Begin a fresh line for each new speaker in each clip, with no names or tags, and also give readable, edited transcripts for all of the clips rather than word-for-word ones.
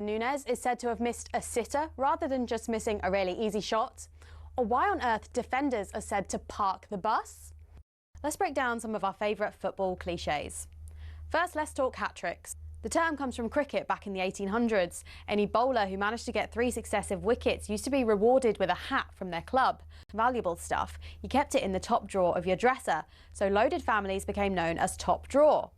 Nunes is said to have missed a sitter rather than just missing a really easy shot? Or why on earth defenders are said to park the bus? Let's break down some of our favourite football cliches. First, let's talk hat-tricks. The term comes from cricket back in the 1800s. Any bowler who managed to get 3 successive wickets used to be rewarded with a hat from their club. Valuable stuff. You kept it in the top drawer of your dresser, so loaded families became known as top drawer.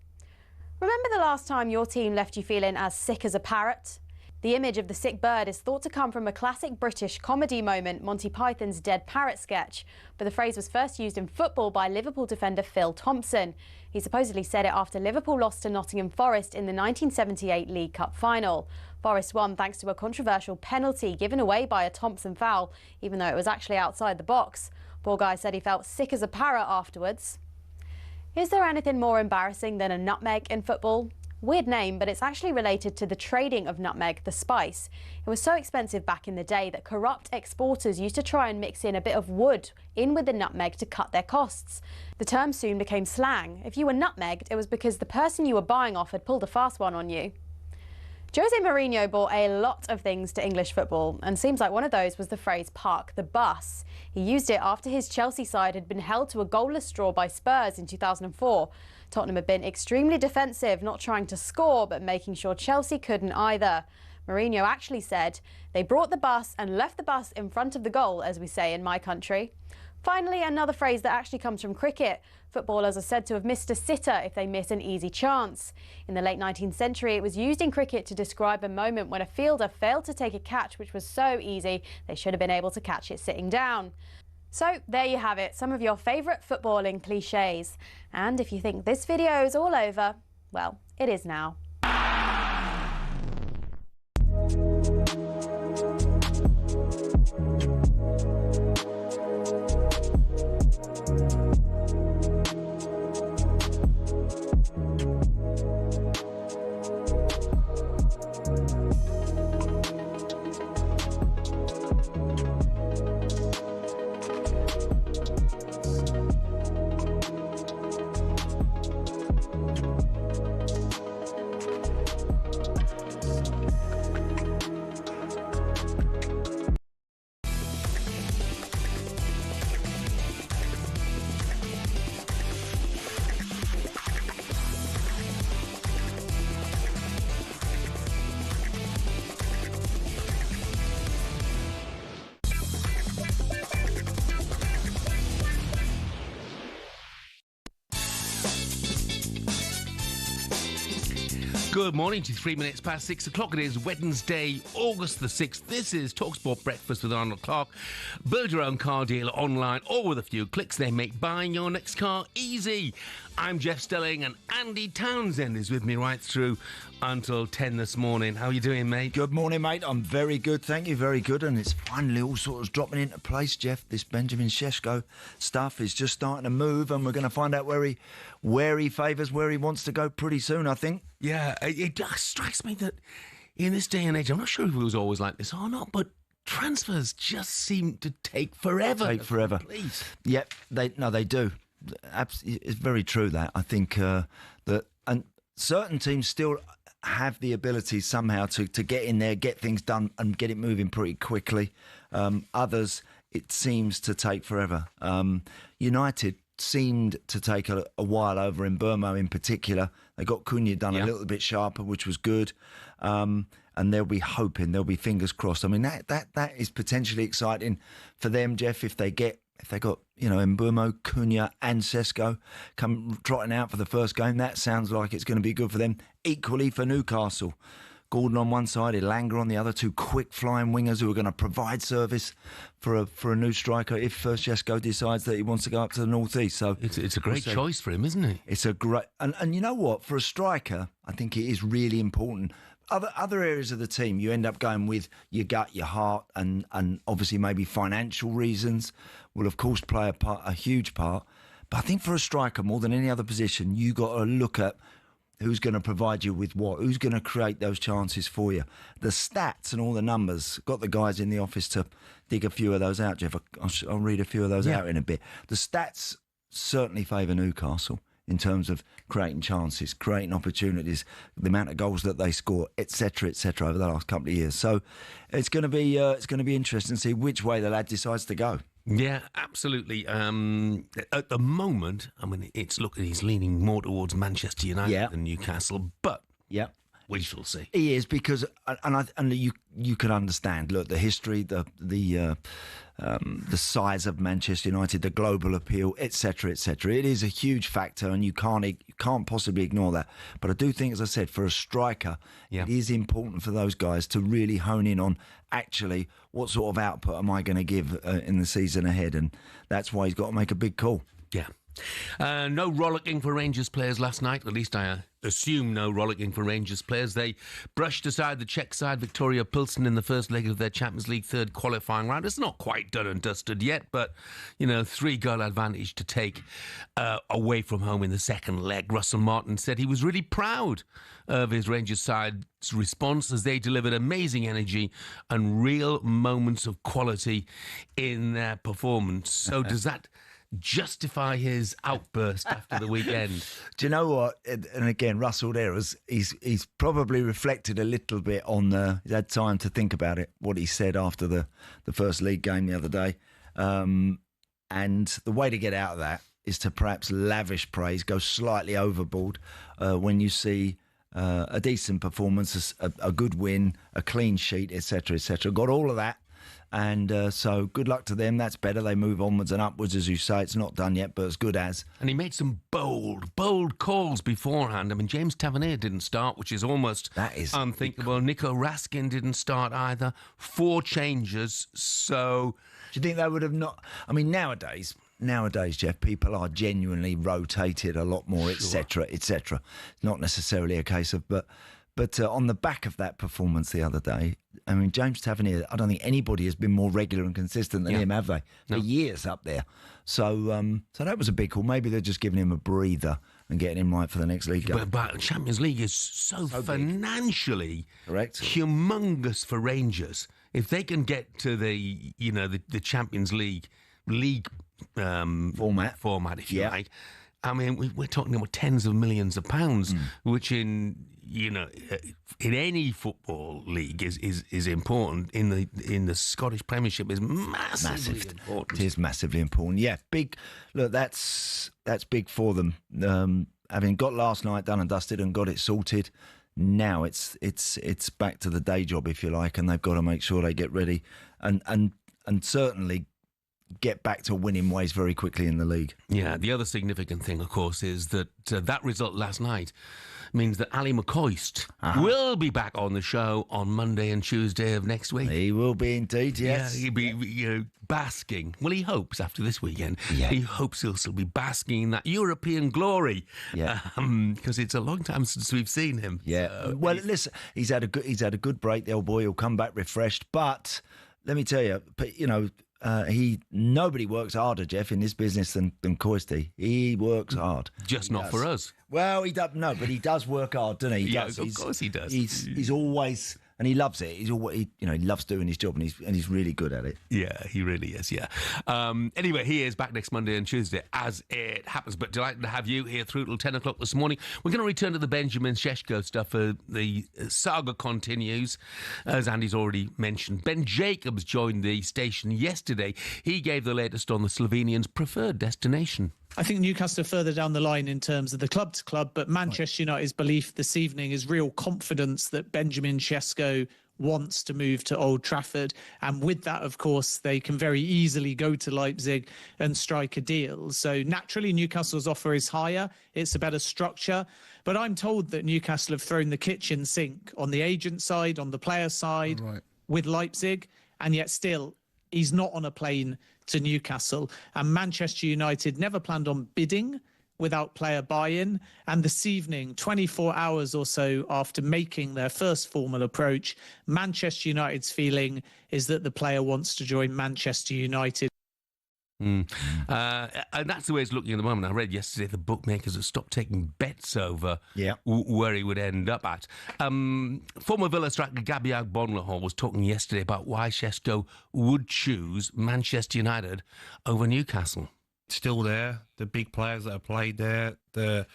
Remember the last time your team left you feeling as sick as a parrot? The image of the sick bird is thought to come from a classic British comedy moment, Monty Python's Dead Parrot sketch, but the phrase was first used in football by Liverpool defender Phil Townsend. He supposedly said it after Liverpool lost to Nottingham Forest in the 1978 League Cup final. Forest won thanks to a controversial penalty given away by a Thompson foul, even though it was actually outside the box. Poor guy said he felt sick as a parrot afterwards. Is there anything more embarrassing than a nutmeg in football? Weird name, but it's actually related to the trading of nutmeg, the spice. It was so expensive back in the day that corrupt exporters used to try and mix in a bit of wood in with the nutmeg to cut their costs. The term soon became slang. If you were nutmegged, it was because the person you were buying off had pulled a fast one on you. Jose Mourinho brought a lot of things to English football, and seems like one of those was the phrase "park the bus." He used it after his Chelsea side had been held to a goalless draw by Spurs in 2004. Tottenham had been extremely defensive, not trying to score, but making sure Chelsea couldn't either. Mourinho actually said, "They brought the bus and left the bus in front of the goal," as we say in my country. Finally, another phrase that actually comes from cricket. Footballers are said to have missed a sitter if they miss an easy chance. In the late 19th century, it was used in cricket to describe a moment when a fielder failed to take a catch which was so easy they should have been able to catch it sitting down. So there you have it, some of your favourite footballing cliches. And if you think this video is all over, well, it is now.
Good morning to 3 minutes past 6 o'clock. It is Wednesday, August the 6th. This is talkSPORT Breakfast with Arnold Clark. Build your own car deal online or with a few clicks. They make buying your next car easy. I'm Jeff Stelling and Andy Townsend is with me right through until 10 this morning. How are you doing, mate?
Good morning, mate. I'm very good, thank you, very good. And it's finally all sort of dropping into place, Jeff. This Benjamin Sesko stuff is just starting to move, and we're going to find out where he favours, where he wants to go pretty soon, I think.
Yeah, it just strikes me that in this day and age, I'm not sure if it was always like this or not, but transfers just seem to take forever.
Take forever.
Please.
Yep, they do. It's very true that. I think that and certain teams still have the ability somehow to get in there, get things done and get it moving pretty quickly. Others, it seems to take forever. United seemed to take a while over in Burma in particular. They got Cunha done a little bit sharper, which was good. And they'll be hoping, they'll be fingers crossed. I mean, that is potentially exciting for them, Jeff, if they got, Mbeumo, Cunha and Sesko come trotting out for the first game. That sounds like it's going to be good for them. Equally for Newcastle. Gordon on one side, Elanga on the other, 2 quick flying wingers who are going to provide service for a new striker if Sesko decides that he wants to go up to the North East. So
it's a great choice for him, isn't it?
It's a great and you know what? For a striker, I think it is really important. Other areas of the team, you end up going with your gut, your heart, and obviously maybe financial reasons will of course play a huge part. But I think for a striker, more than any other position, you got to look at who's going to provide you with what, who's going to create those chances for you. The stats and all the numbers, got the guys in the office to dig a few of those out, Jeff. I'll read a few of those out in a bit. The stats certainly favour Newcastle in terms of creating chances, creating opportunities, the amount of goals that they score, etc., over the last couple of years. So it's going to be interesting to see which way the lad decides to go.
Yeah, absolutely. At the moment, I mean, it's looking he's leaning more towards Manchester United than Newcastle, but we shall see. He
is, because and you can understand. Look, the history, the size of Manchester United, the global appeal, etc. It is a huge factor, and you can't possibly ignore that. But I do think, as I said, for a striker, it is important for those guys to really hone in on actually what sort of output am I going to give in the season ahead, and that's why he's got to make a big call.
Yeah. No rollicking for Rangers players last night. At least I assume no rollicking for Rangers players. They brushed aside the Czech side, Victoria Pilsen, in the first leg of their Champions League third qualifying round. It's not quite done and dusted yet, but, 3-goal advantage to take away from home in the second leg. Russell Martin said he was really proud of his Rangers side's response as they delivered amazing energy and real moments of quality in their performance. So does that justify his outburst after the weekend?
Do you know what? And again, Russell there, he's probably reflected a little bit on, he's had time to think about it, what he said after the first league game the other day. And the way to get out of that is to perhaps lavish praise, go slightly overboard when you see a decent performance, a good win, a clean sheet, etc., Got all of that. And so good luck to them. That's better. They move onwards and upwards, as you say. It's not done yet, but as good as.
And he made some bold calls beforehand. I mean, James Tavernier didn't start, which is almost unthinkable. Nico Raskin didn't start either. 4 changes. So
do you think they would have not? I mean, nowadays, Jeff, people are genuinely rotated a lot more, etc. It's not necessarily a case of, But on the back of that performance the other day, I mean, James Tavernier, I don't think anybody has been more regular and consistent than him, have they? For years up there. So that was a big call. Maybe they're just giving him a breather and getting him right for the next league game.
But Champions League is so financially humongous for Rangers. If they can get to the Champions League format, if you like, I mean, we're talking about tens of millions of pounds, which in any football league is important. In the Scottish Premiership is massively important.
It is massively important. Yeah, big. Look, that's big for them. Having got last night done and dusted and got it sorted, now it's back to the day job, if you like, and they've got to make sure they get ready and certainly get back to winning ways very quickly in the league.
Yeah, the other significant thing, of course, is that that result last night means that Ali McCoist will be back on the show on Monday and Tuesday of next week.
He will be indeed, yes.
Yeah, he'll be basking. Well, he hopes after this weekend, he hopes he'll still be basking in that European glory. Yeah, because it's a long time since we've seen him.
Yeah. So well, listen, he's had a good break. The old boy will come back refreshed. But let me tell you, nobody works harder, Jeff, in this business than Coisty. He works hard.
Just not for us.
Well, he does but he does work hard, doesn't he?
Of course he does.
He's always, and he loves it. He's always, he loves doing his job, and he's really good at it.
Yeah, he really is. Yeah. Anyway, he is back next Monday and Tuesday, as it happens. But delighted to have you here through till 10 o'clock this morning. We're going to return to the Benjamin Šeško stuff. The saga continues, as Andy's already mentioned. Ben Jacobs joined the station yesterday. He gave the latest on the Slovenians' preferred destination.
I think Newcastle are further down the line in terms of the club-to-club, but Manchester United's belief this evening is real confidence that Benjamin Šeško wants to move to Old Trafford. And with that, of course, they can very easily go to Leipzig and strike a deal. So naturally, Newcastle's offer is higher. It's a better structure. But I'm told that Newcastle have thrown the kitchen sink on the agent side, on the player side, with Leipzig, and yet still he's not on a plane to Newcastle. And Manchester United never planned on bidding without player buy-in. And this evening, 24 hours or so after making their first formal approach, Manchester United's feeling is that the player wants to join Manchester United.
And that's the way it's looking at the moment. I read yesterday the bookmakers have stopped taking bets over where he would end up at. Former Villa striker Gabriel Bonlahor was talking yesterday about why Šeško would choose Manchester United over Newcastle.
still there. The big players that have played there, the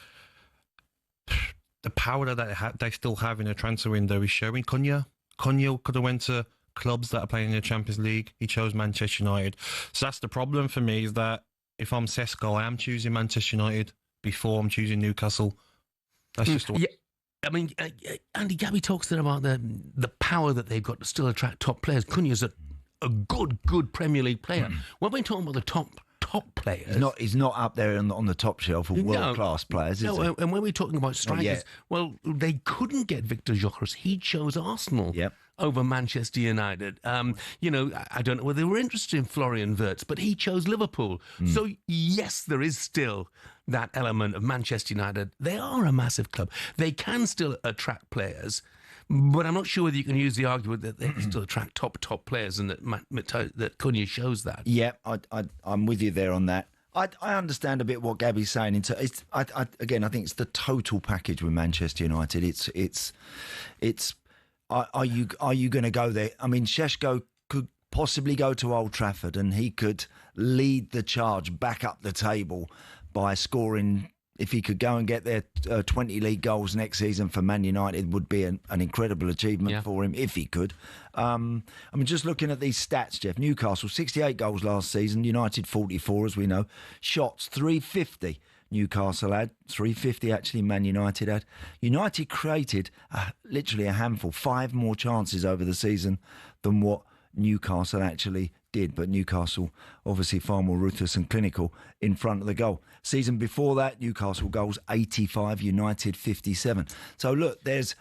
power that they still have in the transfer window is showing. Cunha could have went to clubs that are playing in the Champions League. He chose Manchester United. So that's the problem for me, is that if I'm Sesko, I am choosing Manchester United before I'm choosing Newcastle. That's just
yeah. I mean, Andy, Gabby talks there about the power that they've got to still attract top players. Cunha's a good Premier League player. When we're talking about the top players,
he's not up there on the top shelf of world class players, is he?
And when we're talking about strikers, well, they couldn't get Victor Gyökeres. He chose Arsenal over Manchester United. You know, I don't know whether they were interested in Florian Wirtz, but he chose Liverpool. So yes, there is still that element of Manchester United. They are a massive club. They can still attract players. But I'm not sure whether you can use the argument that they still attract top players, and that Cunha shows that. Yeah,
I'm with you there on that. I understand a bit what Gabby's saying. Again, I think it's the total package with Manchester United. Are you going to go there? I mean, Šeško could possibly go to Old Trafford and he could lead the charge back up the table by scoring. If he could go and get their 20 league goals next season for Man United, would be an incredible achievement for him if he could. I mean, just looking at these stats, Jeff, Newcastle, 68 goals last season, United 44, as we know. Shots, 350. Newcastle had 350, actually, Man United had. United created literally a handful, 5 more chances over the season than what Newcastle actually did, but Newcastle obviously far more ruthless and clinical in front of the goal. Season before that, Newcastle goals 85, United 57. So look, there's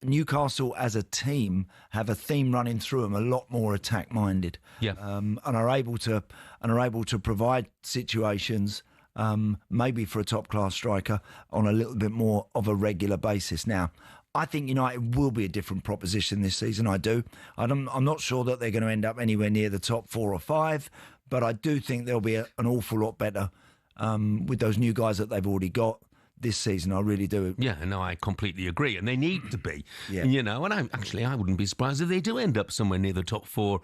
Newcastle as a team have a theme running through them, a lot more attack minded, and are able to provide situations. Maybe for a top-class striker on a little bit more of a regular basis. Now, I think United will be a different proposition this season. I do. I'm not sure that they're going to end up anywhere near the top 4 or 5, but I do think they'll be an awful lot better with those new guys that they've already got this season. I really do.
Yeah, no, I completely agree. And they need to be, you know, and I wouldn't be surprised if they do end up somewhere near the top 4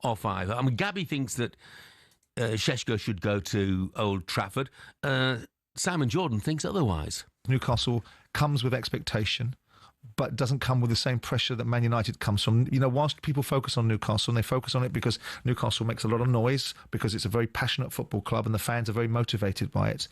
or 5. I mean, Gabby thinks that Šeško should go to Old Trafford. Simon Jordan thinks otherwise.
Newcastle comes with expectation, but doesn't come with the same pressure that Man United comes from. You know, whilst people focus on Newcastle, and they focus on it because Newcastle makes a lot of noise, because it's a very passionate football club and the fans are very motivated by it,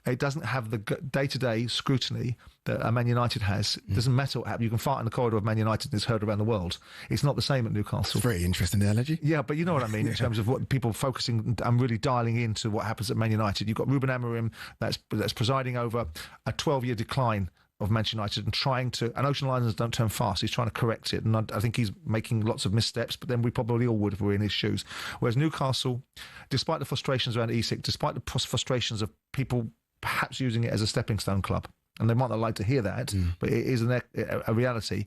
it doesn't have the day-to-day scrutiny that Man United has. It doesn't matter what happens. You can fart in the corridor of Man United and it's heard around the world. It's not the same at Newcastle.
It's very interesting analogy.
Yeah, but you know what I mean in terms of what people focusing and really dialing into what happens at Man United. You've got Ruben Amorim that's presiding over a 12-year decline of Manchester United and trying to, and Ocean Liners don't turn fast, he's trying to correct it, and I think he's making lots of missteps, but then we probably all would if we were in his shoes. Whereas Newcastle, despite the frustrations around ESIC, despite the frustrations of people perhaps using it as a stepping stone club, and they might not like to hear that, but it is a reality.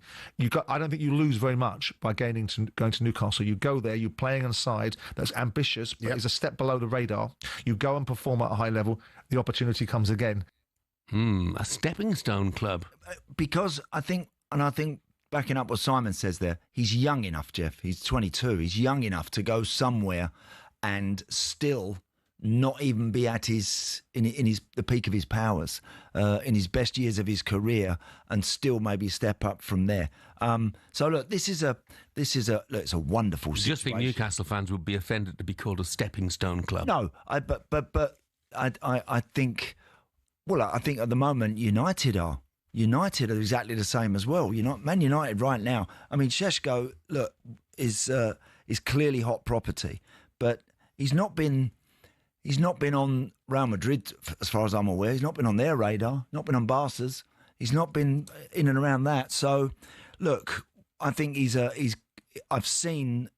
I don't think you lose very much by going to Newcastle. You go there, you're playing on a side that's ambitious, but is a step below the radar. You go and perform at a high level, the opportunity comes again.
A stepping stone club.
Because I think backing up what Simon says there, he's young enough, Jeff. He's 22. He's young enough to go somewhere and still not even be at the peak of his powers, in his best years of his career, and still maybe step up from there. So look, it's a wonderful situation.
Do you just think Newcastle fans would be offended to be called a stepping stone club?
No, but I think. Well, I think at the moment United are exactly the same as well. Man United right now. I mean, Šeško, look, is clearly hot property, but he's not been on Real Madrid as far as I'm aware. He's not been on their radar. Not been on Barca's. He's not been in and around that. So, look, I think I've seen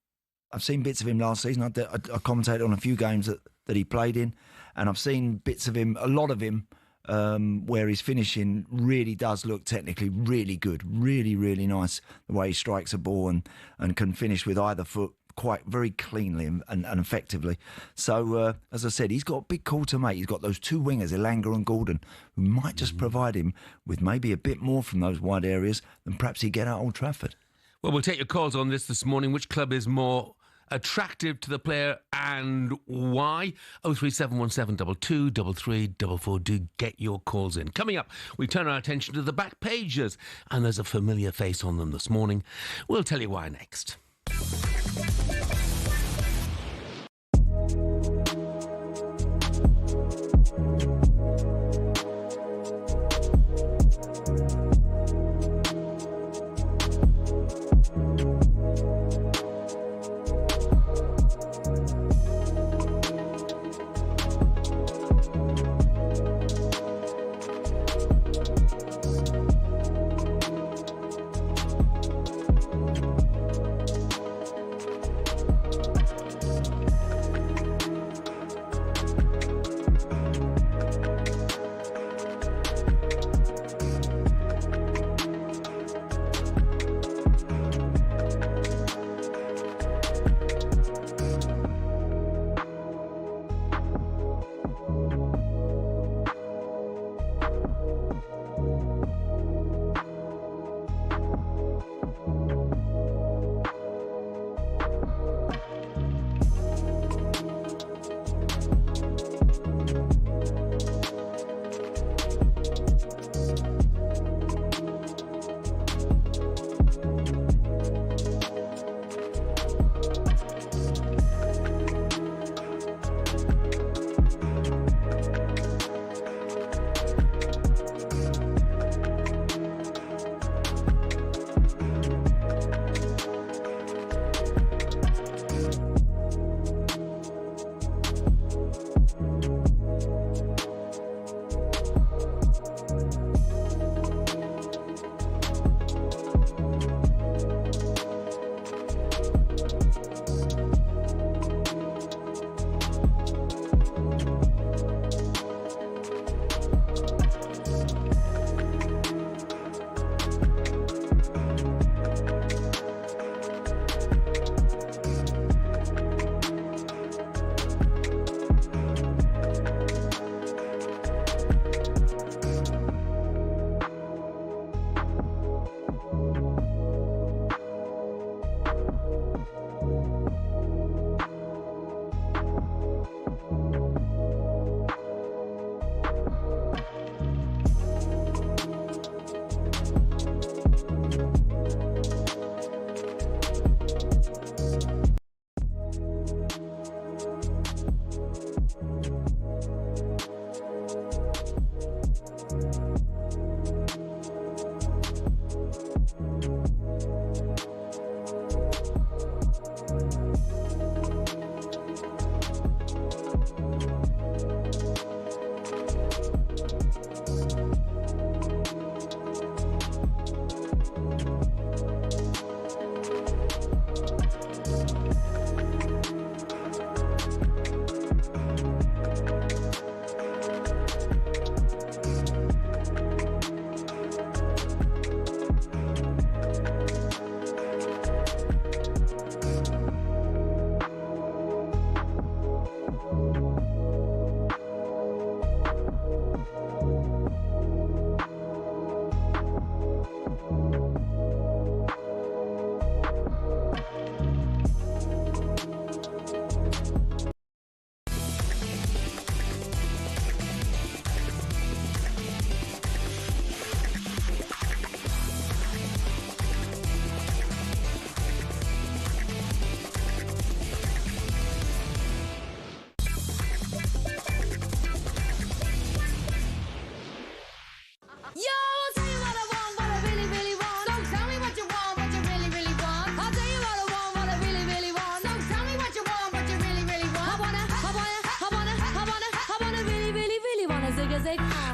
bits of him last season. I commentated on a few games that he played in, and I've seen bits of him, a lot of him. Where his finishing really does look technically really good, really, really nice, the way he strikes a ball and can finish with either foot quite very cleanly and effectively. So, as I said, he's got a big call to make. He's got those 2 wingers, Elanga and Gordon, who might just provide him with maybe a bit more from those wide areas than perhaps he'd get at Old Trafford.
Well, we'll take your calls on this morning. Which club is more attractive to the player and why? 03717223344. Do get your calls in. Coming up, we turn our attention to the back pages, and there's a familiar face on them this morning. We'll tell you why next.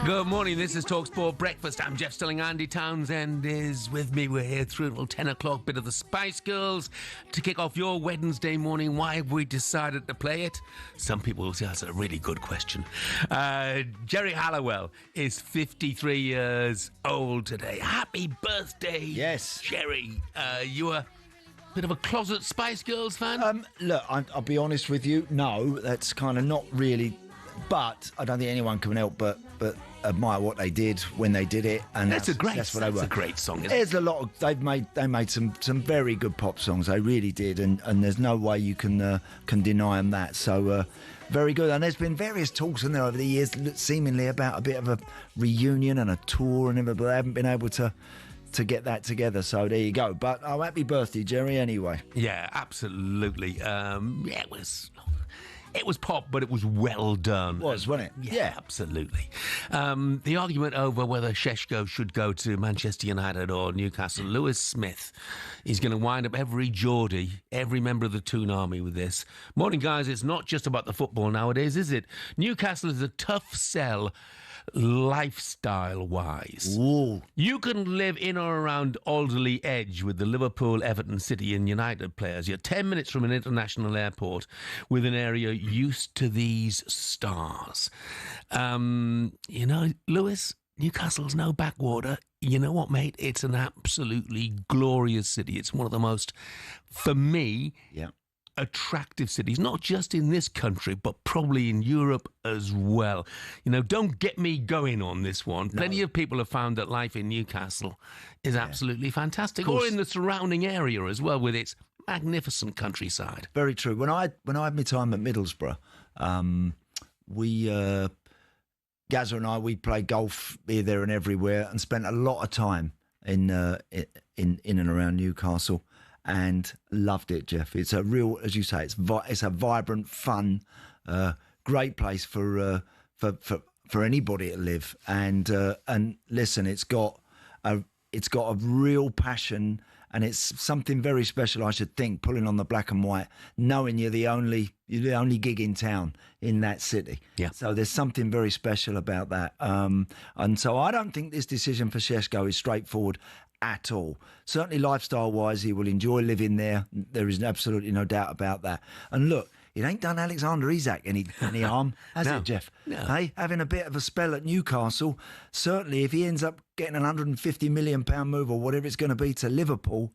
Good morning, this is talkSPORT Breakfast. I'm Jeff Stelling. Andy Townsend is with me. We're here through till 10 o'clock, bit of the Spice Girls. To kick off your Wednesday morning, why have we decided to play it? Some people will say that's a really good question. Jerry Halliwell is 53 years old today. Happy birthday,
Yes.
Jerry. You a bit of a closet Spice Girls fan?
Look, I'll be honest with you. No, that's kind of not really. But I don't think anyone can help but but admire what they did when they did it, and
That's a great song. Isn't it?
There's a lot of they made some very good pop songs. They really did, and there's no way you can deny them that. So very good. And there's been various talks in there over the years, seemingly about a bit of a reunion and a tour and everything, but they haven't been able to get that together. So there you go. But happy birthday, Jerry. Anyway.
Yeah, absolutely. It was pop, but it was well done.
It was, wasn't it?
Yeah, absolutely. The argument over whether Šeško should go to Manchester United or Newcastle, Lewis Smith is going to wind up every Geordie, every member of the Toon Army with this. Morning, guys. It's not just about the football nowadays, is it? Newcastle is a tough sell lifestyle-wise.
Ooh.
You can live in or around Alderley Edge with the Liverpool, Everton, City and United players. You're 10 minutes from an international airport with an area used to these stars. Lewis, Newcastle's no backwater. You know what, mate? It's an absolutely glorious city. It's one of the most, for me...
Yeah.
attractive cities, not just in this country, but probably in Europe as well. Don't get me going on this one.
No.
Plenty of people have found that life in Newcastle is absolutely fantastic, or in the surrounding area as well, with its magnificent countryside.
Very true. When I had my time at Middlesbrough, Gazza and I, we played golf here, there, and everywhere, and spent a lot of time in and around Newcastle. And loved it, Jeff. It's a real, as you say, it's a vibrant, fun, great place for anybody to live. And listen, it's got a real passion, and it's something very special, I should think, pulling on the black and white, knowing you're the only gig in town in that city.
Yeah.
So there's something very special about that. And so I don't think this decision for Šeško is straightforward at all. Certainly lifestyle-wise, he will enjoy living there. There is absolutely no doubt about that. And look, it ain't done Alexander Isak any harm, has it, Jeff?
No.
Hey, having a bit of a spell at Newcastle, certainly if he ends up getting an £150 million move or whatever it's going to be to Liverpool,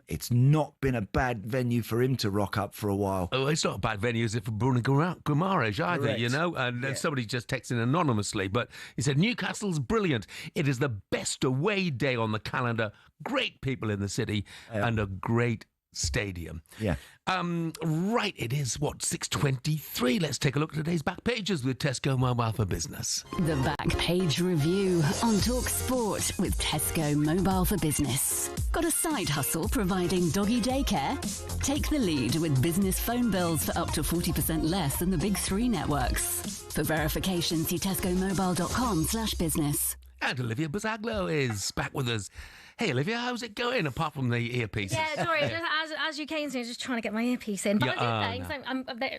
it's not been a bad venue for him to rock up for a while.
Oh, it's not a bad venue, is it, for Bruno Guimaraes either,
Correct.
And somebody just texted anonymously, but he said, Newcastle's brilliant. It is the best away day on the calendar. Great people in the city and a great stadium.
Yeah.
Right, it is, 6:23. Let's take a look at today's back pages with Tesco Mobile for Business.
The Back Page Review on talkSPORT with Tesco Mobile for Business. Got a side hustle providing doggy daycare? Take the lead with business phone bills for up to 40% less than the big three networks. For verification, see tescomobile.com/business.
And Olivia Bazaglo is back with us. Hey, Olivia, how's it going, apart from the earpieces?
Yeah, sorry, as you came to, just trying to get my earpiece in. But I'm good, thanks.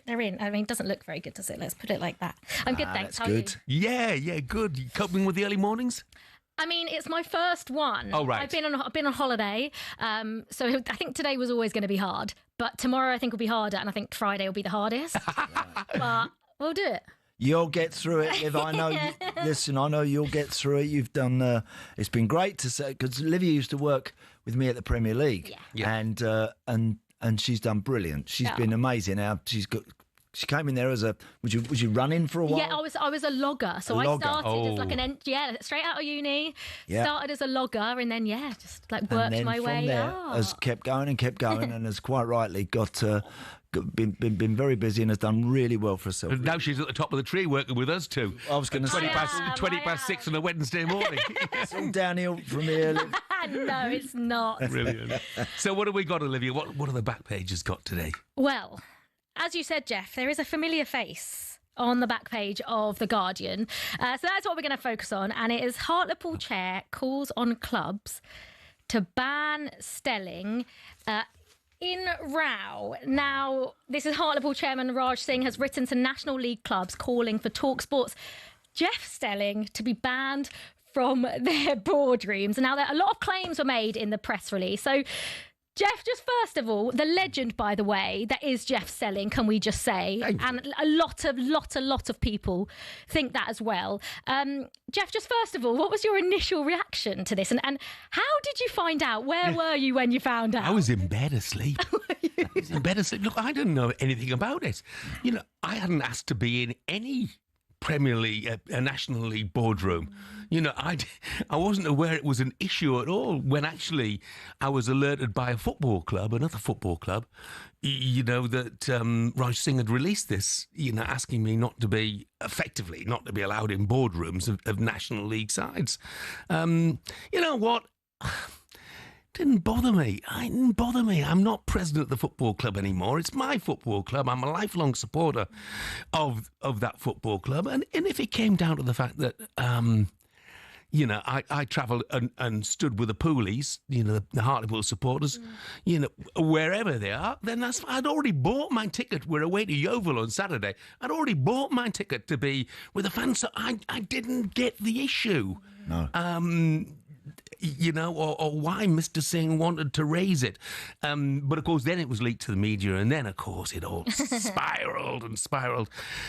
They're in. I mean, it doesn't look very good, does it? Let's put it like that. I'm good, thanks.
That's good.
Yeah, good. You coping with the early mornings?
I mean, it's my first one.
Oh, right.
I've been on holiday, so I think today was always going to be hard. But tomorrow I think will be harder, and I think Friday will be the hardest. But we'll do it.
You'll get through it, Liv. I know. Listen, I know you'll get through it. You've done. It's been great to say, because Olivia used to work with me at the Premier League, and she's done brilliant. She's been amazing. Now she came in there as a. Was you running for a while?
Yeah, I was a logger. So I started as like straight out of uni.
Yeah.
Started as a logger, and then just like worked my way up.
Has kept going, and has quite rightly got. Been very busy and has done really well for herself.
And now she's at the top of the tree working with us too.
I was going to say
20 past 6 on a Wednesday morning.
It's all downhill from here.
No, it's not.
Brilliant. So what have we got, Olivia? What have the back pages got today?
Well, as you said, Jeff, there is a familiar face on the back page of The Guardian. So that's what we're going to focus on. And it is Hartlepool Chair calls on clubs to ban Stelling in row. Now, this is Hartlepool Chairman Raj Singh has written to National League clubs calling for talkSPORT's Jeff Stelling to be banned from their boardrooms. Now, a lot of claims were made in the press release. So, Jeff, just first of all, the legend, by the way, that is Jeff Stelling, can we just say? And a lot of people think that as well. Jeff, just first of all, what was your initial reaction to this? And how did you find out? Where were you when you found out?
I was in bed asleep. Look, I didn't know anything about it. I hadn't asked to be in any Premier League, a National League boardroom. You know, I wasn't aware it was an issue at all when actually I was alerted by a football club, another football club, you know, that Raj Singh had released this, you know, asking me not to be allowed in boardrooms of National League sides. You know what? Didn't bother me. It didn't bother me. I'm not president of the football club anymore. It's my football club. I'm a lifelong supporter of that football club. And if it came down to the fact that, you know, I travelled and stood with the Poolies, you know, the Hartlepool supporters, you know, wherever they are, then that's fine. I'd already bought my ticket. We're away to Yeovil on Saturday. I'd already bought my ticket to be with the fans, so I didn't get the issue.
No.
You know, or why Mr. Singh wanted to raise it. But, of course, then it was leaked to the media, and then, of course, it all spiralled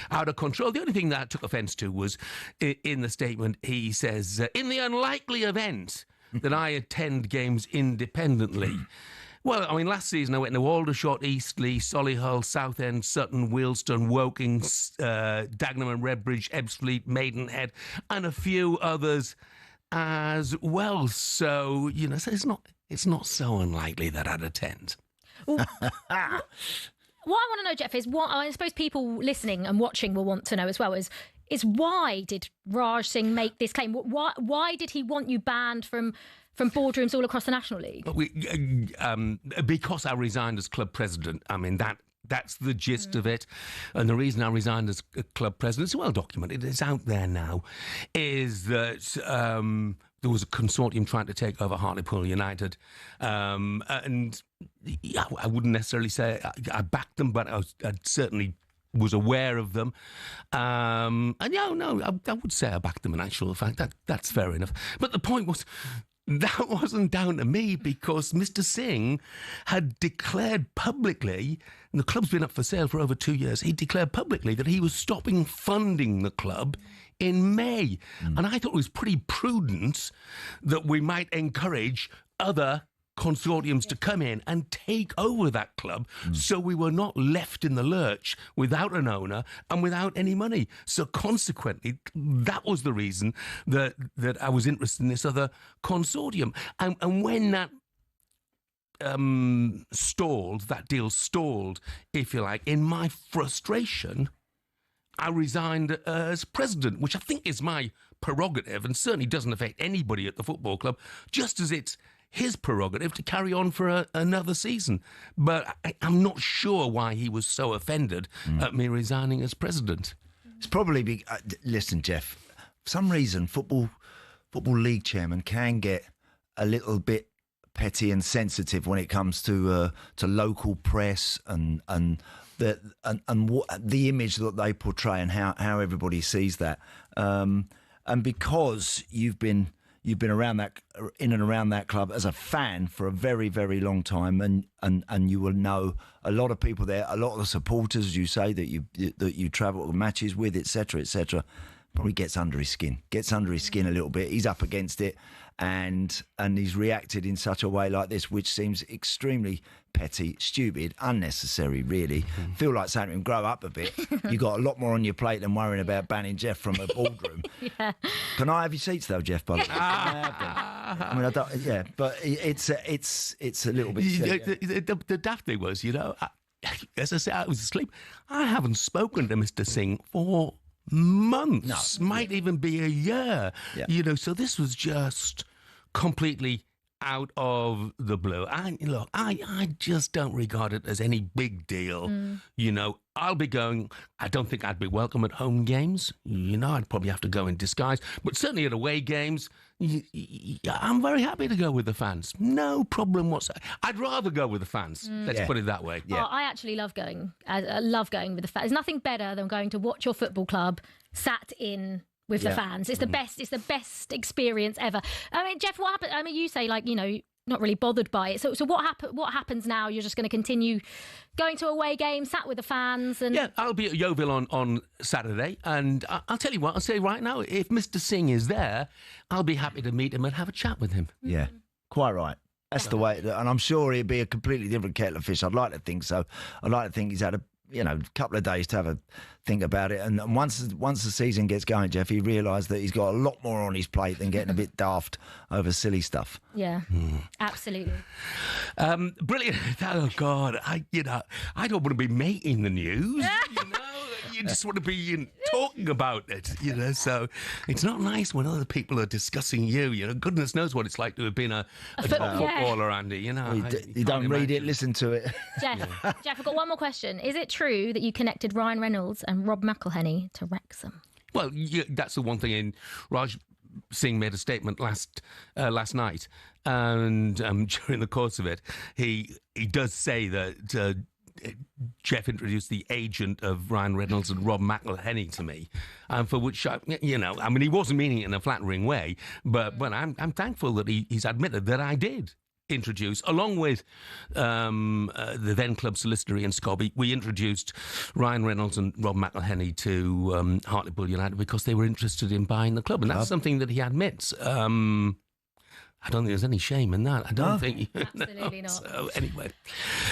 out of control. The only thing that I took offence to was in the statement he says, in the unlikely event that I attend games independently. Well, I mean, last season I went to Aldershot, Eastleigh, Solihull, Southend, Sutton, Wealdstone, Woking, Dagenham and Redbridge, Ebbsfleet, Maidenhead, and a few others as well. So, you know, so it's not so unlikely that I'd attend.
Well, what I want to know, Jeff, is what I suppose people listening and watching will want to know as well is why did Raj Singh make this claim? Why did he want you banned from boardrooms all across the National League?
Because I resigned as club president. I mean, that's the gist of it. And the reason I resigned as club president, it's well documented, it's out there now, is that there was a consortium trying to take over Hartlepool United. And yeah, I wouldn't necessarily say I backed them, but I certainly was aware of them. And yeah, no, I would say I backed them in actual fact. That's fair enough. But the point was, that wasn't down to me because Mr. Singh had declared publicly, and the club's been up for sale for over 2 years, he declared publicly that he was stopping funding the club in May. And I thought it was pretty prudent that we might encourage other consortiums to come in and take over that club so we were not left in the lurch without an owner and without any money. So consequently, that was the reason that I was interested in this other consortium. And when that that deal stalled, if you like, in my frustration, I resigned as president, which I think is my prerogative and certainly doesn't affect anybody at the football club, just as it's his prerogative to carry on for another season. But I'm not sure why he was so offended at me resigning as president.
It's probably listen, Jeff. For some reason, football league chairman can get a little bit petty and sensitive when it comes to local press and what the image that they portray and how everybody sees that. And because you've been around that, in and around that club as a fan for a very, very long time, and you will know a lot of people there, a lot of the supporters, as you say, that you travel to matches with, etc., etc. Probably gets under his skin a little bit. He's up against it, and he's reacted in such a way like this, which seems extremely petty, stupid, unnecessary, really. Feel like saying to him, grow up a bit. You've got a lot more on your plate than worrying about banning Jeff from a boardroom.
Yeah.
Can I have your seats though, Jeff? By the way? I mean, I don't. Yeah, but it's a little bit silly.
The daft thing was, you know, as I said, I was asleep. I haven't spoken to Mr. Singh for months, might even be a year.
Yeah.
You know, so this was just completely out of the blue. I just don't regard it as any big deal. You know, I'll be going. I don't think I'd be welcome at home games. You know, I'd probably have to go in disguise. But certainly at away games, I'm very happy to go with the fans. No problem whatsoever. I'd rather go with the fans. Let's put it that way.
Yeah.
Oh, I actually love going. I love going with the fans. There's nothing better than going to watch your football club sat in with the fans. It's the best. It's the best experience ever. I mean, Jeff, what happened? I mean, you say, like, you know, not really bothered by it. So what happens now? You're just going to continue going to away games, sat with the fans, and
I'll be at Yeovil on Saturday, and I'll tell you what. I'll say right now, if Mr. Singh is there, I'll be happy to meet him and have a chat with him.
Yeah, quite right. That's the way, and I'm sure he'd be a completely different kettle of fish. I'd like to think so. I'd like to think he's had a couple of days to have a think about it. And once the season gets going, Jeff, he realised that he's got a lot more on his plate than getting a bit daft over silly stuff.
Yeah, absolutely.
Brilliant. Oh, God. I don't want to be making the news, You just want to be talking about it, So it's not nice when other people are discussing you. Goodness knows what it's like to have been a top footballer, Andy.
You don't read it, listen to it.
Jeff, I've got one more question. Is it true that you connected Ryan Reynolds and Rob McElhenney to Wrexham?
Well, that's the one thing. In Raj Singh made a statement last night, and during the course of it, he does say that. Jeff introduced the agent of Ryan Reynolds and Rob McElhenney to me, for which he wasn't meaning it in a flattering way, but I'm thankful that he's admitted that I did introduce, along with the then club solicitor Ian Scobby, we introduced Ryan Reynolds and Rob McElhenney to Hartlepool United because they were interested in buying the club, and that's something that he admits. I don't think there's any shame in that. I don't think.
Absolutely not.
So, anyway.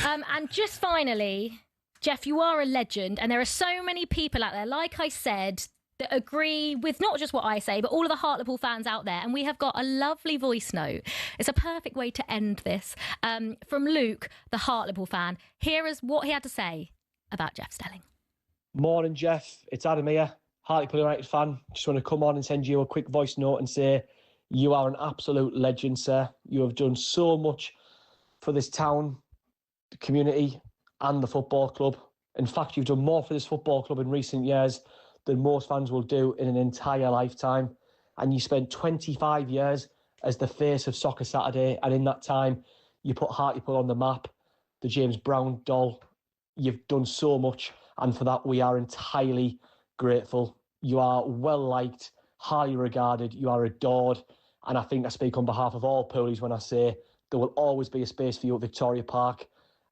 And just finally, Jeff, you are a legend, and there are so many people out there, like I said, that agree with not just what I say, but all of the Hartlepool fans out there. And we have got a lovely voice note. It's a perfect way to end this. From Luke, the Hartlepool fan. Here is what he had to say about Jeff Stelling.
Morning, Jeff. It's Adam here, Hartlepool United fan. Just want to come on and send you a quick voice note and say, you are an absolute legend, sir. You have done so much for this town, the community, and the football club. In fact, you've done more for this football club in recent years than most fans will do in an entire lifetime. And you spent 25 years as the face of Soccer Saturday. And in that time, you put Hartlepool on the map, the James Brown doll. You've done so much. And for that, we are entirely grateful. You are well-liked, highly regarded, you are adored, and I think I speak on behalf of all Poolies when I say there will always be a space for you at Victoria Park,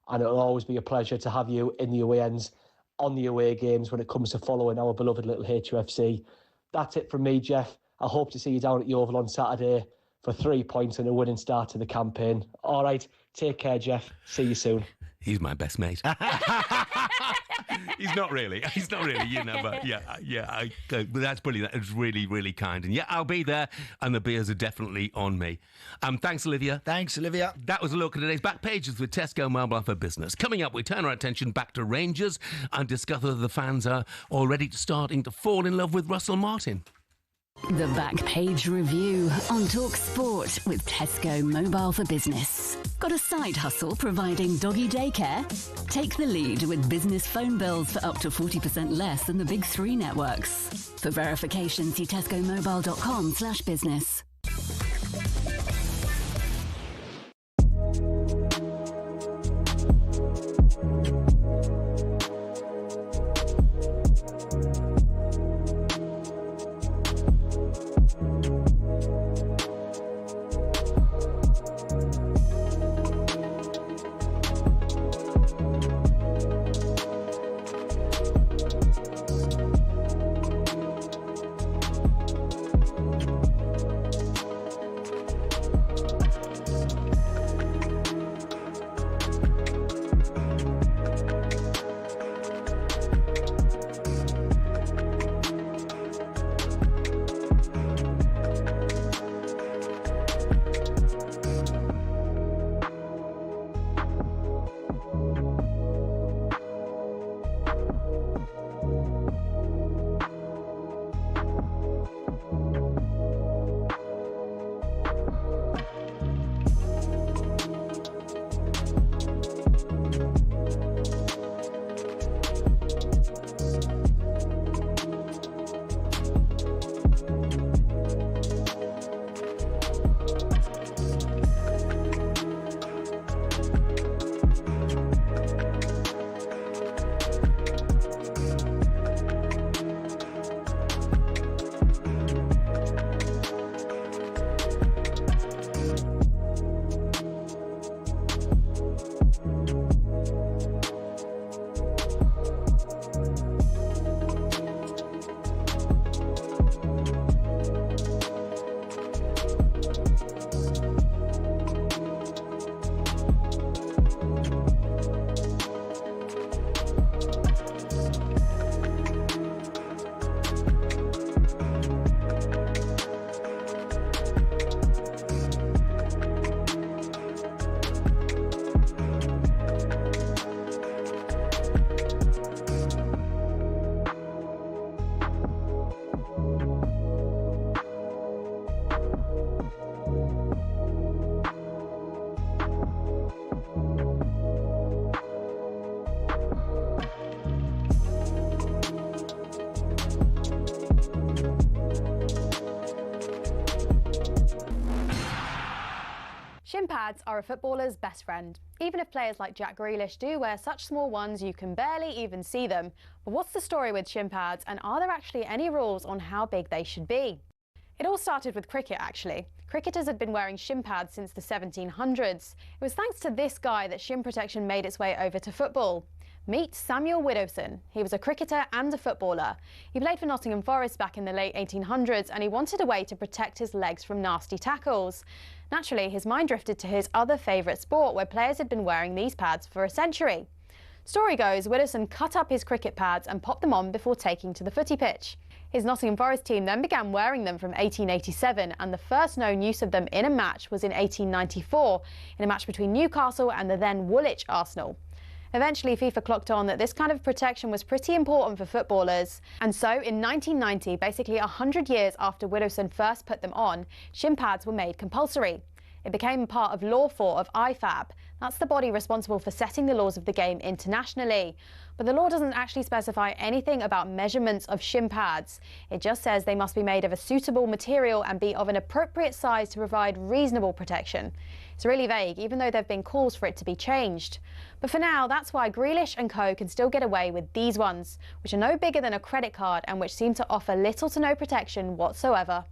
and it will always be a pleasure to have you in the away ends, on the away games when it comes to following our beloved little HUFC. That's it from me, Jeff. I hope to see you down at the Oval on Saturday for 3 points and a winning start to the campaign. All right, take care, Jeff. See you soon.
He's my best mate. He's not really, but but that's brilliant. It's really, really kind. And I'll be there, and the beers are definitely on me. Thanks, Olivia.
Thanks, Olivia.
That was a look at today's back pages with Tesco Mobile for Business. Coming up, we turn our attention back to Rangers and discuss whether the fans are already starting to fall in love with Russell Martin.
The Back Page Review on talkSPORT with Tesco Mobile for Business. Got a side hustle providing doggy daycare? Take the lead with business phone bills for up to 40% less than the big three networks. For verification, see tescomobile.com/business.
pads are a footballer's best friend. Even if players like Jack Grealish do wear such small ones you can barely even see them. But what's the story with shin pads, and are there actually any rules on how big they should be? It all started with cricket, actually. Cricketers had been wearing shin pads since the 1700s. It was thanks to this guy that shin protection made its way over to football. Meet Samuel Widdowson. He was a cricketer and a footballer. He played for Nottingham Forest back in the late 1800s, and he wanted a way to protect his legs from nasty tackles. Naturally, his mind drifted to his other favourite sport, where players had been wearing these pads for a century. Story goes, Widdowson cut up his cricket pads and popped them on before taking to the footy pitch. His Nottingham Forest team then began wearing them from 1887, and the first known use of them in a match was in 1894, in a match between Newcastle and the then Woolwich Arsenal. Eventually, FIFA clocked on that this kind of protection was pretty important for footballers. And so, in 1990, basically 100 years after Widdowson first put them on, shin pads were made compulsory. It became part of Law 4 of IFAB. That's the body responsible for setting the laws of the game internationally. But the law doesn't actually specify anything about measurements of shin pads. It just says they must be made of a suitable material and be of an appropriate size to provide reasonable protection. It's really vague, even though there have been calls for it to be changed. But for now, that's why Grealish and co can still get away with these ones, which are no bigger than a credit card and which seem to offer little to no protection whatsoever.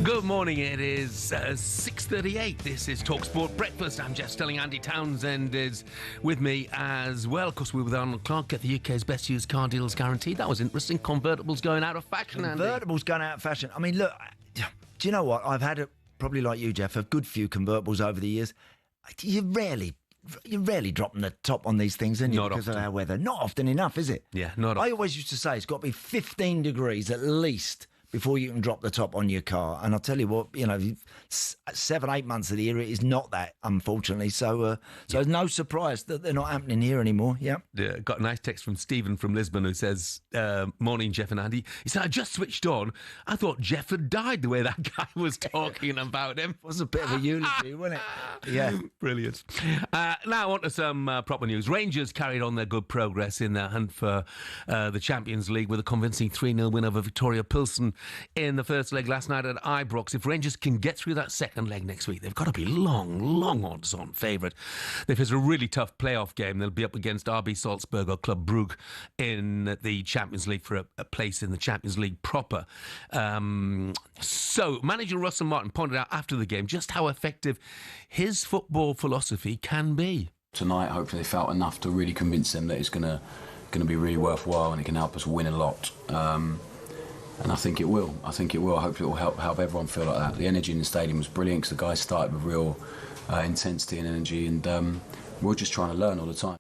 Good morning, it is 6:38. This is talkSPORT Breakfast. I'm Jeff Stelling. Andy Townsend is with me as well. Of course, we're with Arnold Clark. Get the UK's best used car deals guaranteed. That was interesting. Convertibles going out of fashion, Andy.
Convertibles going out of fashion. I mean, look, do you know what? I've had, probably like you, Jeff, a good few convertibles over the years. You're rarely dropping the top on these things, and
Not
because
often.
of our weather. Not often enough, is it?
Yeah, not
I
often.
always used to say it's got to be 15 degrees at least before you can drop the top on your car. And I'll tell you what, 7-8 months of the year, it is not that, unfortunately. So it's no surprise that they're not happening here anymore. Yeah.
Yeah, got a nice text from Stephen from Lisbon who says, morning, Jeff and Andy. He said, I just switched on. I thought Jeff had died the way that guy was talking about him.
It was a bit of a eulogy, wasn't it? Yeah.
Brilliant. Now on to some proper news. Rangers carried on their good progress in their hunt for the Champions League with a convincing 3-0 win over Victoria Pilsen in the first leg last night at Ibrox. If Rangers can get through that second leg next week, they've got to be long odds on favourite. They've had a really tough playoff game. They'll be up against RB Salzburg or Club Brugge in the Champions League for a place in the Champions League proper. So manager Russell Martin pointed out after the game just how effective his football philosophy can be.
Tonight, hopefully, they felt enough to really convince them that it's going to be really worthwhile and it can help us win a lot. And I think it will. Hopefully it will help everyone feel like that. The energy in the stadium was brilliant because the guys started with real intensity and energy, and we're just trying to learn all the time.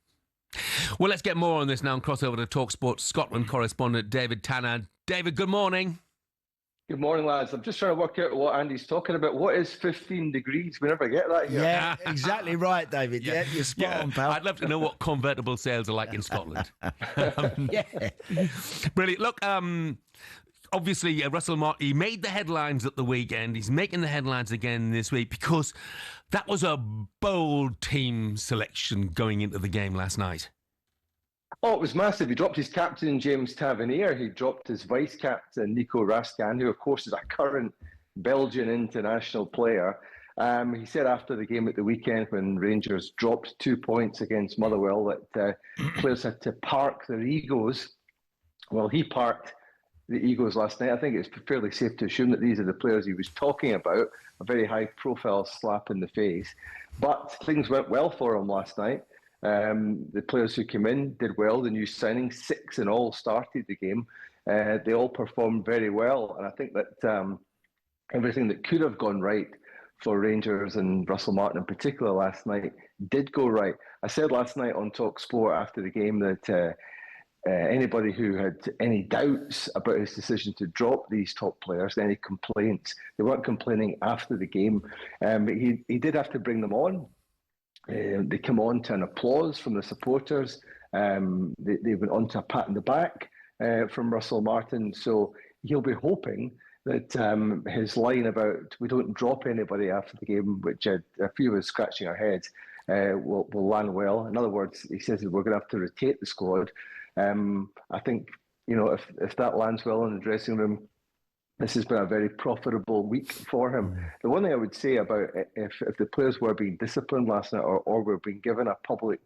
Well, let's get more on this now and cross over to talkSPORT Scotland correspondent David Tannad. David, good morning.
Good morning, lads. I'm just trying to work out what Andy's talking about. What is 15 degrees? We never get that here.
Yeah, exactly right, David. Yeah, you're spot on, pal.
I'd love to know what convertible sales are like in Scotland.
Yeah.
Brilliant. Look, obviously, Russell Martin, he made the headlines at the weekend. He's making the headlines again this week because that was a bold team selection going into the game last night.
Oh, it was massive. He dropped his captain, James Tavernier. He dropped his vice-captain, Nico Raskan, who, of course, is a current Belgian international player. He said after the game at the weekend when Rangers dropped 2 points against Motherwell that players had to park their egos. Well, he parked the Eagles last night. I think it's fairly safe to assume that these are the players he was talking about, a very high-profile slap in the face. But things went well for him last night. The players who came in did well. The new signings, 6 in all, started the game. They all performed very well. And I think that everything that could have gone right for Rangers and Russell Martin in particular last night did go right. I said last night on talkSPORT after the game that anybody who had any doubts about his decision to drop these top players, any complaints, they weren't complaining after the game. But he did have to bring them on. They come on to an applause from the supporters. They went on to a pat on the back from Russell Martin. So he'll be hoping that his line about we don't drop anybody after the game, which a few of us scratching our heads, will land well. In other words, he says that we're going to have to rotate the squad. I think, if that lands well in the dressing room, this has been a very profitable week for him. The one thing I would say about if the players were being disciplined last night or were being given a public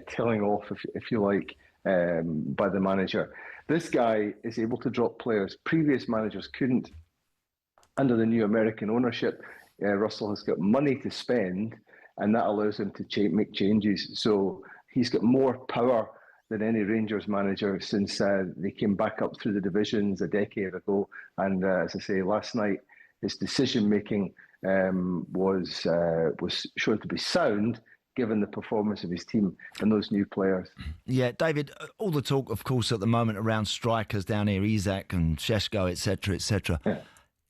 telling off, if you like, by the manager, this guy is able to drop players. Previous managers couldn't. Under the new American ownership, Russell has got money to spend, and that allows him to make changes. So he's got more power than any Rangers manager since they came back up through the divisions a decade ago. And as I say, last night his decision making was shown to be sound, given the performance of his team and those new players.
Yeah, David, all the talk, of course, at the moment around strikers down here, Isak and Šeško, etc., etc.
Yeah.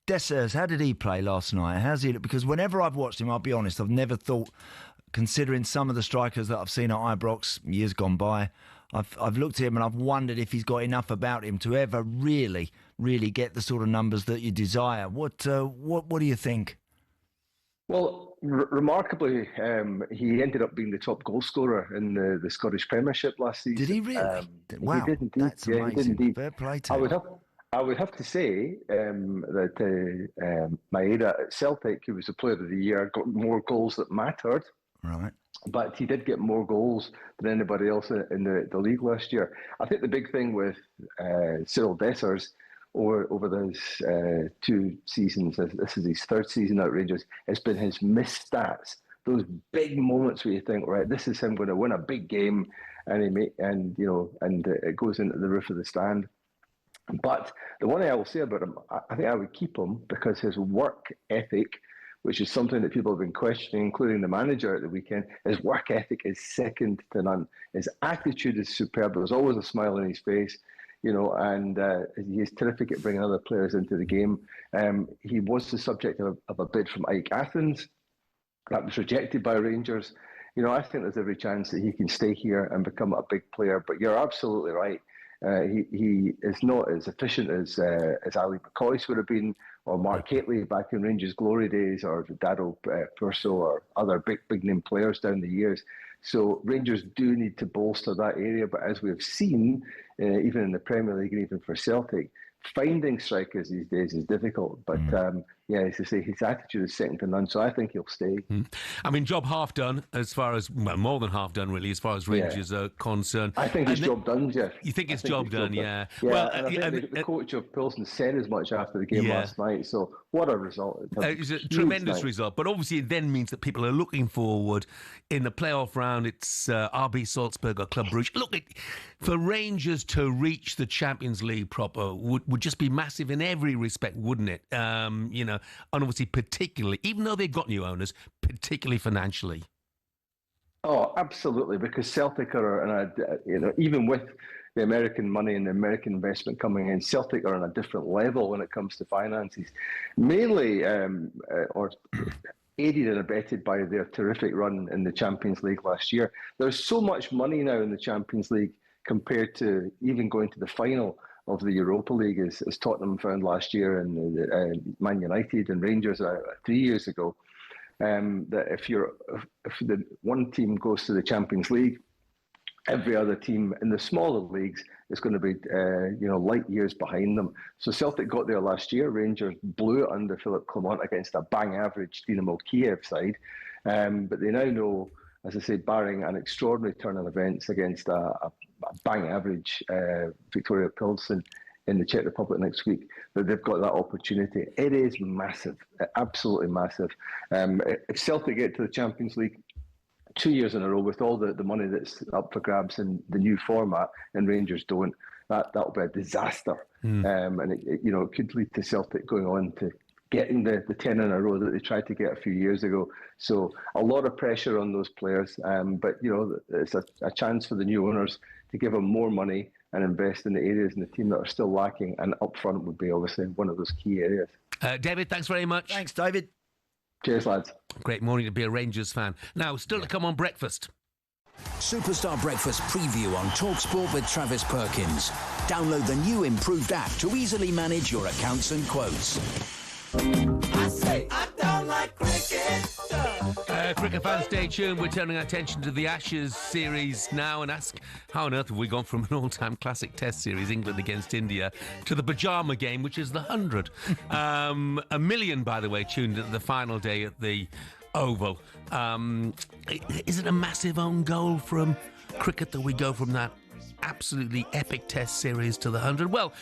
Dessers, how did he play last night? How's he? Because whenever I've watched him, I'll be honest, I've never thought, considering some of the strikers that I've seen at Ibrox years gone by, I've looked at him and I've wondered if he's got enough about him to ever really get the sort of numbers that you desire. What do you think?
Well, remarkably, he ended up being the top goal scorer in the Scottish Premiership last season.
Did he really? Wow,
he did indeed.
That's amazing.
He did indeed.
Fair play to him.
I would have to say that Maeda at Celtic, who was the Player of the Year, got more goals that mattered.
Right.
But he did get more goals than anybody else in the league last year. I think the big thing with Cyril Dessers over those 2 seasons, this is his 3rd season at Rangers, it's been his missed stats. Those big moments where you think, right, this is him going to win a big game, and it goes into the roof of the stand. But the one thing I will say about him, I think I would keep him because his work ethic, which is something that people have been questioning, including the manager at the weekend, his work ethic is second to none. His attitude is superb. There's always a smile on his face, and he's terrific at bringing other players into the game. He was the subject of a bid from Ike Athens. That was rejected by Rangers. I think there's every chance that he can stay here and become a big player. But you're absolutely right. He is not as efficient as Ali McCoist would have been, or Mark Hateley back in Rangers' glory days, or Dado Purso, or other big name players down the years. So Rangers do need to bolster that area. But as we've seen, even in the Premier League and even for Celtic, finding strikers these days is difficult. But as I say, his attitude is second to none. So I think he'll stay.
I mean, job half done as far as, more than half done really, as far as Rangers are concerned.
I think his job done, Jeff.
You think it's job done, yeah.
Well, I think the coach of Pilsen said as much after the game last night. So what a result.
It's a tremendous result. But obviously it then means that people are looking forward in the playoff round. It's RB Salzburg or Club Brugge. Look, for Rangers to reach the Champions League proper would just be massive in every respect, wouldn't it? And obviously particularly, even though they've got new owners, particularly financially.
Oh, absolutely, because Celtic are, even with the American money and the American investment coming in, Celtic are on a different level when it comes to finances. Mainly, or aided and abetted by their terrific run in the Champions League last year. There's so much money now in the Champions League compared to even going to the final of the Europa League, as Tottenham found last year, and Man United and Rangers 3 years ago. That if the one team goes to the Champions League, every other team in the smaller leagues is going to be light years behind them. So Celtic got there last year. Rangers blew it under Philippe Clement against a bang average Dynamo Kiev side, but they now know, as I say, barring an extraordinary turn of events against a bang average Victoria Pilsen, in the Czech Republic next week, that they've got that opportunity. It is massive, absolutely massive. If Celtic get to the Champions League 2 years in a row with all the money that's up for grabs in the new format, and Rangers don't, that'll be a disaster. And it could lead to Celtic going on to getting the 10 in a row that they tried to get a few years ago. So a lot of pressure on those players, but it's a chance for the new owners to give them more money and invest in the areas in the team that are still lacking, and up front would be obviously one of those key areas.
David, thanks very much.
Thanks, David.
Cheers, lads.
Great morning to be a Rangers fan. Now, still to come on breakfast.
Superstar Breakfast preview on talkSPORT with Travis Perkins. Download the new improved app to easily manage your accounts and quotes.
I say I don't like cricket.
Cricket fans, stay tuned. We're turning our attention to the Ashes series now and ask, how on earth have we gone from an all-time classic test series, England against India, to the pyjama game, which is the 100? 1 million, by the way, tuned at the final day at the Oval. Is it a massive own goal from cricket that we go from that absolutely epic test series to the 100? Well,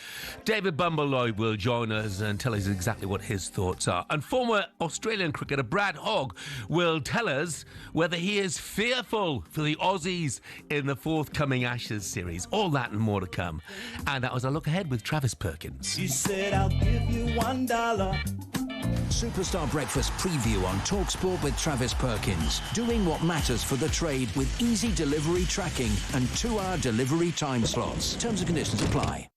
David Bumble-Lloyd will join us and tell us exactly what his thoughts are. And former Australian cricketer Brad Hogg will tell us whether he is fearful for the Aussies in the forthcoming Ashes series. All that and more to come. And that was a look ahead with Travis Perkins.
He said, I'll give you $1.
Superstar Breakfast preview on talkSPORT with Travis Perkins. Doing what matters for the trade with easy delivery tracking and 2-hour delivery time slots. Terms and conditions apply.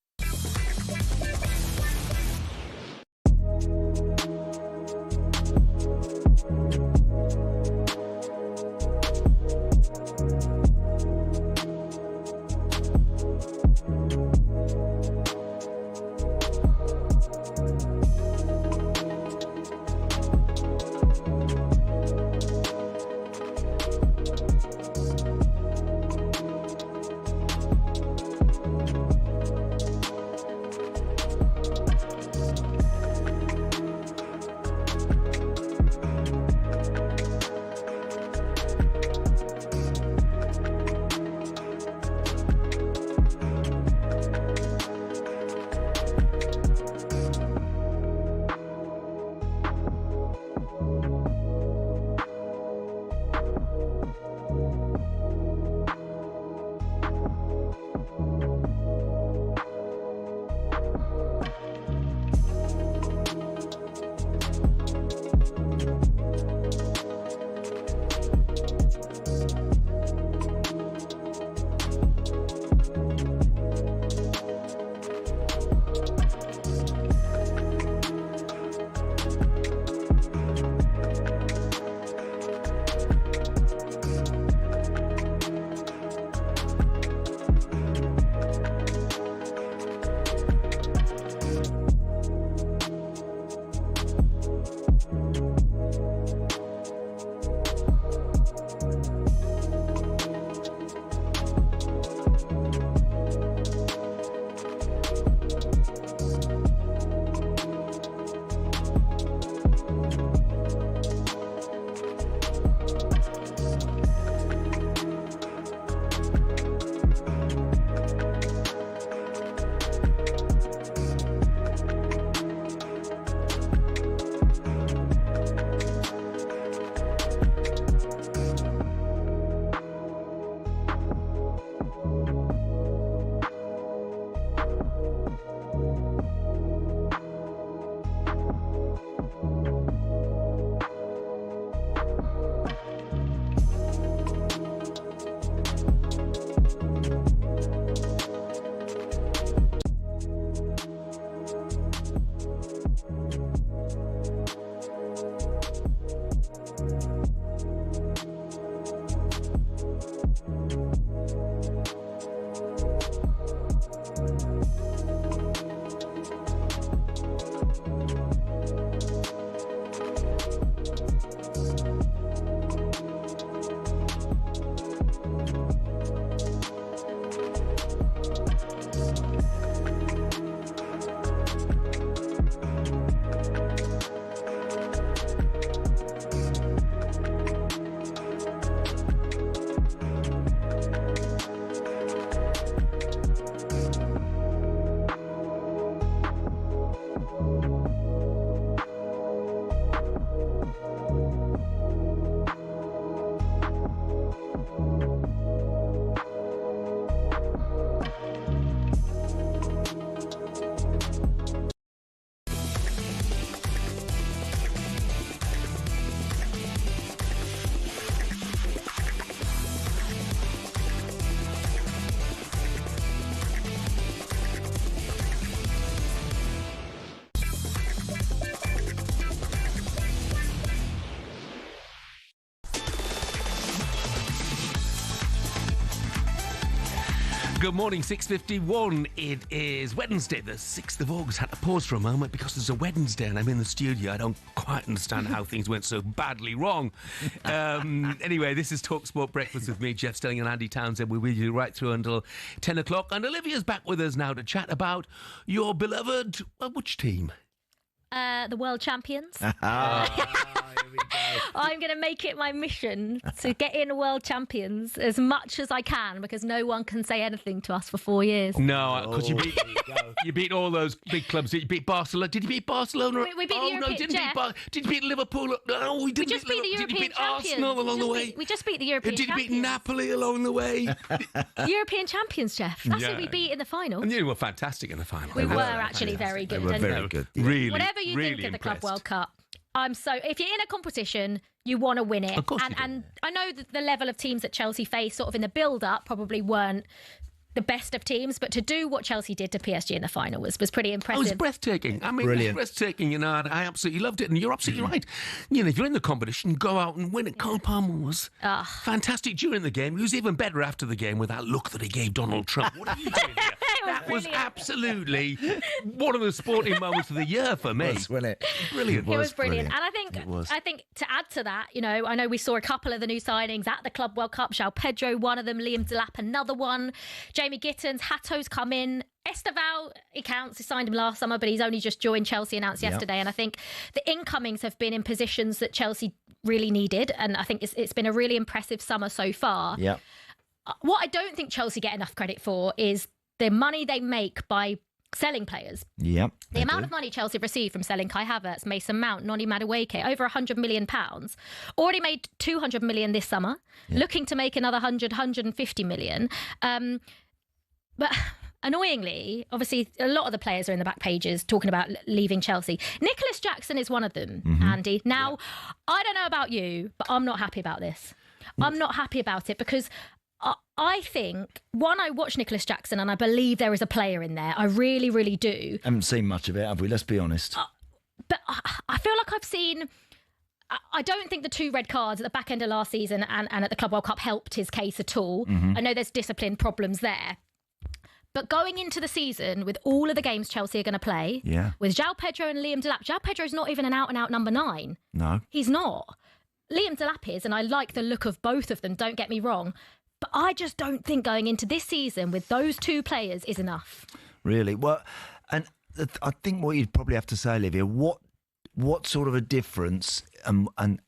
Good morning, 6:51. It is Wednesday, the 6th of August. Had to pause for a moment because it's a Wednesday and I'm in the studio. I don't quite understand how things went so badly wrong. Anyway, this is talkSPORT Breakfast with me, Jeff Stelling and Andy Townsend. We're with you right through until 10 o'clock. And Olivia's back with us now to chat about your beloved, which team?
The world champions. I'm going to make it my mission to get in world champions as much as I can, because no one can say anything to us for 4 years.
No, because you beat all those big clubs. You beat Barcelona. Did you beat Barcelona?
We beat the European.
Did you beat Liverpool? No, we didn't.
We just beat the European
Did you beat
champions.
Arsenal along the way?
We just beat the European champions.
Did you beat Napoli along the way?
European champions, Jeff. That's who we beat in the final.
And you were fantastic in the final.
We were actually very good.
They were very good.
Really,
whatever you
really
think of the
impressed.
Club World Cup, if you're in a competition, you want to win it.
Of course you do.
And I know that the level of teams that Chelsea faced sort of in the build-up probably weren't the best of teams, but to do what Chelsea did to PSG in the final was pretty impressive.
It was breathtaking. I mean,
Brilliant.
it was breathtaking. You know, I absolutely loved it. And you're absolutely right. You know, if you're in the competition, go out and win it. Cole Palmer was fantastic during the game. He was even better after the game with that look that he gave Donald Trump. What are you doing here? That was absolutely one of the sporting moments of the year for me.
Wasn't it?
Brilliant.
It was brilliant. And I think to add to that, you know, I know we saw a couple of the new signings at the Club World Cup. João Pedro, one of them, Liam Delap, another one. Jamie Gittins, Hato's come in. Esteval, he counts. He signed him last summer, but he's only just joined Chelsea, announced yesterday. And I think the incomings have been in positions that Chelsea really needed. And I think it's been a really impressive summer so far.
Yeah.
What I don't think Chelsea get enough credit for is the money they make by selling players.
Yep.
The amount of money Chelsea received from selling Kai Havertz, Mason Mount, Noni Madueke, over £100 million. Already made £200 million this summer, looking to make another 150 million. But annoyingly, obviously, a lot of the players are in the back pages talking about leaving Chelsea. Nicholas Jackson is one of them, Andy. Now, I don't know about you, but I'm not happy about this. I'm not happy about it because I think, one, I watch Nicholas Jackson and I believe there is a player in there. I really, really do.
Haven't seen much of it, have we? Let's be honest.
But I feel like I've seen... I don't think the 2 red cards at the back end of last season and at the Club World Cup helped his case at all. I know there's discipline problems there. But going into the season with all of the games Chelsea are going to play, with João Pedro and Liam Delap, João Pedro's not even an out-and-out number 9.
No.
He's not. Liam Delap is, and I like the look of both of them, don't get me wrong. But I just don't think going into this season with those 2 players is enough.
Really? Well, and I think what you'd probably have to say, Olivia, what sort of a difference and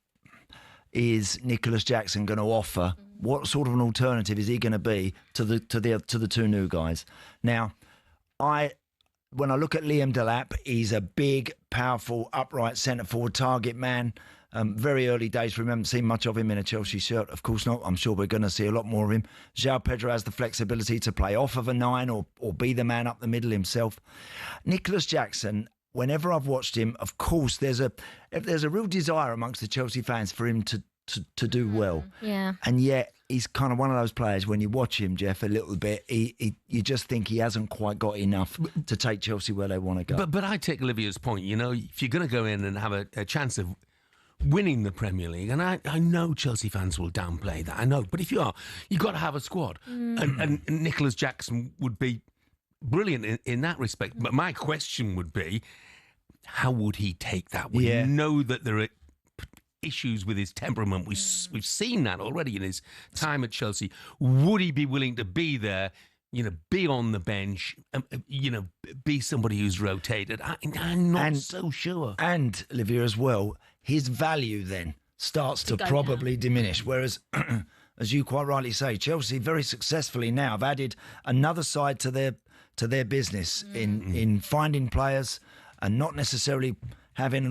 is Nicholas Jackson going to offer? What sort of an alternative is he going to be to the 2 new guys? Now, when I look at Liam Delap, he's a big, powerful, upright centre forward target man. Very early days, we haven't seen much of him in a Chelsea shirt. Of course not. I'm sure we're going to see a lot more of him. João Pedro has the flexibility to play off of a 9 or be the man up the middle himself. Nicholas Jackson, whenever I've watched him, of course, there's a real desire amongst the Chelsea fans for him to do well.
Yeah.
And yet he's kind of one of those players, when you watch him, Jeff, a little bit, you just think he hasn't quite got enough to take Chelsea where they want to go.
But I take Olivia's point. You know, if you're going to go in and have a chance of winning the Premier League, and I know Chelsea fans will downplay that, I know, but if you are, you've got to have a squad. And Nicholas Jackson would be brilliant in that respect. But my question would be, how would he take that? We know that there are issues with his temperament. We've seen that already in his time at Chelsea. Would he be willing to be there, you know, be on the bench, you know, be somebody who's rotated? I'm not so sure.
And, Olivia, as well, his value then starts to probably diminish. Whereas, as you quite rightly say, Chelsea very successfully now have added another side to their business in finding players and not necessarily having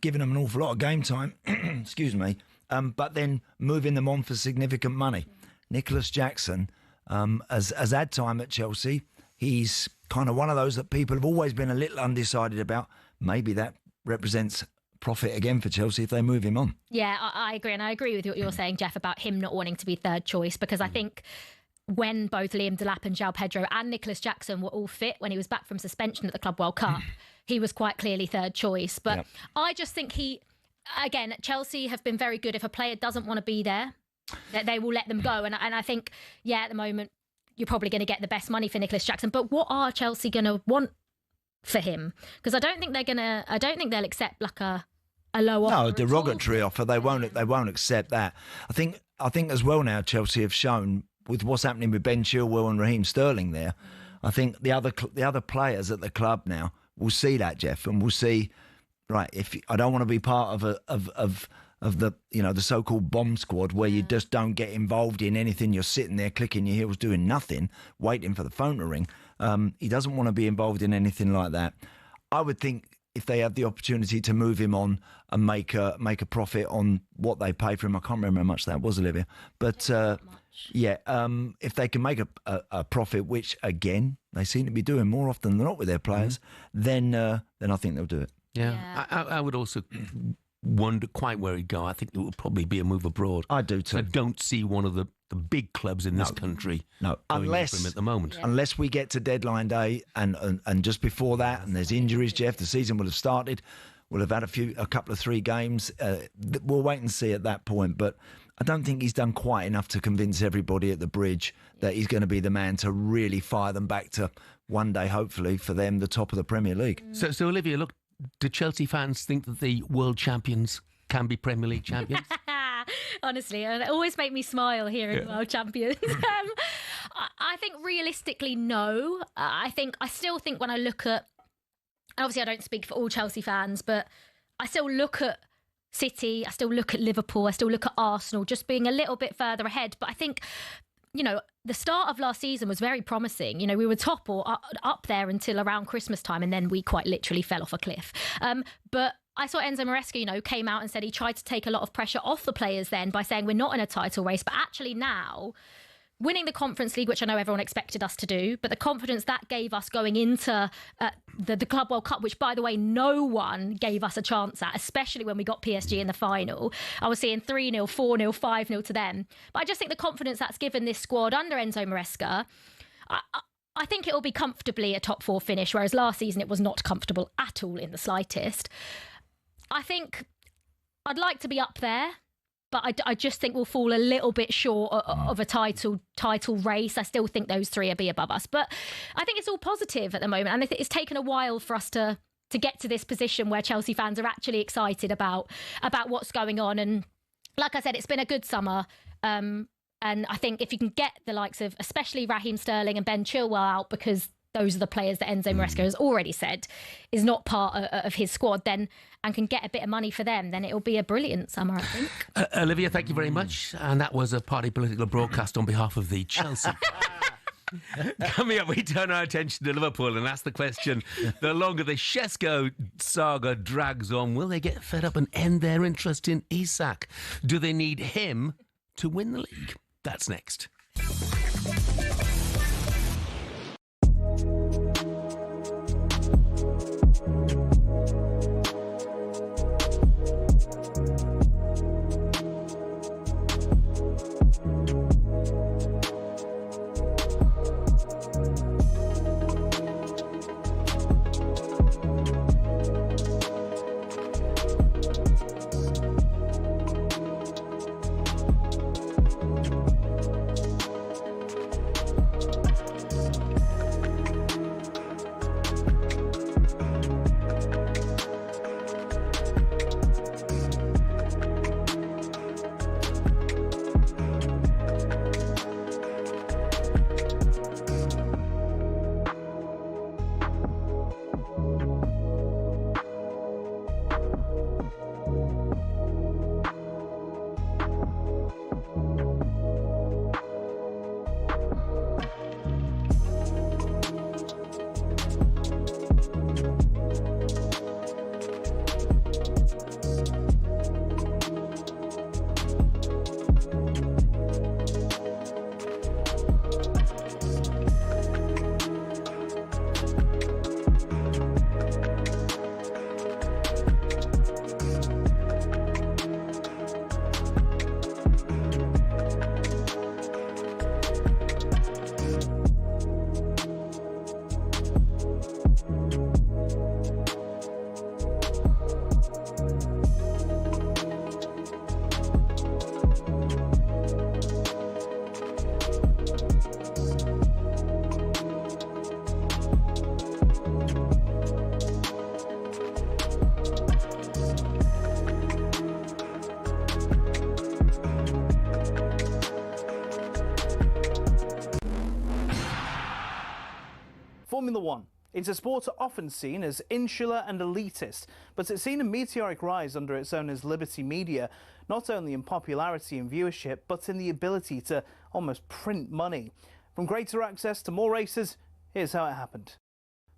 giving them an awful lot of game time, excuse me, but then moving them on for significant money. Nicholas Jackson has had time at Chelsea. He's kind of one of those that people have always been a little undecided about. Maybe that represents profit again for Chelsea if they move him on.
Yeah, I agree. And I agree with what you're saying, Jeff, about him not wanting to be third choice, because I think when both Liam Delap and João Pedro and Nicholas Jackson were all fit when he was back from suspension at the Club World Cup, he was quite clearly third choice. But I just think Chelsea have been very good. If a player doesn't want to be there, they will let them go. And I think, at the moment, you're probably going to get the best money for Nicholas Jackson. But what are Chelsea going to want for him? Because I don't think they'll accept like a low offer.
No, a derogatory offer. They won't accept that. I think as well now Chelsea have shown with what's happening with Ben Chilwell and Raheem Sterling there. I think the other players at the club now will see that, Jeff, and will see, right, if I don't want to be part of the the so-called bomb squad where you just don't get involved in anything. You're sitting there clicking your heels, doing nothing, waiting for the phone to ring. He doesn't want to be involved in anything like that. I would think if they had the opportunity to move him on and make a profit on what they pay for him, I can't remember how much that was, Olivia, but if they can make a profit, which again they seem to be doing more often than not with their players, then I think they'll do it.
Yeah. I would also wonder quite where he'd go. I think it would probably be a move abroad.
I do too.
I don't see one of the big clubs in this country going for him at the moment.
Unless we get to deadline day and just before that, and there's injuries, Jeff, the season will have started. We'll have had a couple of 3 games. We'll wait and see at that point. But I don't think he's done quite enough to convince everybody at the Bridge that he's going to be the man to really fire them back to one day, hopefully, for them, the top of the Premier League.
So Olivia, look, do Chelsea fans think that the world champions can be Premier League champions?
Honestly, it always make me smile hearing world champions. I think realistically, no. I still think when I look at, obviously I don't speak for all Chelsea fans, but I still look at City, I still look at Liverpool, I still look at Arsenal, just being a little bit further ahead. But I think, the start of last season was very promising. We were top or up there until around Christmas time, and then we quite literally fell off a cliff. But I saw Enzo Maresca, came out and said he tried to take a lot of pressure off the players then by saying we're not in a title race. But actually now, winning the Conference League, which I know everyone expected us to do, but the confidence that gave us going into the Club World Cup, which, by the way, no one gave us a chance at, especially when we got PSG in the final. I was seeing 3-0, 4-0, 5-0 to them. But I just think the confidence that's given this squad under Enzo Maresca, I think it will be comfortably a top 4 finish, whereas last season it was not comfortable at all in the slightest. I think I'd like to be up there, but I just think we'll fall a little bit short of a title race. I still think those 3 will be above us. But I think it's all positive at the moment. And it's taken a while for us to get to this position where Chelsea fans are actually excited about what's going on. And like I said, it's been a good summer. And I think if you can get the likes of especially Raheem Sterling and Ben Chilwell out, because those are the players that Enzo Maresca has already said is not part of his squad, then, and can get a bit of money for them, then it'll be a brilliant summer, I think.
Olivia, thank you very much. And that was a party political broadcast on behalf of the Chelsea. Coming up, we turn our attention to Liverpool and ask the question, the longer the Šeško saga drags on, will they get fed up and end their interest in Isak? Do they need him to win the league? That's next.
Formula One. It's a sport often seen as insular and elitist, but it's seen a meteoric rise under its owners Liberty Media, not only in popularity and viewership, but in the ability to almost print money. From greater access to more races, here's how it happened.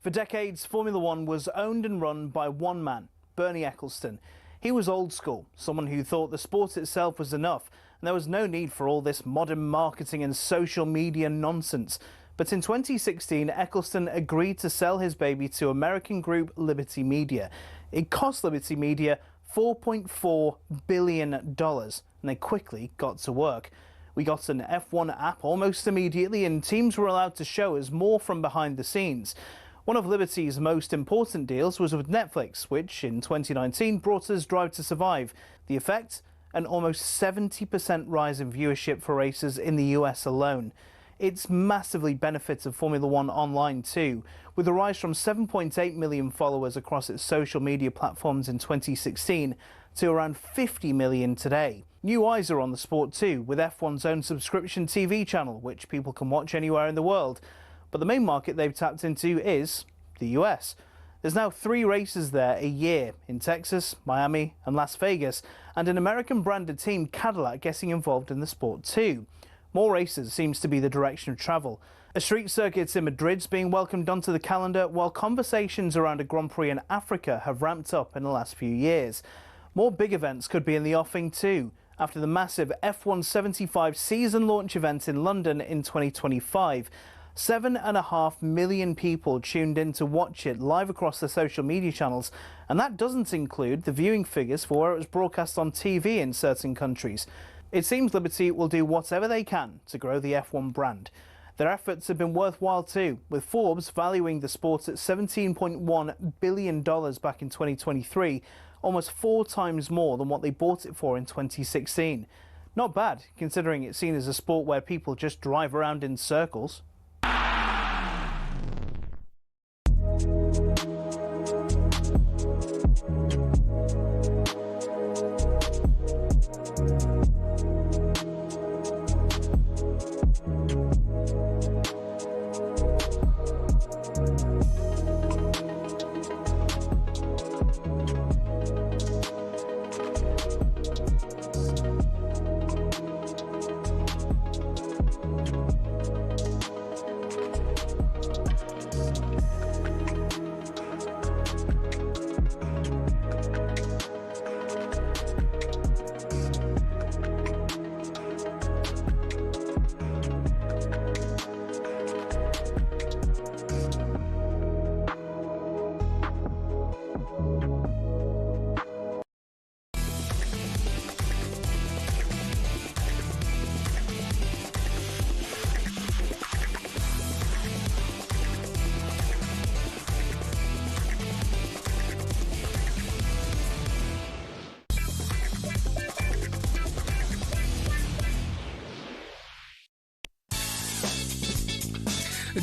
For decades, Formula One was owned and run by one man, Bernie Ecclestone. He was old school, someone who thought the sport itself was enough, and there was no need for all this modern marketing and social media nonsense. But in 2016, Ecclestone agreed to sell his baby to American group Liberty Media. It cost Liberty Media $4.4 billion, and they quickly got to work. We got an F1 app almost immediately, and teams were allowed to show us more from behind the scenes. One of Liberty's most important deals was with Netflix, which in 2019 brought us Drive to Survive. The effect? An almost 70% rise in viewership for races in the US alone. It's massively benefited Formula One online too, with a rise from 7.8 million followers across its social media platforms in 2016 to around 50 million today. New eyes are on the sport too, with F1's own subscription TV channel, which people can watch anywhere in the world. But the main market they've tapped into is the US. There's now 3 races there a year in Texas, Miami and Las Vegas, and an American branded team, Cadillac, getting involved in the sport too. More races seems to be the direction of travel. A street circuit in Madrid's being welcomed onto the calendar, while conversations around a Grand Prix in Africa have ramped up in the last few years. More big events could be in the offing too, after the massive F1 75 season launch event in London in 2025. 7.5 million people tuned in to watch it live across the social media channels, and that doesn't include the viewing figures for where it was broadcast on TV in certain countries. It seems Liberty will do whatever they can to grow the F1 brand. Their efforts have been worthwhile too, with Forbes valuing the sport at $17.1 billion back in 2023, almost 4 times more than what they bought it for in 2016. Not bad, considering it's seen as a sport where people just drive around in circles.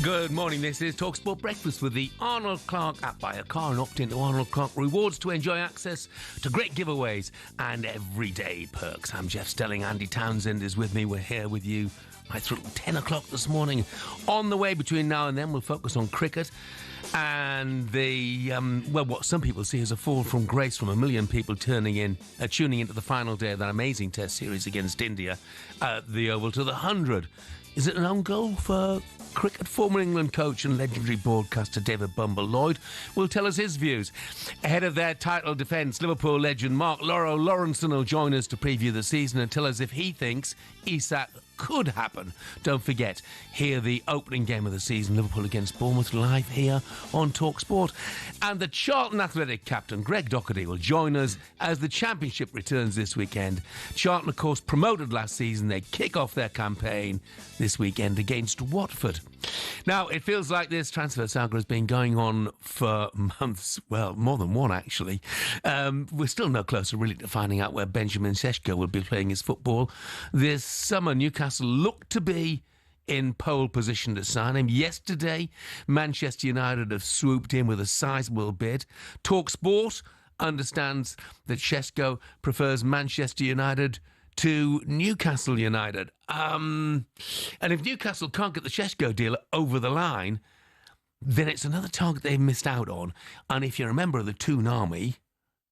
Good morning, this is talkSPORT Breakfast with the Arnold Clark app. Buy a car and opt into Arnold Clark Rewards to enjoy access to great giveaways and everyday perks. I'm Jeff Stelling. Andy Townsend is with me. We're here with you right through 10 o'clock this morning. On the way between now and then, we'll focus on cricket and the, what some people see as a fall from grace from 1 million people tuning into the final day of that amazing test series against India at the Oval to the 100. Is it an own goal for cricket? Former England coach and legendary broadcaster David Bumble Lloyd will tell us his views. Ahead of their title defence, Liverpool legend Mark Lawrenson will join us to preview the season and tell us if he thinks ESAC could happen. Don't forget, hear the opening game of the season, Liverpool against Bournemouth, live here on talkSPORT. And the Charlton Athletic captain, Greg Doherty, will join us as the Championship returns this weekend. Charlton, of course, promoted last season. They kick off their campaign this weekend against Watford. Now, it feels like this transfer saga has been going on for months, well, more than one, actually. We're still no closer, really, to finding out where Benjamin Sesko will be playing his football this summer. Newcastle look to be in pole position to sign him. Yesterday, Manchester United have swooped in with a sizable bid. talkSPORT understands that Sesko prefers Manchester United to Newcastle United. And if Newcastle can't get the Sesko deal over the line, then it's another target they've missed out on. And if you're a member of the Toon Army,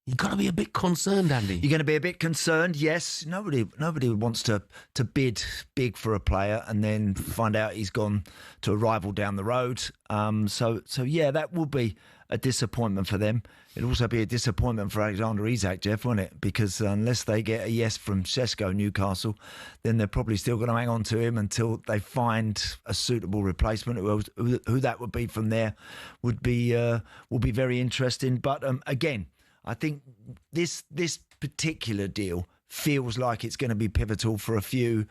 you've got to be a bit concerned, Andy. You're
going to be a bit concerned, yes. Nobody wants to bid big for a player and then find out he's gone to a rival down the road. So yeah, that will be a disappointment for them. It'll also be a disappointment for Alexander Isak, Jeff, won't it? Because unless they get a yes from Šeško, Newcastle, then they're probably still going to hang on to him until they find a suitable replacement. Who that would be from there will be very interesting. But again, I think this particular deal feels like it's going to be pivotal for a few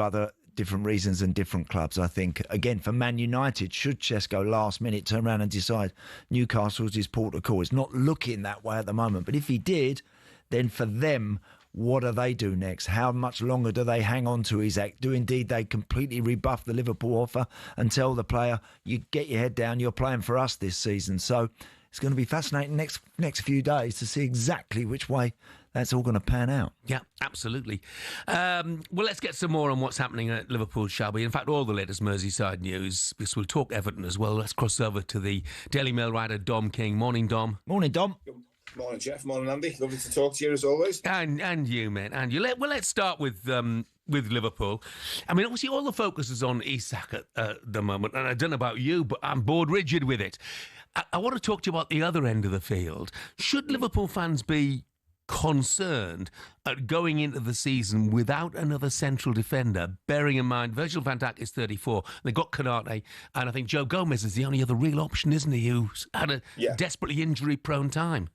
other different reasons and different clubs. I think, again, for Man United, should Šeško last minute turn around and decide Newcastle's his port of call? It's not looking that way at the moment. But if he did, then for them, what do they do next? How much longer do they hang on to Isak? Do indeed they completely rebuff the Liverpool offer and tell the player, you get your head down, you're playing for us this season? So it's going to be fascinating next few days to see exactly which way that's all going to pan out.
Yeah, absolutely. Well, let's get some more on what's happening at Liverpool, shall we? In fact, all the latest Merseyside news, because we'll talk Everton as well. Let's cross over to the Daily Mail writer, Dom King. Morning, Dom.
Morning, Dom.
Morning, Jeff. Morning, Andy. Lovely to talk to you as always.
And you, mate. And you. Well, let's start with Liverpool. I mean, obviously, all the focus is on Isak at the moment, and I don't know about you, but I'm bored rigid with it. I want to talk to you about the other end of the field. Should Liverpool fans be concerned at going into the season without another central defender, bearing in mind Virgil van Dijk is 34, they've got Canate, and I think Joe Gomez is the only other real option, isn't he, who's had a desperately injury-prone time?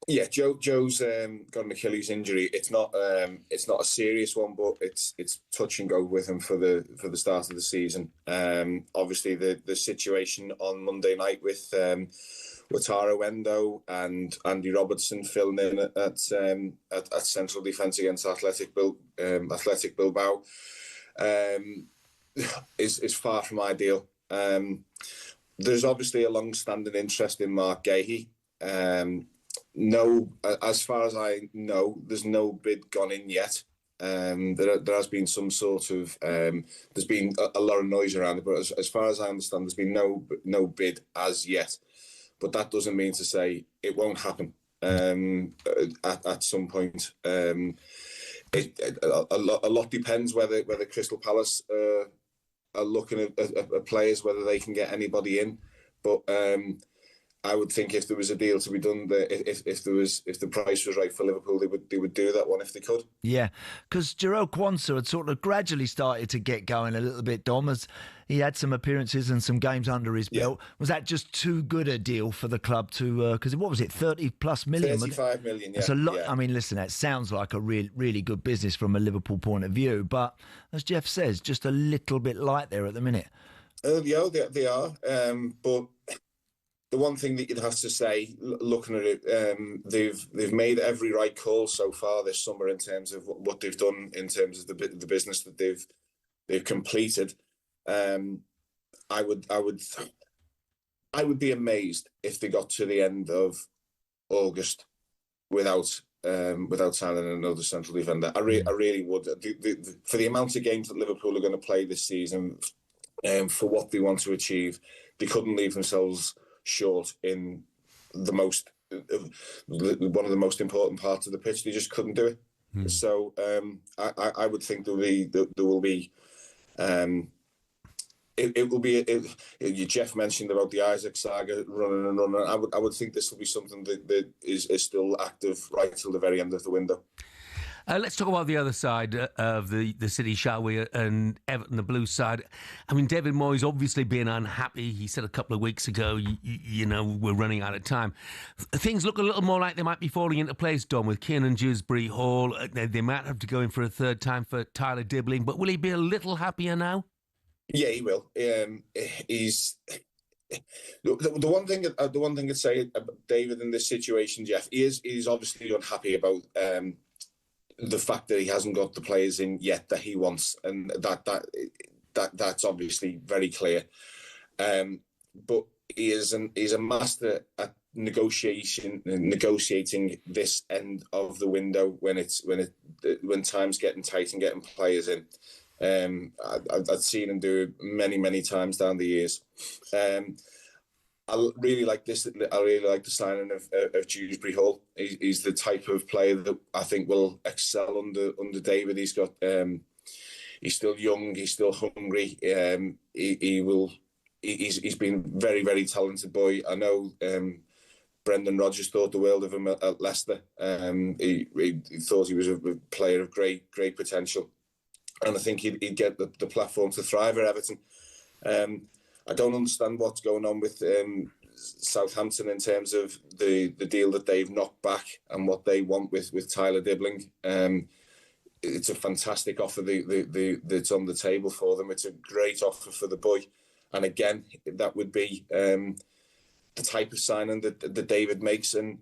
Yeah, Joe's got an Achilles injury. It's not a serious one, but it's touch and go with him for the start of the season. Obviously, the situation on Monday night with Wataru Endo and Andy Robertson filling in at central defence against Athletic Bilbao is far from ideal. There's obviously a long-standing interest in Mark Gahey. No, as far as I know, there's no bid gone in yet. There has been some sort of there's been a lot of noise around it, but as far as I understand, there's been no bid as yet. But that doesn't mean to say it won't happen at some point. A lot depends whether Crystal Palace are looking at players, whether they can get anybody in. But I would think if there was a deal to be done, if the price was right for Liverpool, they would do that one if they could.
Yeah, because Jerome Kwanzaa had sort of gradually started to get going a little bit, Dom, as he had some appearances and some games under his belt. Was that just too good a deal for the club to? Because what was it, 30+ million?
35 million. Yeah,
it's a lot.
Yeah.
I mean, listen, that sounds like a really good business from a Liverpool point of view, but as Jeff says, just a little bit light there at the minute.
Yeah, they are, but. The one thing that you'd have to say, looking at it, they've made every right call so far this summer in terms of what they've done in terms of the business that they've completed. I would be amazed if they got to the end of August without signing another central defender. I really would. For the amount of games that Liverpool are going to play this season, for what they want to achieve, they couldn't leave themselves short in one of the most important parts of the pitch. They just couldn't do it. So I would think there will be. It will be. Jeff mentioned about the Isak saga running. I would think this will be something that is still active right till the very end of the window.
Let's talk about the other side of the city, shall we? And Everton, the blue side. I mean, David Moyes obviously being unhappy. He said a couple of weeks ago, you know, we're running out of time. Things look a little more like they might be falling into place, Dom, with Kiernan Dewsbury Hall. They might have to go in for a third time for Tyler Dibbling. But will he be a little happier now?
Yeah, he will. He's... The one thing I'd say about David in this situation, Jeff, he's obviously unhappy about... the fact that he hasn't got the players in yet that he wants, and that's obviously very clear. But he's a master at negotiating this end of the window when time's getting tight and getting players in. I've seen him do it many times down the years. I really like this. I really like the signing of Dewsbury Hall. He's the type of player that I think will excel under David. He's got. He's still young. He's still hungry. He's been very, very talented boy. I know. Brendan Rodgers thought the world of him at Leicester. He thought he was a player of great potential, and I think he'd get the platform to thrive at Everton. I don't understand what's going on with Southampton in terms of the deal that they've knocked back and what they want with Tyler Dibbling. It's a fantastic offer that's on the table for them. It's a great offer for the boy, and again, that would be the type of signing that David makes, and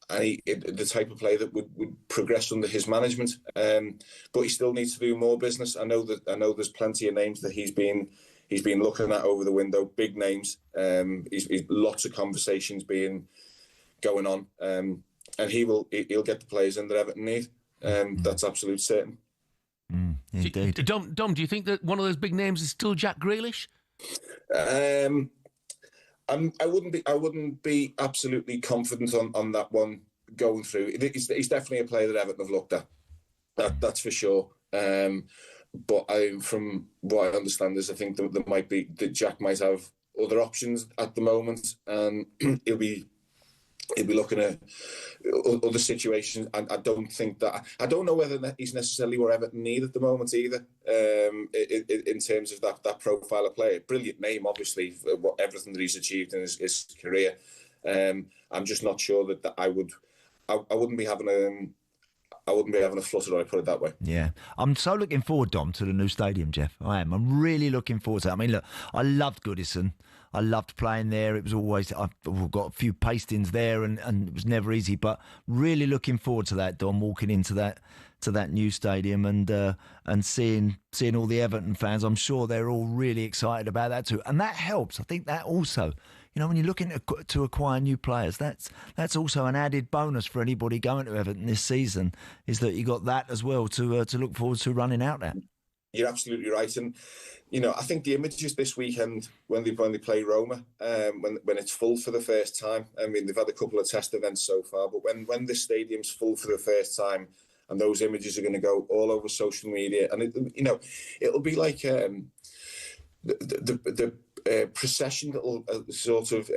the type of player that would progress under his management. But he still needs to do more business. I know there's plenty of names that he's been looking at over the window, big names. He's lots of conversations going on, and he'll get the players in that Everton need. That's absolute certain.
Indeed.
Dom, do you think that one of those big names is still Jack Grealish?
I wouldn't be absolutely confident on that one going through. He's definitely a player that Everton have looked at. That's for sure. But from what I understand is I think that Jack might have other options at the moment, and he'll be looking at other situations. And I don't know whether he's necessarily what Everton need at the moment either. In terms of that profile of player, brilliant name, obviously, for everything that he's achieved in his career. I'm just not sure that I wouldn't be having a flutter, I put it that way.
Yeah. I'm so looking forward, Dom, to the new stadium, Jeff. I am. I'm really looking forward to it. I mean, look, I loved Goodison. I loved playing there. It was always, I've got a few pastings there and it was never easy, but really looking forward to that, Dom, walking into that new stadium and seeing all the Everton fans. I'm sure they're all really excited about that too. And that helps. I think that also, when you're looking to acquire new players, that's also an added bonus for anybody going to Everton this season, is that you got that as well to look forward to running out at.
You're absolutely right, and I think the images this weekend when they play Roma, when it's full for the first time. I mean, they've had a couple of test events so far, but when this stadium's full for the first time, and those images are going to go all over social media, and it'll be like the procession that will sort of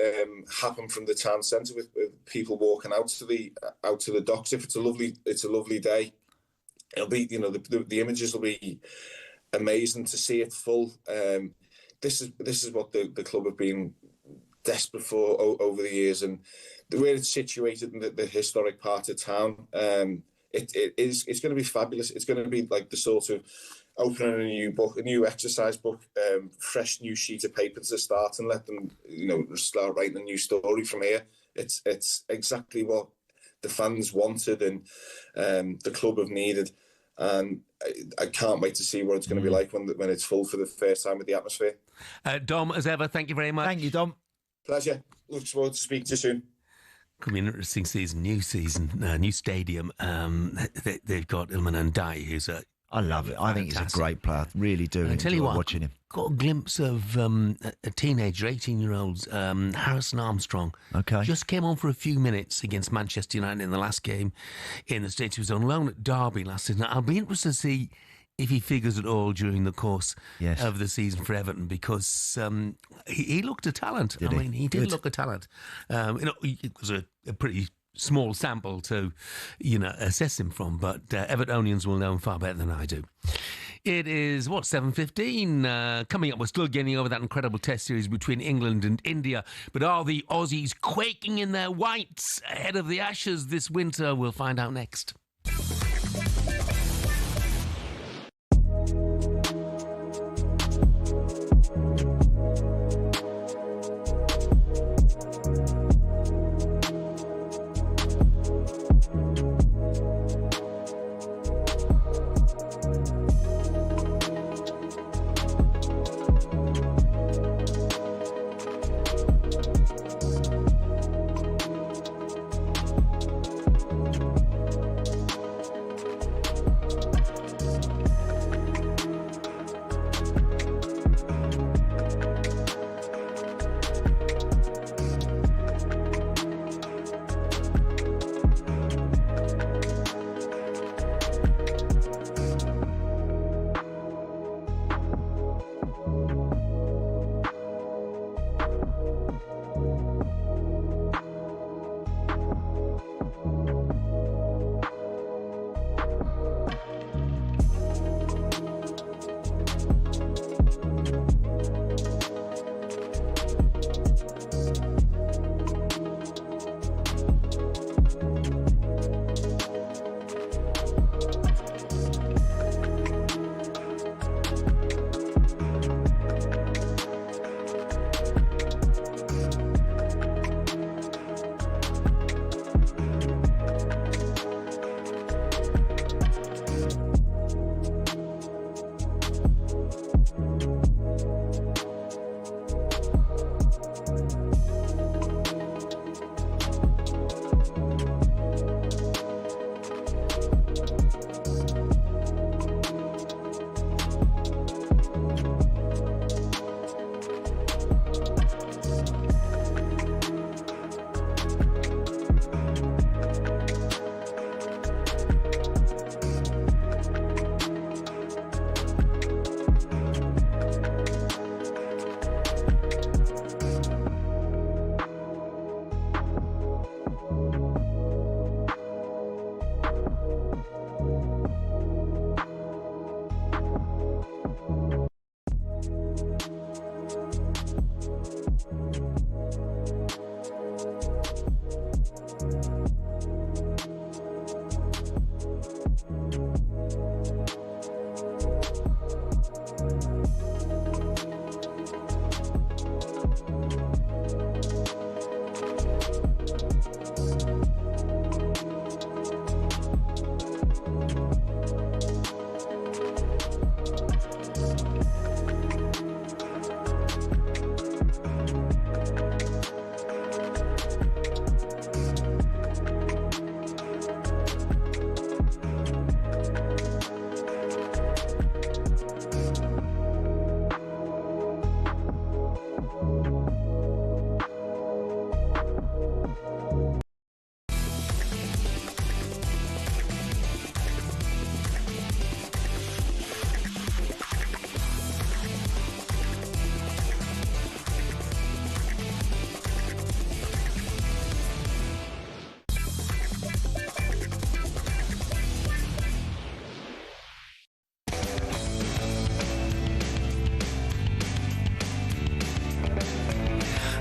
happen from the town centre with people walking out to the docks. If it's a lovely day, it'll be the images will be amazing to see it full. This is what the club have been desperate for over the years, and the way it's situated in the historic part of town, it's going to be fabulous. It's going to be like the sort of opening a new exercise book, fresh new sheet of paper to start and let them start writing a new story from here. It's exactly what the fans wanted and the club have needed. And I can't wait to see what it's going to be like when it's full for the first time with the atmosphere.
Dom, as ever, thank you very much.
Thank you, Dom.
Pleasure. Look forward to speaking to you soon.
Could be an interesting season, new stadium. They've got Ilman Ndiaye, who's
I love it. I think he's a great player. Really do.
I tell you what,
watching him.
Got a glimpse of a teenager, 18-year-old Harrison Armstrong.
Okay.
Just came on for a few minutes against Manchester United in the last game in the States. He was on loan at Derby last season. I'll be interested to see if he figures at all during the course of the season for Everton, because he looked a talent. He did look a talent. It was a pretty small sample to, assess him from, but Evertonians will know him far better than I do. It is, 7:15. Coming up, we're still getting over that incredible test series between England and India, but are the Aussies quaking in their whites ahead of the Ashes this winter? We'll find out next.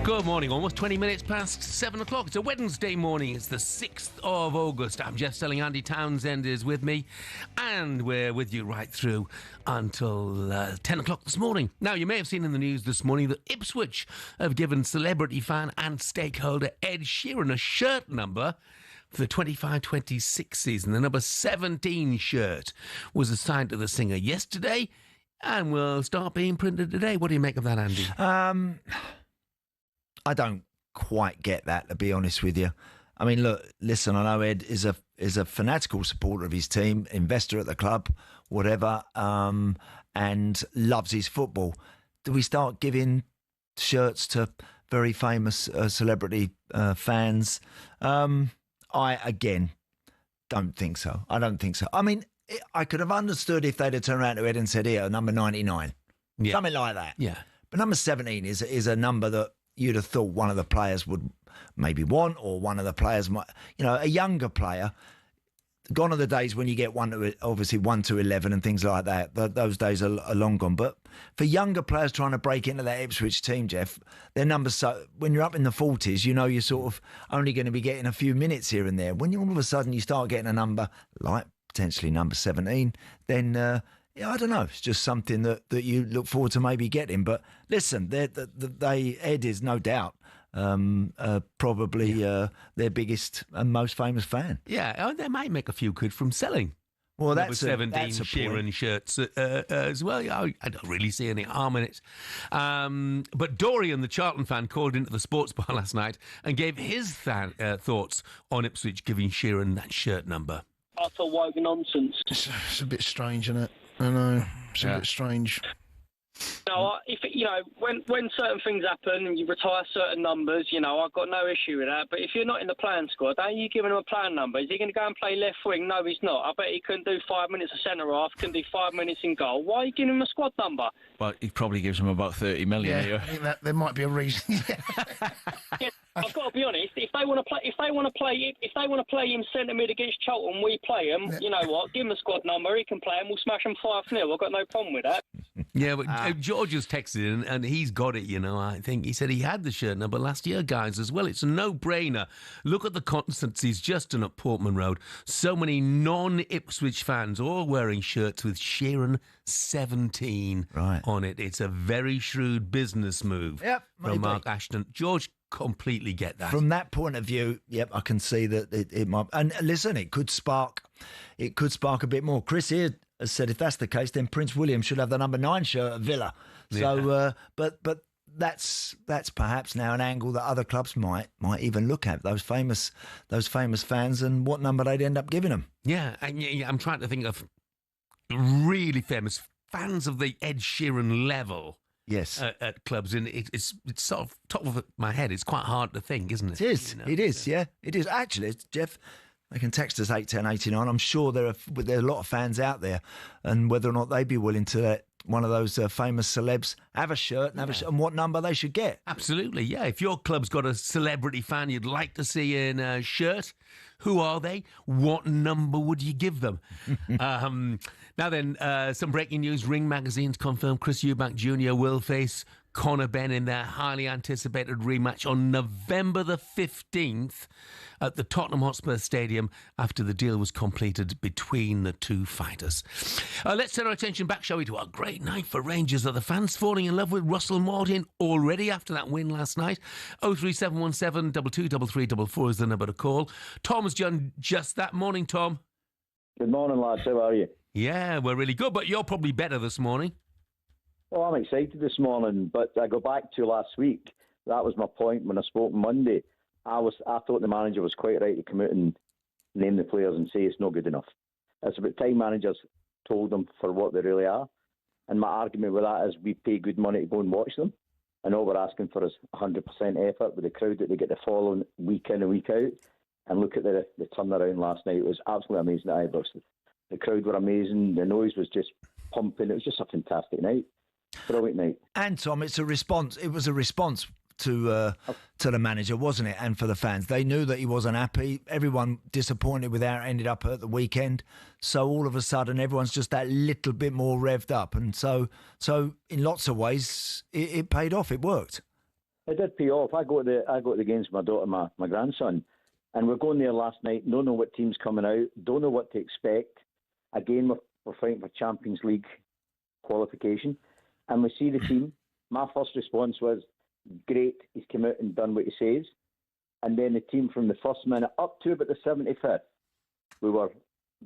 Good morning, almost 20 minutes past 7 o'clock. It's a Wednesday morning. It's the 6th of August. I'm Jeff Stelling. Andy Townsend is with me. And we're with you right through until 10 o'clock this morning. Now, you may have seen in the news this morning that Ipswich have given celebrity fan and stakeholder Ed Sheeran a shirt number for the 25-26 season. The number 17 shirt was assigned to the singer yesterday and will start being printed today. What do you make of that, Andy?
I don't quite get that, to be honest with you. I mean, look, listen, I know Ed is a fanatical supporter of his team, investor at the club, whatever, and loves his football. Do we start giving shirts to very famous celebrity fans? I, again, don't think so. I don't think so. I mean, I could have understood if they'd have turned around to Ed and said, here, number 99. Yeah. Something like that.
Yeah.
But number 17 is a number that you'd have thought one of the players would maybe want, or one of the players might, a younger player. Gone are the days when you get 1 to 11 and things like that. Those days are long gone. But for younger players trying to break into that Ipswich team, Jeff, their numbers, so when you're up in the 40s, you're sort of only going to be getting a few minutes here and there. When all of a sudden you start getting a number like potentially number 17, then I don't know. It's just something that you look forward to maybe getting. But listen, Ed is no doubt probably their biggest and most famous fan.
Yeah, they might make a few quid from selling.
Well, that's
17
that's a
Sheeran
point.
shirts as well. I don't really see any harm in it. But Dorian, the Charlton fan, called into the sports bar last night and gave his thoughts on Ipswich giving Sheeran that shirt number.
Utter woke nonsense.
It's a bit strange, isn't it? I know. It's a bit strange.
No, when certain things happen and you retire certain numbers, I've got no issue with that. But if you're not in the playing squad, are you giving him a playing number? Is he going to go and play left wing? No, he's not. I bet he couldn't do 5 minutes of centre half, couldn't do 5 minutes in goal. Why are you giving him a squad number?
Well, he probably gives him about 30 million. Yeah, I think that there might be a reason.
Yeah, I've got to be honest. If they want to play him centre mid against Charlton, we play him. You know what? Give him a squad number. He can play him. We'll smash him 5-0. I've got no problem with that.
Yeah, but George has texted in and he's got it, I think. He said he had the shirt number last year, guys, as well. It's a no-brainer. Look at the constancies just done at Portman Road. So many non-Ipswich fans all wearing shirts with Sheeran 17 on it. It's a very shrewd business move from Mark Ashton. George, completely get that.
From that point of view, I can see that it might. And listen, it could spark a bit more. Chris here has said if that's the case, then Prince William should have the number 9 shirt at Villa. So, but that's perhaps now an angle that other clubs might even look at, those famous fans and what number they'd end up giving them.
Yeah, and I'm trying to think of really famous fans of the Ed Sheeran level.
Yes,
at clubs, and it's sort of top of my head. It's quite hard to think, isn't it?
It is. It is. Yeah, it is. Actually, Jeff, they can text us 81089. I'm sure there are a lot of fans out there, and whether or not they'd be willing to let one of those famous celebs have a shirt and what number they should get.
Absolutely, yeah. If your club's got a celebrity fan you'd like to see in a shirt, Who are they? What number would you give them? Now then, some breaking news. Ring magazine's confirmed Chris Eubank Jr. will face Conor Benn in their highly anticipated rematch on November the 15th at the Tottenham Hotspur Stadium after the deal was completed between the two fighters. Let's turn our attention back, shall we, to a great night for Rangers. Are the fans falling in love with Russell Martin already after that win last night? 03717 223344 is the number to call. Tom's done just that. Morning, Tom.
Good morning, lads. How are you?
Yeah, we're really good, but you're probably better this morning.
Well, I'm excited this morning, but I go back to last week. That was my point when I spoke Monday. I thought the manager was quite right to come out and name the players and say it's not good enough. It's about time managers told them for what they really are. And my argument with that is we pay good money to go and watch them. And all we're asking for is 100% effort with the crowd that they get to follow week in and week out. And look at the turnaround last night. It was absolutely amazing at Ibrox. The crowd were amazing. The noise was just pumping. It was just a fantastic night. Brilliant night.
And Tom, it's a response. It was a response to the manager, wasn't it? And for the fans, they knew that he wasn't happy. Everyone disappointed with how it ended up at the weekend. So all of a sudden, everyone's just that little bit more revved up, and so in lots of ways, it paid off. It worked.
It did pay off. I go to the games with my daughter, my grandson, and we're going there last night. Don't know what team's coming out. Don't know what to expect. Again, we're fighting for Champions League qualification. And we see the team. My first response was, great, he's come out and done what he says. And then the team from the first minute up to about the 75th, we were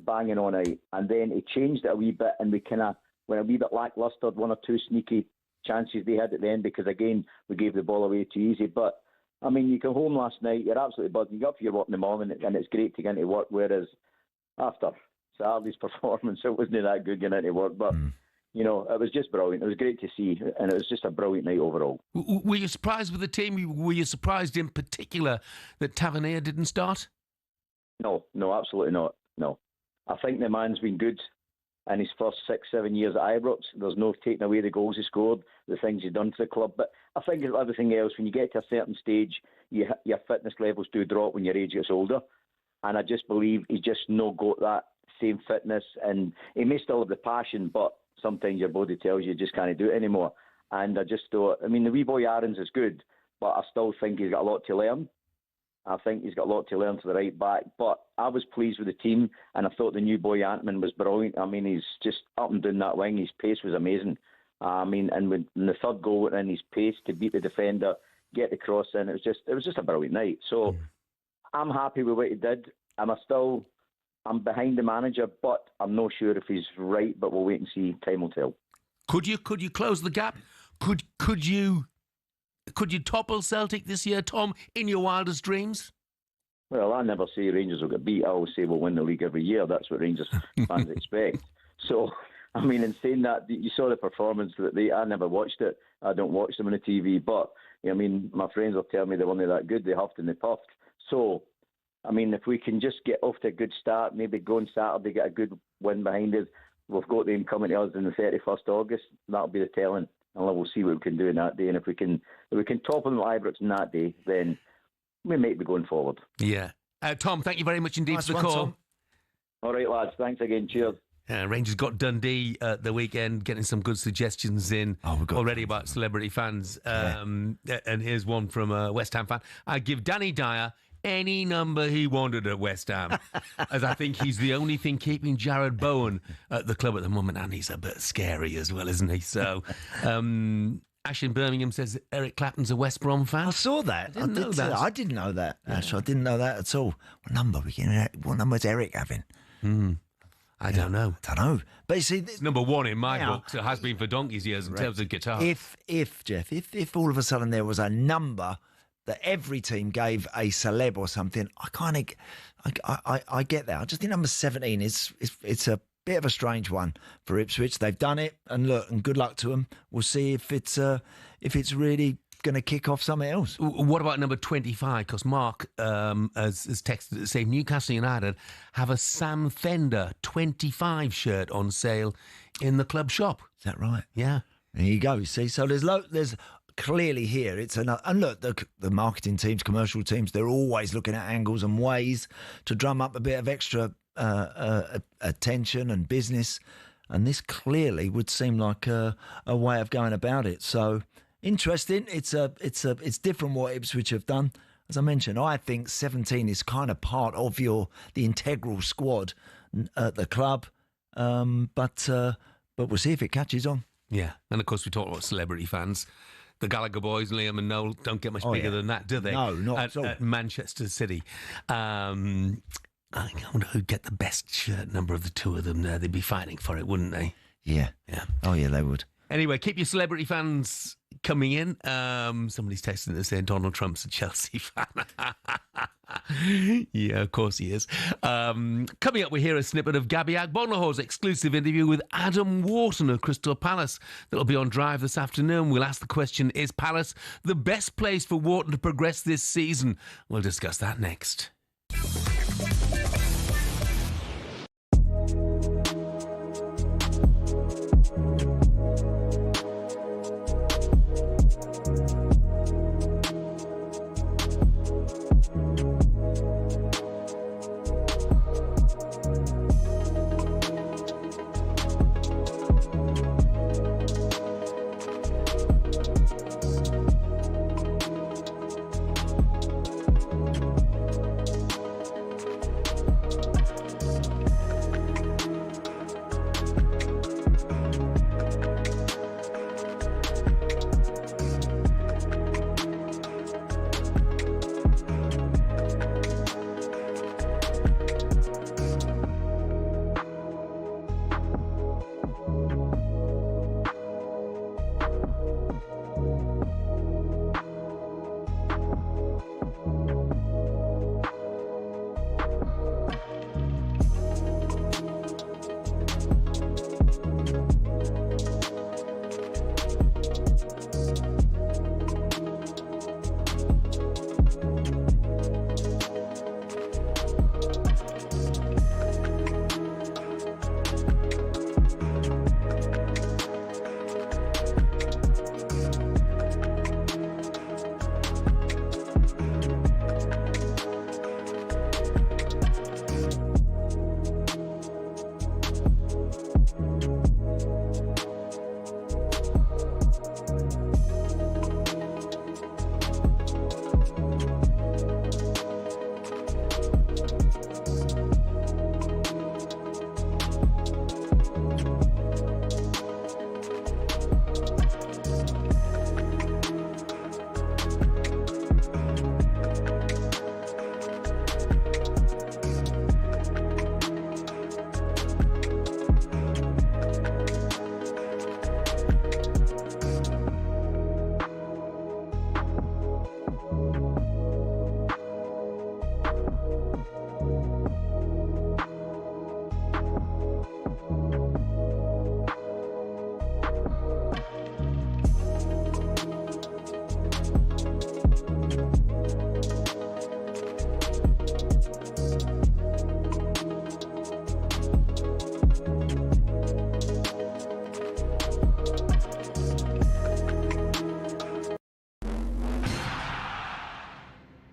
banging on out. And then he changed it a wee bit, and we kind of went a wee bit lacklustre, one or two sneaky chances they had at the end because, again, we gave the ball away too easy. But, I mean, you come home last night, you're absolutely buzzing. You get up for your work in the morning, and it's great to get into work, whereas after Saturday's performance, it wasn't that good getting into work. But... You know, it was just brilliant. It was great to see, and it was just a brilliant night overall.
Were you surprised with the team? Were you surprised in particular that Tavernier didn't start?
No, absolutely not. No. I think the man's been good in his first 6-7 years at Ibrox. There's no taking away the goals he scored, the things he's done for the club. But I think everything else, when you get to a certain stage, your fitness levels do drop when your age gets older. And I just believe he's just not got that same fitness. And he may still have the passion, but sometimes your body tells you just can't do it anymore. And I just thought, I mean, the wee boy Aarons is good, but I still think he's got a lot to learn. I think he's got a lot to learn to the right back. But I was pleased with the team, and I thought the new boy Antman was brilliant. I mean, he's just up and down that wing. His pace was amazing. I mean, and when the third goal went in, his pace to beat the defender, get the cross in, it was just a brilliant night. So I'm happy with what he did. I'm behind the manager, but I'm not sure if he's right, but we'll wait and see. Time will tell.
Could you close the gap? Could you topple Celtic this year, Tom, in your wildest dreams?
Well, I never say Rangers will get beat. I always say we'll win the league every year. That's what Rangers fans expect. So, I mean, in saying that, you saw the performance that I never watched it. I don't watch them on the TV, but I mean, my friends will tell me they weren't that good. They huffed and they puffed. So, I mean, if we can just get off to a good start, maybe go on Saturday, get a good win behind us. We've got them coming to us on the 31st August. That'll be the telling, and we'll see what we can do in that day. And if we can topple them at Ibrox in that day, then we might be going forward.
Yeah. Tom, thank you very much indeed for the call. Tom.
All right, lads. Thanks again. Cheers.
Rangers got Dundee the weekend, getting some good suggestions in already about celebrity fans. And here's one from a West Ham fan. I give Danny Dyer any number he wanted at West Ham, as I think he's the only thing keeping Jared Bowen at the club at the moment, and he's a bit scary as well, isn't he? So, Ash in Birmingham says Eric Clapton's a West Brom fan.
I saw that.
I didn't know that.
I didn't know that. Actually, I didn't know that at all. What number's Eric having?
I don't know.
But you see,
it's number one in my book. So it has been for donkey's years in terms of guitar.
If Jeff, if all of a sudden there was a number that every team gave a celeb or something, I get that. I just think number 17 it's a bit of a strange one for Ipswich. They've done it, and look, and good luck to them. We'll see if it's really going to kick off something else.
What about number 25? Because Mark has texted to say Newcastle United have a Sam Fender 25 shirt on sale in the club shop.
Is that right?
Yeah.
There you go. You see, so there's clearly here it's another. And look, the marketing teams, commercial teams, they're always looking at angles and ways to drum up a bit of extra attention and business. And this clearly would seem like a way of going about it. So interesting. It's different what Ipswich have done. As I mentioned, I think 17 is kind of part of the integral squad at the club. But we'll see if it catches on.
Yeah, and of course we talk about celebrity fans. The Gallagher boys, Liam and Noel, don't get much bigger than that, do they?
No, not at all.
At Manchester City. I wonder who'd get the best shirt number of the two of them there. They'd be fighting for it, wouldn't they?
Yeah. Oh, yeah, they would.
Anyway, keep your celebrity fans coming in. Somebody's texting this saying Donald Trump's a Chelsea fan. Yeah, of course he is. Coming up, we hear a snippet of Gabby Agbonlaho's exclusive interview with Adam Wharton of Crystal Palace. That'll be on Drive this afternoon. We'll ask the question, is Palace the best place for Wharton to progress this season? We'll discuss that next.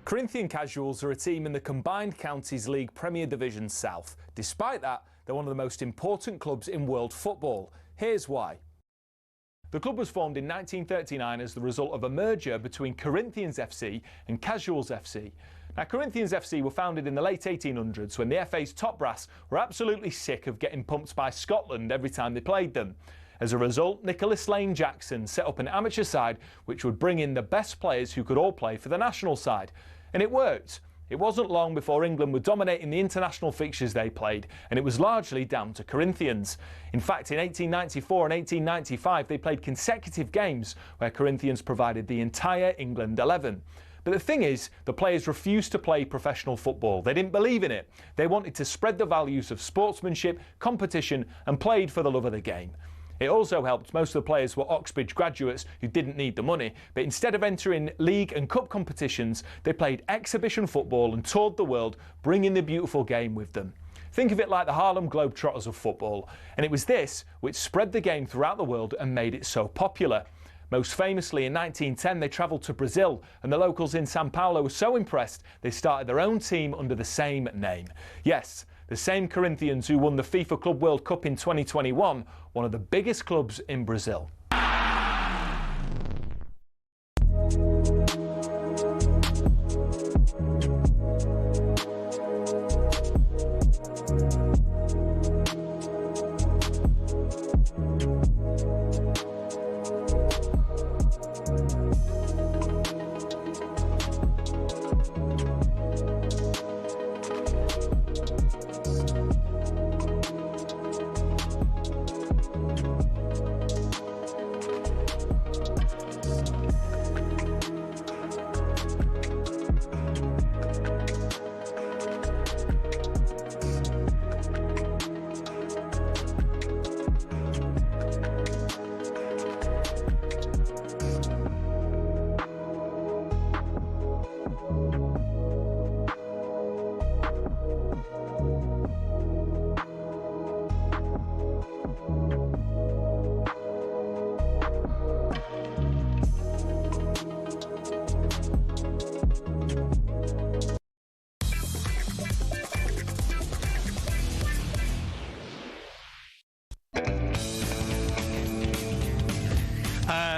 Corinthian Casuals are a team in the Combined Counties League Premier Division South. Despite that, they're one of the most important clubs in world football. Here's why. The club was formed in 1939 as the result of a merger between Corinthians FC and Casuals FC. Now, Corinthians FC were founded in the late 1800s when the FA's top brass were absolutely sick of getting pumped by Scotland every time they played them. As a result, Nicholas Lane Jackson set up an amateur side which would bring in the best players who could all play for the national side. And it worked. It wasn't long before England were dominating the international fixtures they played, and it was largely down to Corinthians. In fact, in 1894 and 1895, they played consecutive games where Corinthians provided the entire England 11. But the thing is, the players refused to play professional football. They didn't believe in it. They wanted to spread the values of sportsmanship, competition, and played for the love of the game. It also helped most of the players were Oxbridge graduates who didn't need the money, but instead of entering league and cup competitions, they played exhibition football and toured the world, bringing the beautiful game with them. Think of it like the Harlem Globetrotters of football, and it was this which spread the game throughout the world and made it so popular. Most famously, in 1910, they travelled to Brazil, and the locals in Sao Paulo were so impressed they started their own team under the same name. Yes, the same Corinthians who won the FIFA Club World Cup in 2021, one of the biggest clubs in Brazil.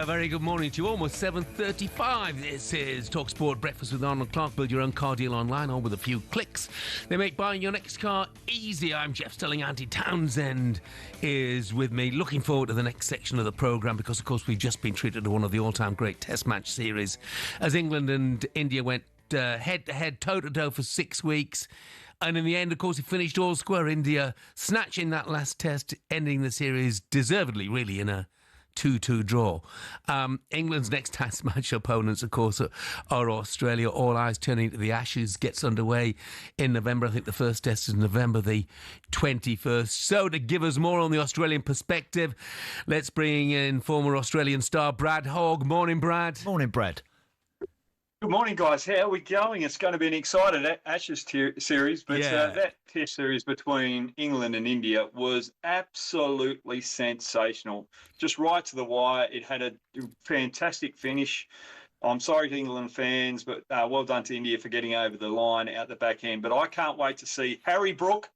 Very good morning to you. Almost 7:35. This is talkSPORT Breakfast with Arnold Clark. Build your own car deal online, all with a few clicks. They make buying your next car easy. I'm Jeff Stelling. Auntie Townsend is with me. Looking forward to the next section of the programme because, of course, we've just been treated to one of the all-time great Test match series as England and India went head-to-head, toe-to-toe for 6 weeks. And in the end, of course, it finished all square. India snatching that last test, ending the series deservedly, really, in a 2-2 draw. England's next Test match opponents, of course, are Australia. All eyes turning to the Ashes. Gets underway in November. I think the first test is November the 21st. So to give us more on the Australian perspective, let's bring in former Australian star Brad Hogg. Morning, Brad.
Morning, Brad.
Good morning, guys. How are we going? It's going to be an exciting Ashes series, but that Test series between England and India was absolutely sensational. Just right to the wire. It had a fantastic finish. I'm sorry to England fans, but well done to India for getting over the line out the back end. But I can't wait to see Harry Brook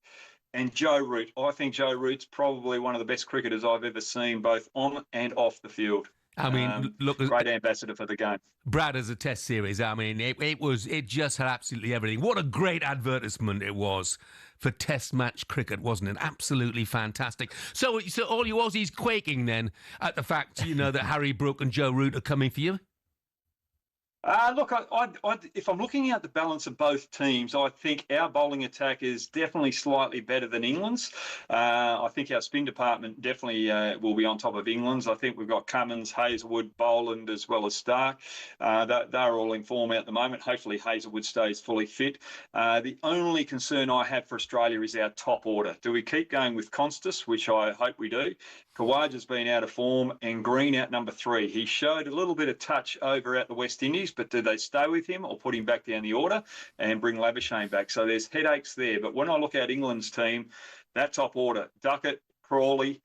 and Joe Root. I think Joe Root's probably one of the best cricketers I've ever seen, both on and off the field.
I mean, look,
great ambassador for the game.
Brad, as a Test series, I mean, it just had absolutely everything. What a great advertisement it was for Test match cricket, wasn't it? Absolutely fantastic. So all you Aussies quaking then at the fact, that Harry Brook and Joe Root are coming for you?
Look, if I'm looking at the balance of both teams, I think our bowling attack is definitely slightly better than England's. I think our spin department definitely will be on top of England's. I think we've got Cummins, Hazelwood, Boland, as well as Stark. They're all in form at the moment. Hopefully Hazelwood stays fully fit. The only concern I have for Australia is our top order. Do we keep going with Constas, which I hope we do? Khawaja's been out of form, and Green out number 3. He showed a little bit of touch over at the West Indies, but do they stay with him or put him back down the order and bring Labuschagne back? So there's headaches there. But when I look at England's team, that top order, Duckett, Crawley,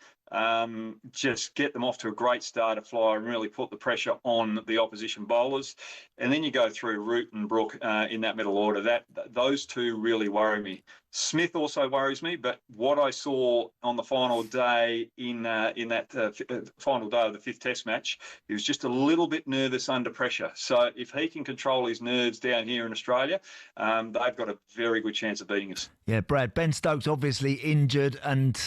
just get them off to a great start to fly and really put the pressure on the opposition bowlers. And then you go through Root and Brook in that middle order. Those two really worry me. Smith also worries me, but what I saw on the final day in that final day of the 5th Test match, he was just a little bit nervous under pressure. So if he can control his nerves down here in Australia, they've got a very good chance of beating us.
Yeah, Brad, Ben Stokes obviously injured, and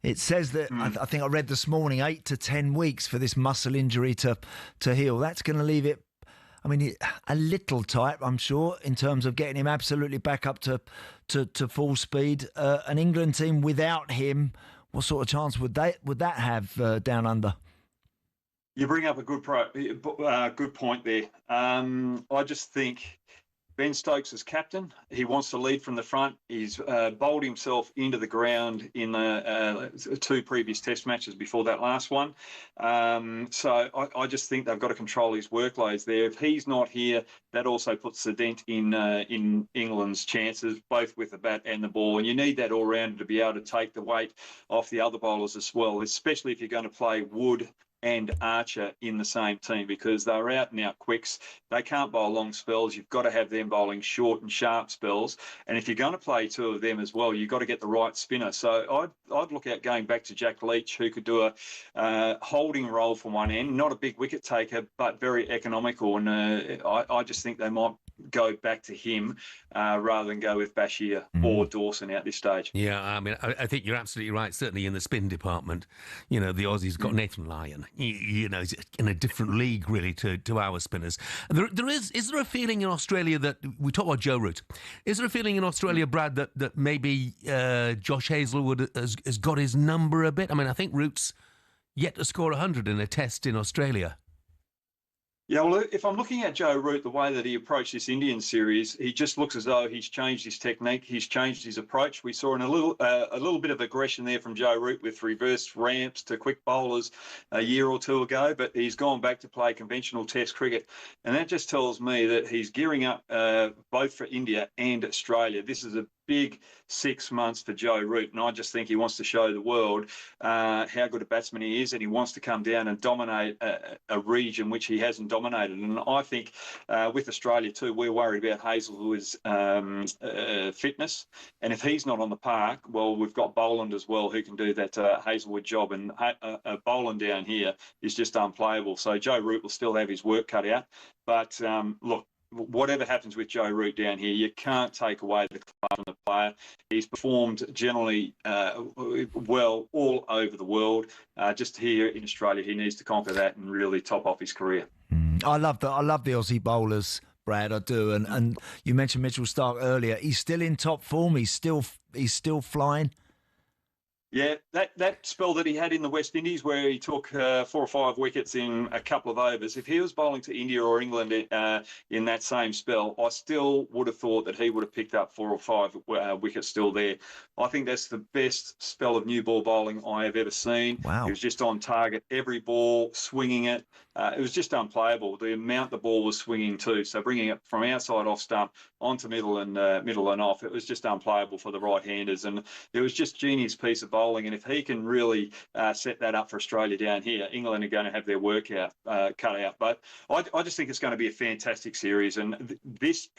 it says that, I think I read this morning, 8 to 10 weeks for this muscle injury to heal. That's going to leave it, a little tight, I'm sure, in terms of getting him absolutely back up to full speed. An England team without him, what sort of chance would that have down under?
You bring up a good point there. I just think Ben Stokes is captain. He wants to lead from the front. He's bowled himself into the ground in the 2 previous Test matches before that last one. So I just think they've got to control his workloads there. If he's not here, that also puts a dent in England's chances, both with the bat and the ball. And you need that all-rounder to be able to take the weight off the other bowlers as well, especially if you're going to play Wood, and Archer in the same team because they're out and out quicks. They can't bowl long spells. You've got to have them bowling short and sharp spells. And if you're going to play two of them as well, you've got to get the right spinner. So I'd look at going back to Jack Leach, who could do a holding role from one end, not a big wicket taker, but very economical. And I just think they might go back to him rather than go with Bashir or Dawson at this stage.
Yeah, I mean, I think you're absolutely right, certainly in the spin department. You know, the Aussies got Nathan Lyon. You know, he's in a different league, really, to our spinners. Is there a feeling in Australia that, we talk about Joe Root, is there a feeling in Australia, Brad, that maybe Josh Hazlewood has got his number a bit? I mean, I think Root's yet to score 100 in a test in Australia.
Yeah, well, if I'm looking at Joe Root, the way that he approached this Indian series, he just looks as though he's changed his technique, he's changed his approach. We saw a little bit of aggression there from Joe Root with reverse ramps to quick bowlers a year or two ago, but he's gone back to play conventional Test cricket, and that just tells me that he's gearing up both for India and Australia. This is a big 6 months for Joe Root, and I just think he wants to show the world how good a batsman he is, and he wants to come down and dominate a region which he hasn't dominated. And I think with Australia too, we're worried about Hazlewood's fitness, and if he's not on the park, well, we've got Boland as well who can do that Hazlewood job, and Boland down here is just unplayable. So Joe Root will still have his work cut out, but look, whatever happens with Joe Root down here, you can't take away the class from the player. He's performed generally well all over the world. Just here in Australia, he needs to conquer that and really top off his career.
I love the Aussie bowlers, Brad. I do. And you mentioned Mitchell Starc earlier. He's still in top form. He's still flying.
Yeah, that spell that he had in the West Indies where he took 4 or 5 wickets in a couple of overs, if he was bowling to India or England in that same spell, I still would have thought that he would have picked up 4 or 5 wickets still there. I think that's the best spell of new ball bowling I have ever seen.
Wow.
He was just on target, every ball, swinging it. It was just unplayable, the amount the ball was swinging too. So bringing it from outside off stump onto middle and off, it was just unplayable for the right-handers. And it was just genius piece of bowling. And if he can really set that up for Australia down here, England are going to have their work cut out. But I just think it's going to be a fantastic series. And this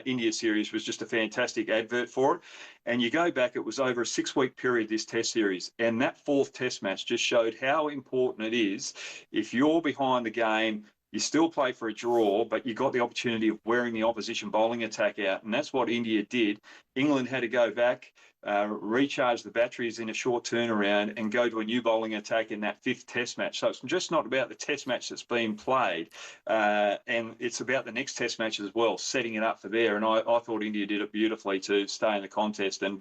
India series was just a fantastic advert for it. And you go back, it was over a 6-week period, this Test series. And that 4th Test match just showed how important it is. If you're behind the game, you still play for a draw, but you got the opportunity of wearing the opposition bowling attack out. And that's what India did. England had to go back, recharge the batteries in a short turnaround and go to a new bowling attack in that 5th Test match. So it's just not about the Test match that's being played, and it's about the next Test match as well, setting it up for there. And I thought India did it beautifully to stay in the contest and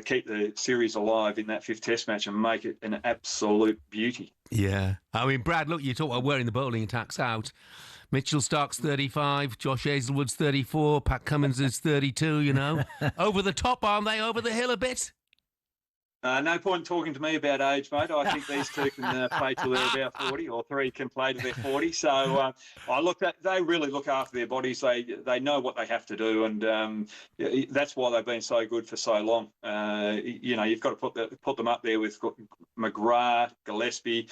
keep the series alive in that 5th Test match and make it an absolute beauty.
Yeah. I mean, Brad, look, you talk about wearing the bowling attacks out. Mitchell Starc's 35, Josh Hazlewood's 34, Pat Cummins is 32, you know. Over the top, aren't they? Over the hill a bit?
No point talking to me about age, mate. I think these two can play till they're about 40, or 3 can play till they're 40. So they really look after their bodies. They know what they have to do, and that's why they've been so good for so long. You've got to put them up there with McGrath, Gillespie,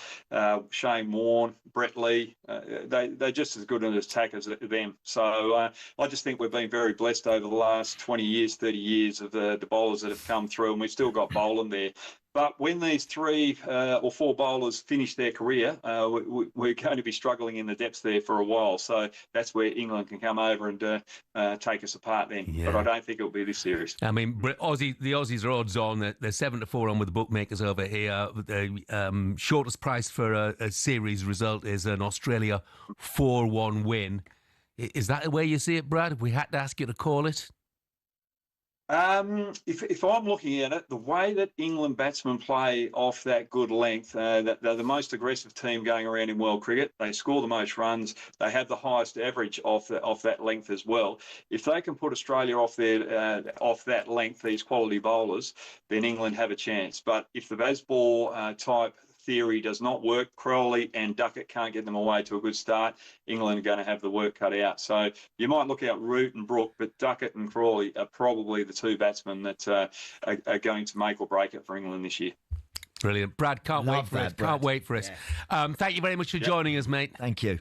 Shane Warne, Brett Lee. They're just as good an attack as them. So I just think we've been very blessed over the last 20 years, 30 years of the bowlers that have come through, and we've still got Boland there. But when these 3 or 4 bowlers finish their career, we're going to be struggling in the depths there for a while. So that's where England can come over and take us apart then. Yeah. But I don't think it'll be this series.
I mean, the Aussies are odds on. They're 7-4 on with the bookmakers over here. The shortest price for a series result is an Australia 4-1 win. Is that the way you see it, Brad? If we had to ask you to call it?
If I'm looking at it, the way that England batsmen play off that good length, they're the most aggressive team going around in world cricket. They score the most runs. They have the highest average off that length as well. If they can put Australia off that length, these quality bowlers, then England have a chance. But if the Bazball type theory does not work, Crowley and Duckett can't get them away to a good start, England are going to have the work cut out. So you might look out Root and Brook, but Duckett and Crawley are probably the 2 batsmen that are going to make or break it for England this year.
Brilliant. Brad, can't wait for it. Can't wait for it. Thank you very much for joining us, mate.
Thank you.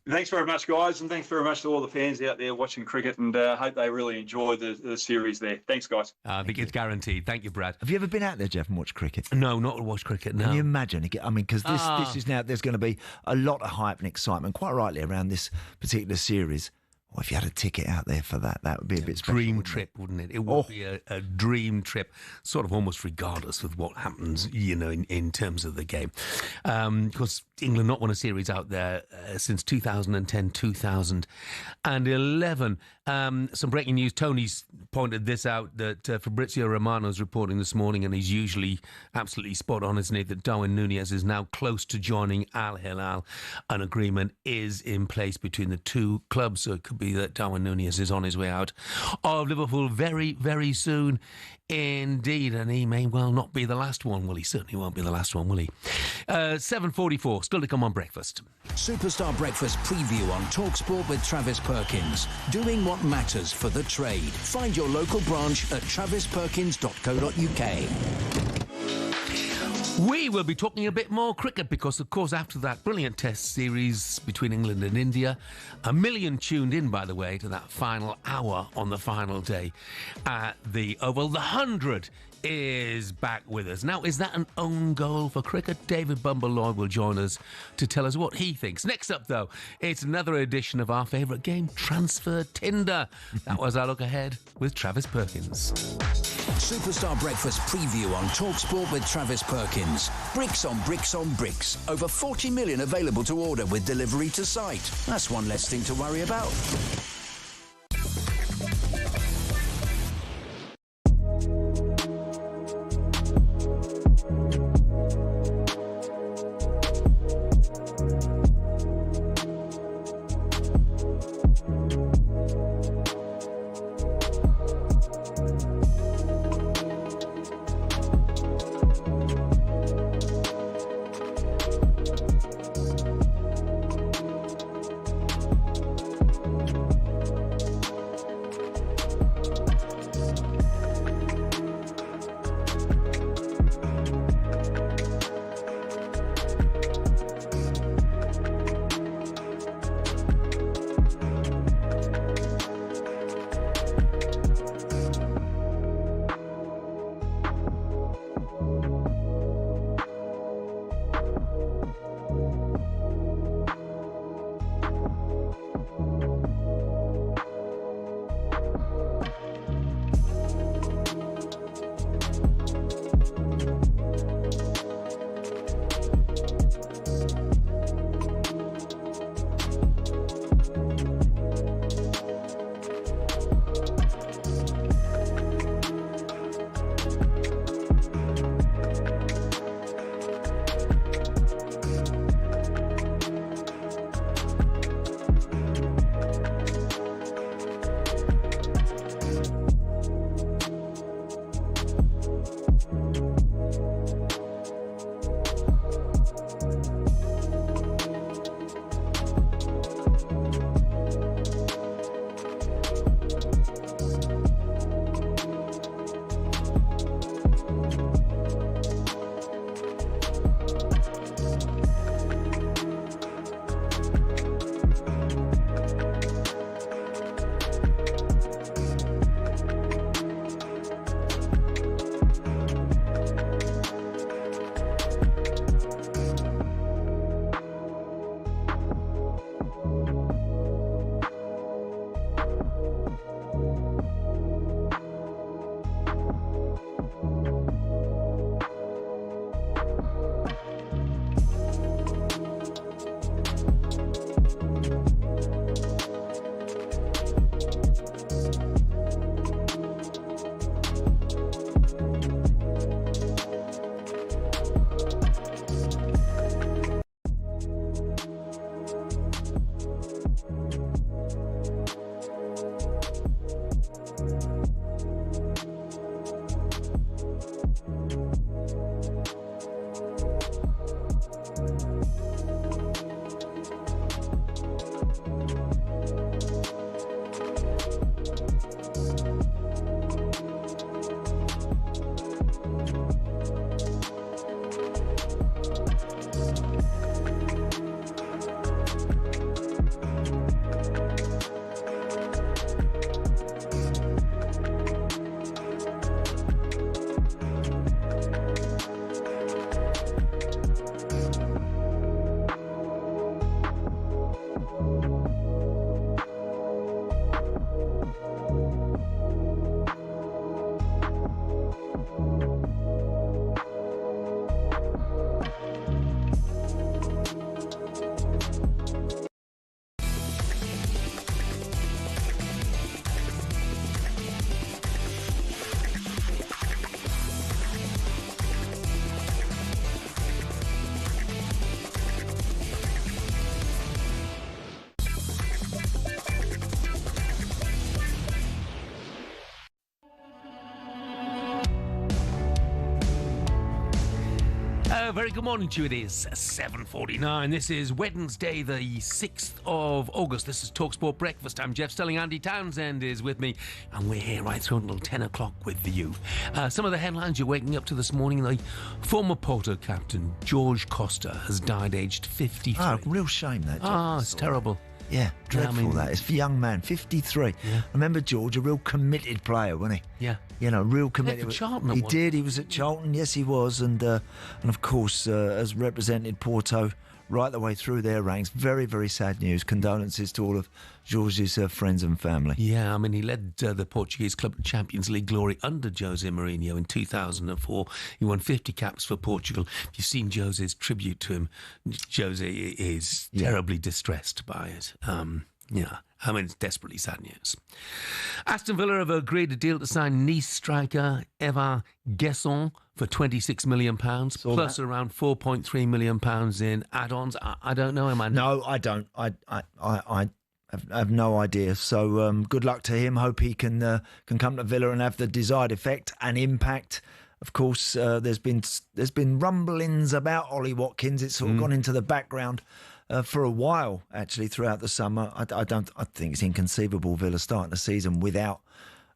Thanks very much, guys, and thanks very much to all the fans out there watching cricket, and hope they really enjoy the series there. Thanks, guys.
I think it's guaranteed. Thank you, Brad.
Have you ever been out there, Jeff, and watched cricket?
No, not to watch cricket, no.
Can you imagine? I mean, because this is now, there's going to be a lot of hype and excitement, quite rightly, around this particular series. Well, if you had a ticket out there for that would be a bit special.
Dream trip, wouldn't it? It would be a dream trip, sort of almost regardless of what happens, in terms of the game. Because England not won a series out there since 2010, 2011. Some breaking news. Tony's pointed this out, that Fabrizio Romano's reporting this morning, and he's usually absolutely spot on, isn't he, that Darwin Núñez is now close to joining Al Hilal. An agreement is in place between the two clubs, so it could be that Darwin Núñez is on his way out of Liverpool very, very soon indeed, and he may well not be the last one. Well, he certainly won't be the last one, will he? 7:44, still to come on breakfast.
Superstar Breakfast preview on talkSPORT with Travis Perkins. Doing what matters for the trade. Find your local branch at travisperkins.co.uk.
We will be talking a bit more cricket because, of course, after that brilliant test series between England and India, 1 million tuned in, by the way, to that final hour on the final day at the Oval. The 100 is back with us. Now, is that an own goal for cricket? David Bumble-Lloyd will join us to tell us what he thinks. Next up, though, it's another edition of our favourite game, Transfer Tinder. That was our look ahead with Travis Perkins.
Superstar Breakfast preview on talkSPORT with Travis Perkins. Bricks on bricks on bricks. Over 40 million available to order with delivery to site. That's one less thing to worry about.
Very good morning to you. It is 7:49. This is Wednesday, the 6th of August. This is talkSPORT Breakfast. I'm Jeff Stelling. Andy Townsend is with me, and we're here right through until 10 o'clock with you. Some of the headlines you're waking up to this morning: the former Porto captain George Costa has died aged 53.
Oh, real shame that.
It's terrible.
Yeah, dreadful that. It's a young man, 53. Yeah. Remember George, a real committed player, wasn't he?
Yeah.
You know, real committed.
For Charlton,
he did. He was at Charlton. Yes, he was, and of course has represented Porto right the way through their ranks. Very, very sad news. Condolences to all of George's friends and family.
Yeah, I mean, he led the Portuguese club to Champions League glory under Jose Mourinho in 2004. He won 50 caps for Portugal. If you've seen Jose's tribute to him, Jose is terribly distressed by it. Yeah, I mean, it's desperately sad news. Aston Villa have agreed a deal to sign Nice striker Evan Guesson for £26 million, plus around £4.3 million in add-ons. I don't know him.
No, I don't. I have no idea. So good luck to him. Hope he can come to Villa and have the desired effect and impact. Of course, there's been rumblings about Ollie Watkins. It's sort of gone into the background for a while, actually, throughout the summer. I think it's inconceivable Villa starting the season without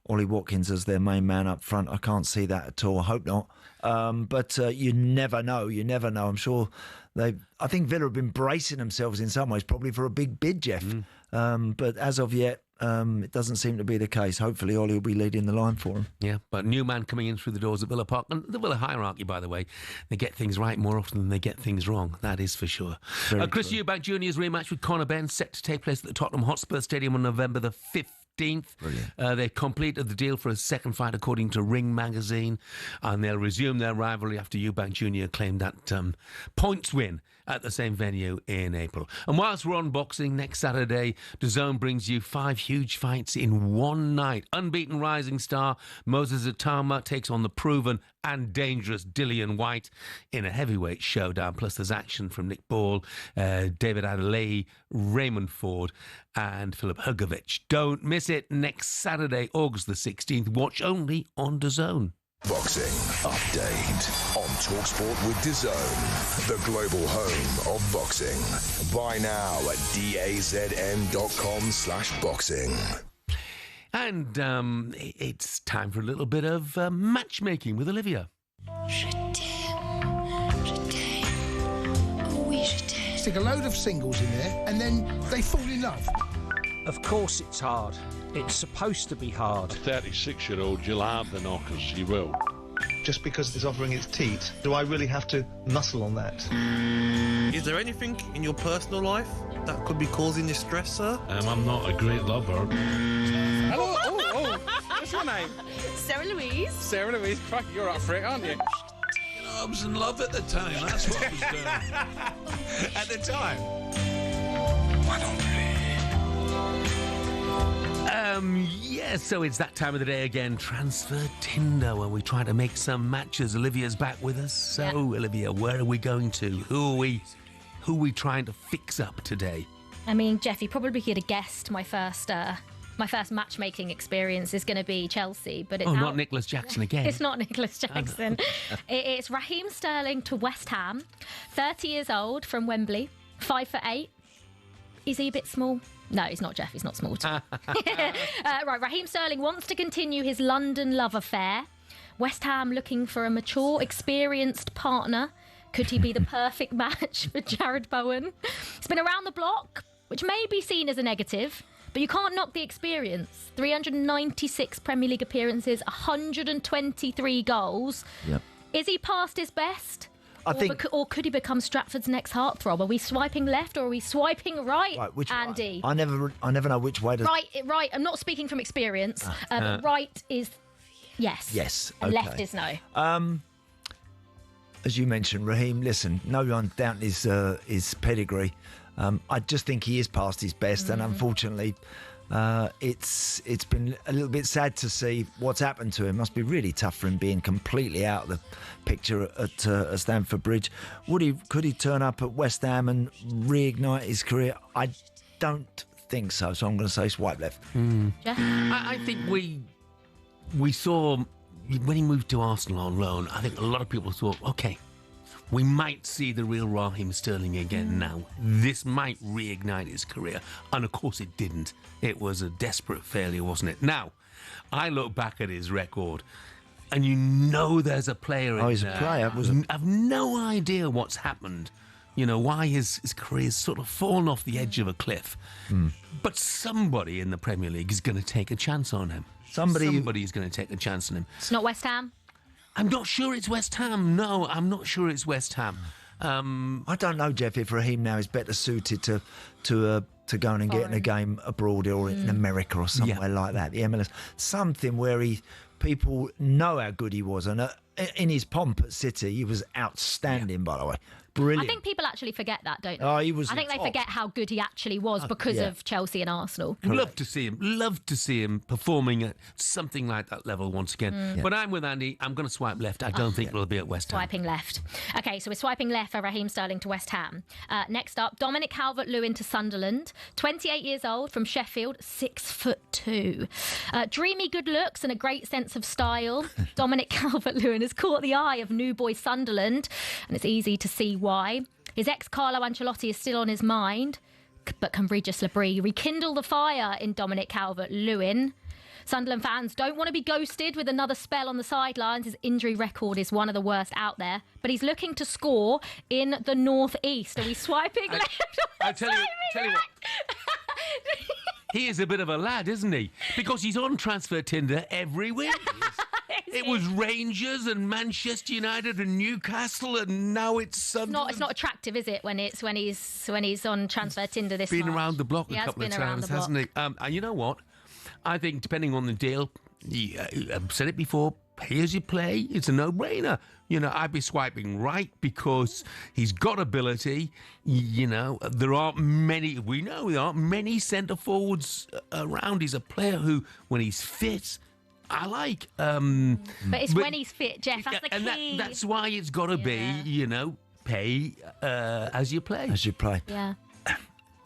Ollie Watkins as their main man up front. I can't see that at all. I hope not. But you never know. You never know. I'm sure I think Villa have been bracing themselves in some ways, probably for a big bid, Jeff. But as of yet, it doesn't seem to be the case. Hopefully, Ollie will be leading the line for him.
Yeah, but new man coming in through the doors at Villa Park. And the Villa hierarchy, by the way, they get things right more often than they get things wrong. That is for sure. Chris Eubank Jr.'s rematch with Conor Benn set to take place at the Tottenham Hotspur Stadium on November the 15th.
Brilliant.
They completed the deal for a second fight, according to Ring magazine, and they'll resume their rivalry after Eubank Jr. claimed that points win at the same venue in April. And whilst we're on boxing, next Saturday, DAZN brings you 5 huge fights in one night. Unbeaten rising star Moses Atama takes on the proven and dangerous Dillian White in a heavyweight showdown. Plus, there's action from Nick Ball, David Adelaide, Raymond Ford, and Philip Hrgovic. Don't miss it next Saturday, August the 16th. Watch only on DAZN.
Boxing Update on talkSPORT with DAZN, the global home of boxing. Buy now at dazn.com/boxing.
And it's time for a little bit of matchmaking with Olivia.
Stick a load of singles in there and then they fall in love.
Of course it's hard. It's supposed to be hard.
A 36-year-old, you'll have the knockers, you will.
Just because it's offering its teat, do I really have to muscle on that?
Is there anything in your personal life that could be causing you stress, sir?
I'm not a great lover.
Hello, what's your name?
Sarah Louise.
Sarah Louise, fuck, you're up for it, aren't you?
I was in love at the time, that's what I was doing.
At the time?
Yes, so it's that time of the day again, Transfer Tinder, where we try to make some matches. Olivia's back with us. So, Olivia, where are we going to? Who are we trying to fix up today?
I mean, Jeff, you probably could have guessed my first matchmaking experience is going to be Chelsea, but it's
not Nicholas Jackson again.
It's not Nicholas Jackson. It's Raheem Sterling to West Ham, 30 years old, from Wembley, 5'8". Is he a bit small? No, he's not, Jeff. He's not small. Right, Raheem Sterling wants to continue his London love affair. West Ham looking for a mature, experienced partner. Could he be the perfect match for Jared Bowen? He's been around the block, which may be seen as a negative, but you can't knock the experience. 396 Premier League appearances, 123 goals.
Yep.
Is he past his best? Or could he become Stratford's next heartthrob? Are we swiping left or are we swiping right, Andy?
I never know which way to...
Right. I'm not speaking from experience. But right is yes.
Yes.
And
okay.
left is no.
As you mentioned, Raheem, listen, no one doubting his pedigree. I just think he is past his best, and unfortunately, it's been a little bit sad to see what's happened to him. Must be really tough for him being completely out of the picture at Stamford Bridge. Could he turn up at West Ham and reignite his career? I don't think so. So I'm going to say swipe left.
I think we saw when he moved to Arsenal on loan. I think a lot of people thought, okay, we might see the real Raheem Sterling again now. This might reignite his career. And of course it didn't. It was a desperate failure, wasn't it? Now, I look back at his record, and you know there's a player in there.
Oh, he's a player, wasn't
I've no idea what's happened. You know, why his career's sort of fallen off the edge of a cliff. But somebody in the Premier League is going to take a chance on him. Somebody's going to take a chance on him.
It's not West Ham?
I'm not sure it's West Ham. No, I'm not sure it's West Ham.
I don't know, Jeff, if Raheem now is better suited to going and getting a game abroad or in America or somewhere like that. The MLS. Something where people know how good he was. And in his pomp at City, he was outstanding, by the way. Brilliant.
I think people actually forget that, don't they?
Oh, he was
I think they
top.
forget how good he actually was because of Chelsea and Arsenal.
Love to see him performing at something like that level once again. But I'm with Andy. I'm going to swipe left. I don't think it'll be at West Ham.
Swiping left. Okay, so we're swiping left for Raheem Sterling to West Ham. Next up, Dominic Calvert-Lewin to Sunderland. 28 years old, from Sheffield, 6'2". Dreamy good looks and a great sense of style. Dominic Calvert-Lewin has caught the eye of new boy Sunderland, and it's easy to see why. His ex Carlo Ancelotti is still on his mind, but can Regis Labrie rekindle the fire in Dominic Calvert-Lewin? Sunderland fans don't want to be ghosted with another spell on the sidelines. His injury record is one of the worst out there, but he's looking to score in the North East. Are we swiping left?
I tell you what. He is a bit of a lad, isn't he? Because he's on transfer Tinder every week. It was Rangers and Manchester United and Newcastle, and now it's Sunderland.
It's not attractive, is it? When he's on transfer Tinder this
been
March.
around the block a couple of times, hasn't he? And you know what? I think depending on the deal, I've said it before. Pay as you play. It's a no-brainer. You know, I'd be swiping right because he's got ability. You know, there aren't many centre forwards around. He's a player who, when he's fit, I like.
But it's when he's fit, Jeff. That's the key.
And that's why it's got to be, you know, pay as you play.
As you play.
Yeah.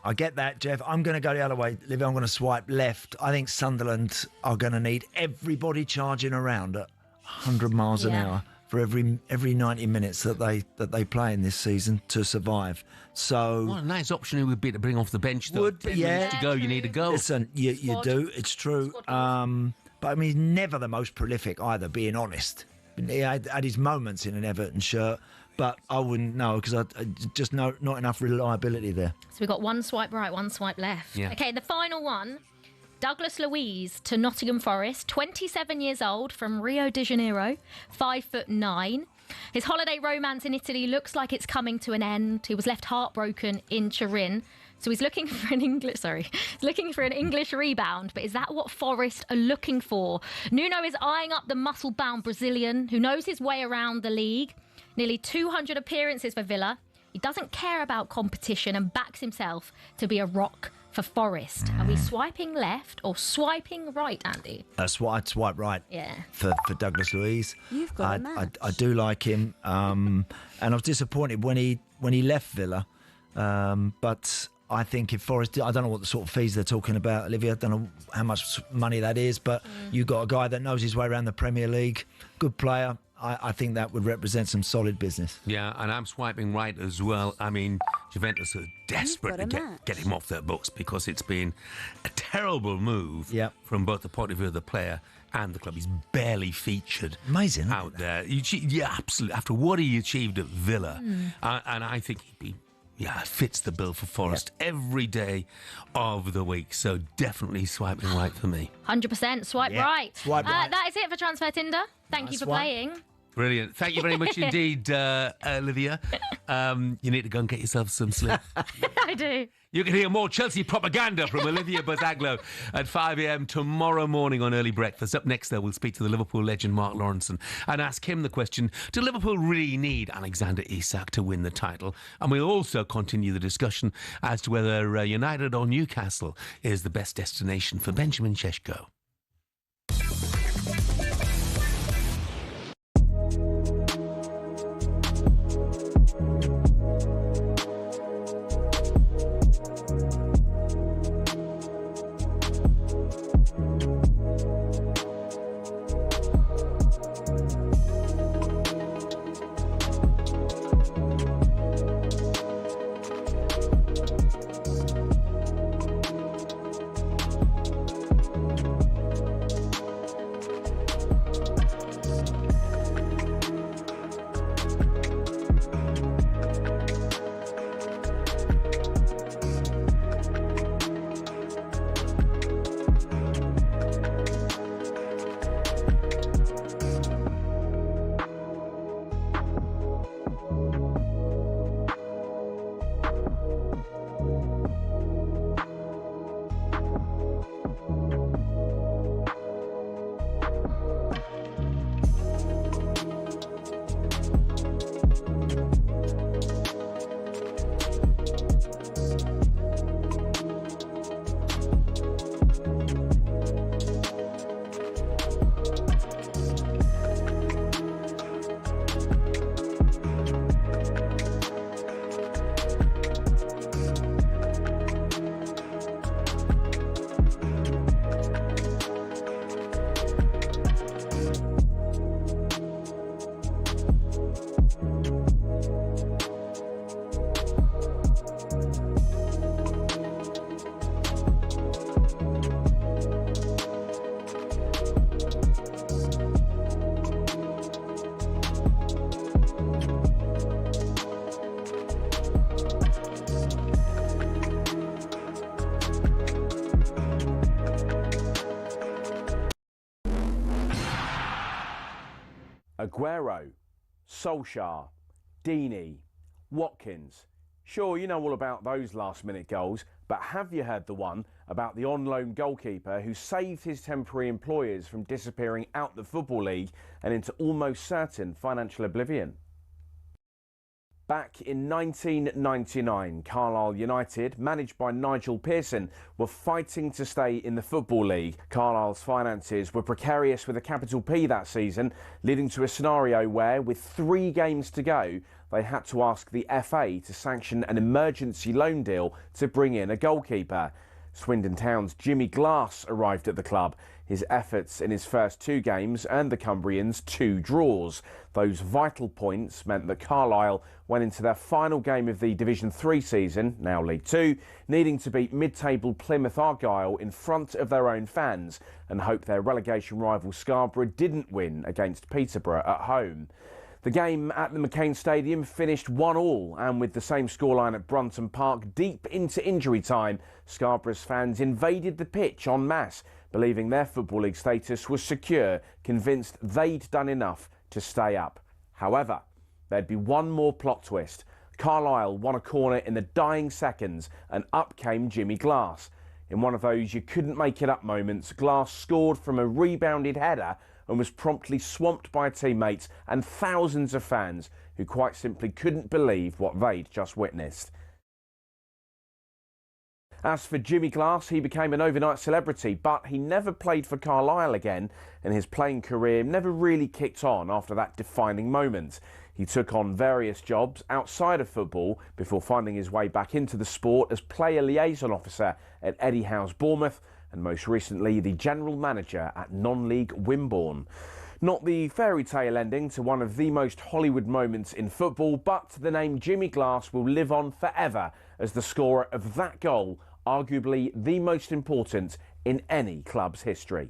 I get that, Jeff. I'm going to go the other way. Livy, I'm going to swipe left. I think Sunderland are going to need everybody charging around at 100 miles an hour for every 90 minutes that they play in this season to survive. So,
what a nice option it would be to bring off the bench, though.
Would be,
10 minutes to go, you need a goal.
Listen, you do. It's true. But I mean, he's never the most prolific either, being honest. He had his moments in an Everton shirt, but I wouldn't know because I just not enough reliability there.
So we've got one swipe right, one swipe left.
Yeah.
Okay, the final one. Douglas Luiz to Nottingham Forest, 27 years old, from Rio de Janeiro, 5'9". His holiday romance in Italy looks like it's coming to an end. He was left heartbroken in Turin. So he's looking for an English rebound. But is that what Forest are looking for? Nuno is eyeing up the muscle-bound Brazilian who knows his way around the league. Nearly 200 appearances for Villa. He doesn't care about competition and backs himself to be a rock for Forest. Are we swiping left or swiping right, Andy?
I'd swipe right.
Yeah.
For Douglas Luiz.
You've got a match.
I do like him, and I was disappointed when he left Villa, but I think if Forest, I don't know what the sort of fees they're talking about, Olivia. I don't know how much money that is, but you got a guy that knows his way around the Premier League, good player. I think that would represent some solid business.
Yeah, and I'm swiping right as well. I mean, Juventus are desperate to get him off their books because it's been a terrible move from both the point of view of the player and the club. He's barely featured out there. Yeah, absolutely. After what he achieved at Villa, and I think he'd be... Yeah, fits the bill for Forest every day of the week. So definitely swiping right for me.
100% swipe right.
Swipe right.
That is it for Transfer Tinder. Thank you for playing.
Brilliant. Thank you very much indeed, Olivia. You need to go and get yourself some sleep.
I do.
You can hear more Chelsea propaganda from Olivia Bazaglo at 5 a.m. tomorrow morning on Early Breakfast. Up next, though, we'll speak to the Liverpool legend Mark Lawrenson and ask him the question, do Liverpool really need Alexander Isak to win the title? And we'll also continue the discussion as to whether United or Newcastle is the best destination for Benjamin Šeško.
Aguero, Solskjaer, Deeney, Watkins. Sure, you know all about those last-minute goals, but have you heard the one about the on-loan goalkeeper who saved his temporary employers from disappearing out the Football League and into almost certain financial oblivion? Back in 1999, Carlisle United, managed by Nigel Pearson, were fighting to stay in the Football League. Carlisle's finances were precarious with a capital P that season, leading to a scenario where, with 3 games to go, they had to ask the FA to sanction an emergency loan deal to bring in a goalkeeper. Swindon Town's Jimmy Glass arrived at the club. His efforts in his first 2 games earned the Cumbrians 2 draws. Those vital points meant that Carlisle went into their final game of the Division 3 season, now League 2, needing to beat mid-table Plymouth Argyle in front of their own fans and hope their relegation rival Scarborough didn't win against Peterborough at home. The game at the McCain Stadium finished 1-1, and with the same scoreline at Brunton Park deep into injury time, Scarborough's fans invaded the pitch en masse, believing their Football League status was secure, convinced they'd done enough to stay up. However, there'd be one more plot twist. Carlisle won a corner in the dying seconds, and up came Jimmy Glass. In one of those you couldn't make it up moments, Glass scored from a rebounded header and was promptly swamped by teammates and thousands of fans who quite simply couldn't believe what they'd just witnessed. As for Jimmy Glass, he became an overnight celebrity, but he never played for Carlisle again, and his playing career never really kicked on after that defining moment. He took on various jobs outside of football before finding his way back into the sport as player liaison officer at Eddie Howe's Bournemouth, and most recently the general manager at non-league Wimborne. Not the fairy tale ending to one of the most Hollywood moments in football, but the name Jimmy Glass will live on forever as the scorer of that goal, arguably the most important in any club's history.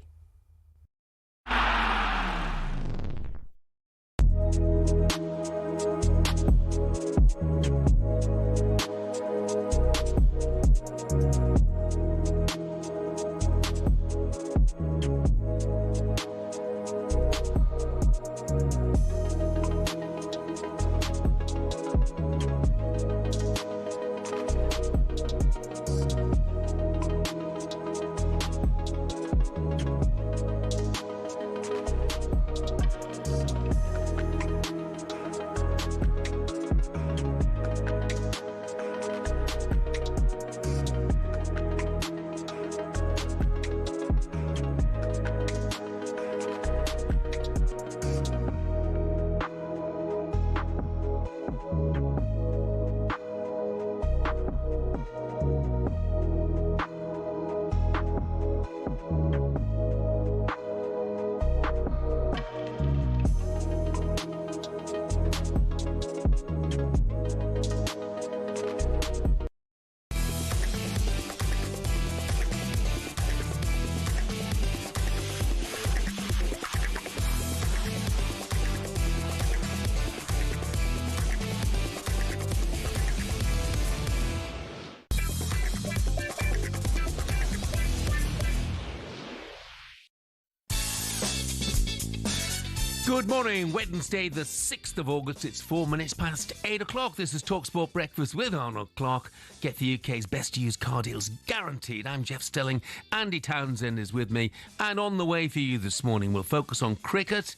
Good morning, Wednesday the 6th of August. It's 4 minutes past 8 o'clock. This is talkSPORT Breakfast with Arnold Clark. Get the UK's best used car deals guaranteed. I'm Jeff Stelling. Andy Townsend is with me. And on the way for you this morning, we'll focus on cricket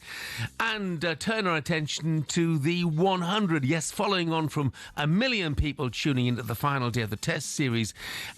and turn our attention to the 100. Yes, following on from 1 million people tuning into the final day of the Test series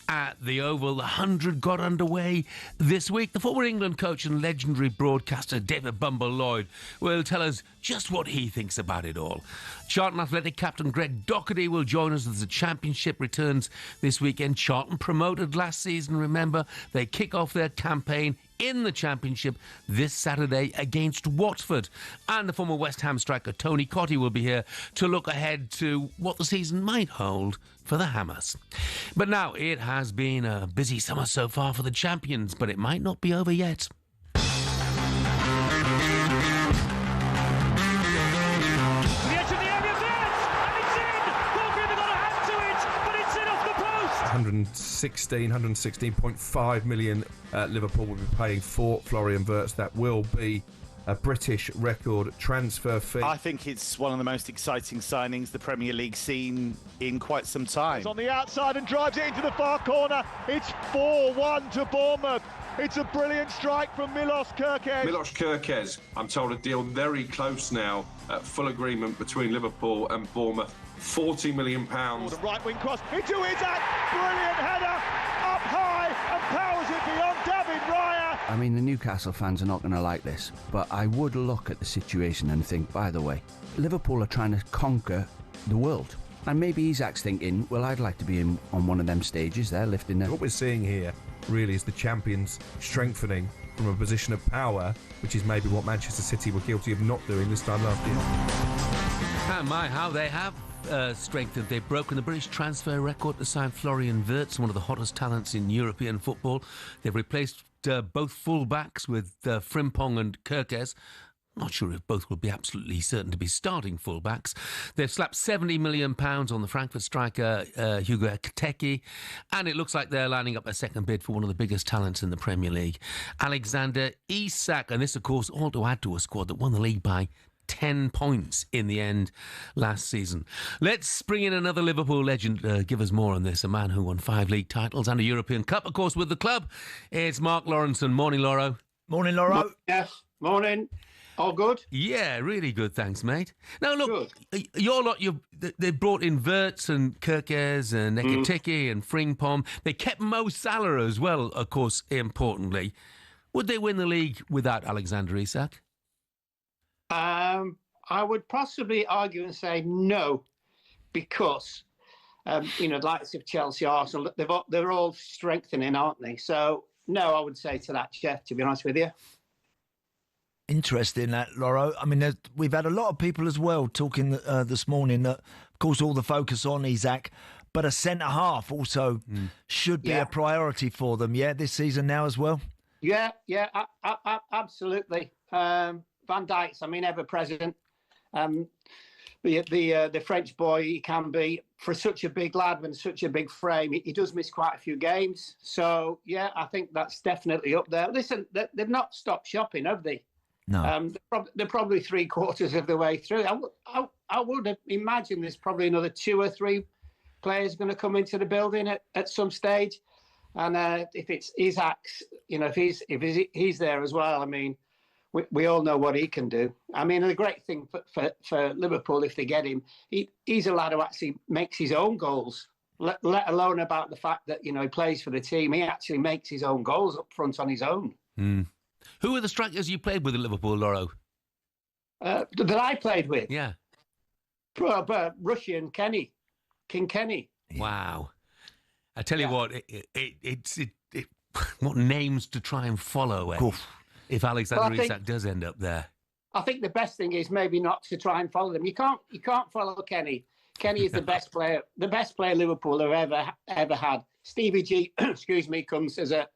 at the Oval, the 100 got underway this week. The former England coach and legendary broadcaster David Bumble Lloyd will tell us just what he thinks about it all. Charlton Athletic captain Greg Doherty will join us as the Championship returns this weekend. Charlton promoted last season, remember. They kick off their campaign in the Championship this Saturday against Watford. And the former West Ham striker Tony Cottee will be here to look ahead to what the season might hold for the Hammers. But now, it has been a busy summer so far for the champions, but it might not be over yet.
£116.5 million Liverpool will be paying for Florian Wirtz. That will be a British record transfer fee.
I think it's one of the most exciting signings the Premier League's seen in quite some time.
He's on the outside and drives it into the far corner. It's 4-1 to Bournemouth. It's a brilliant strike from Milos Kerkez.
Milos Kerkez, I'm told, a deal very close now, full agreement between Liverpool and Bournemouth. £40 million.
The right wing cross into Isaac. Brilliant header up high and powers it beyond David Raya.
I mean, the Newcastle fans are not going to like this, but I would look at the situation and think, by the way, Liverpool are trying to conquer the world. And maybe Isaac's thinking, well, I'd like to be on one of them stages there, lifting them.
What we're seeing here really is the champions strengthening from a position of power, which is maybe what Manchester City were guilty of not doing this time last year.
Oh my, how they have strengthened. They've broken the British transfer record to sign Florian Wirtz, one of the hottest talents in European football. They've replaced both full-backs with Frimpong and Kerkez. Not sure if both will be absolutely certain to be starting full-backs. They've slapped £70 million on the Frankfurt striker Hugo Ekitike, and it looks like they're lining up a second bid for one of the biggest talents in the Premier League, Alexander Isak. And this, of course, all to add to a squad that won the league by 10 points in the end last season. Let's bring in another Liverpool legend, give us more on this. A man who won 5 league titles and a European Cup, of course, with the club. It's Mark Lawrenson. Morning, Lauro.
Morning, Lauro.
Yes, morning. All good?
Yeah, really good, thanks, mate. Now, look, your lot, they brought in Wirtz and Kerkez and Ekitike and Frimpong. They kept Mo Salah as well, of course, importantly. Would they win the league without Alexander Isak?
I would possibly argue and say no, because, the likes of Chelsea, Arsenal, they're all strengthening, aren't they? So, no, I would say to that, Jeff, to be honest with you.
Interesting, that, Lauro. I mean, we've had a lot of people as well talking this morning that, of course, all the focus on Isak, but a centre-half also should be a priority for them, this season now as well?
Yeah, absolutely. Van Dijk's, ever present. The French boy, he can be, for such a big lad with such a big frame, he does miss quite a few games. So, I think that's definitely up there. Listen, they've not stopped shopping, have they?
No.
They're probably 3/4 of the way through. I would imagine there's probably another 2 or 3 players going to come into the building at some stage. And if it's Isaac's, if he's there as well, we all know what he can do. The great thing for Liverpool, if they get him, he's a lad who actually makes his own goals, let alone about the fact that, he plays for the team. He actually makes his own goals up front on his own.
Who are the strikers you played with at Liverpool, Lauro?
That I played with?
Yeah.
Russian King Kenny.
Wow. I tell you what, it's what names to try and follow if Alexander Isak does end up there.
I think the best thing is maybe not to try and follow them. You can't follow Kenny. Kenny is the best player Liverpool have ever had. Stevie G, comes as a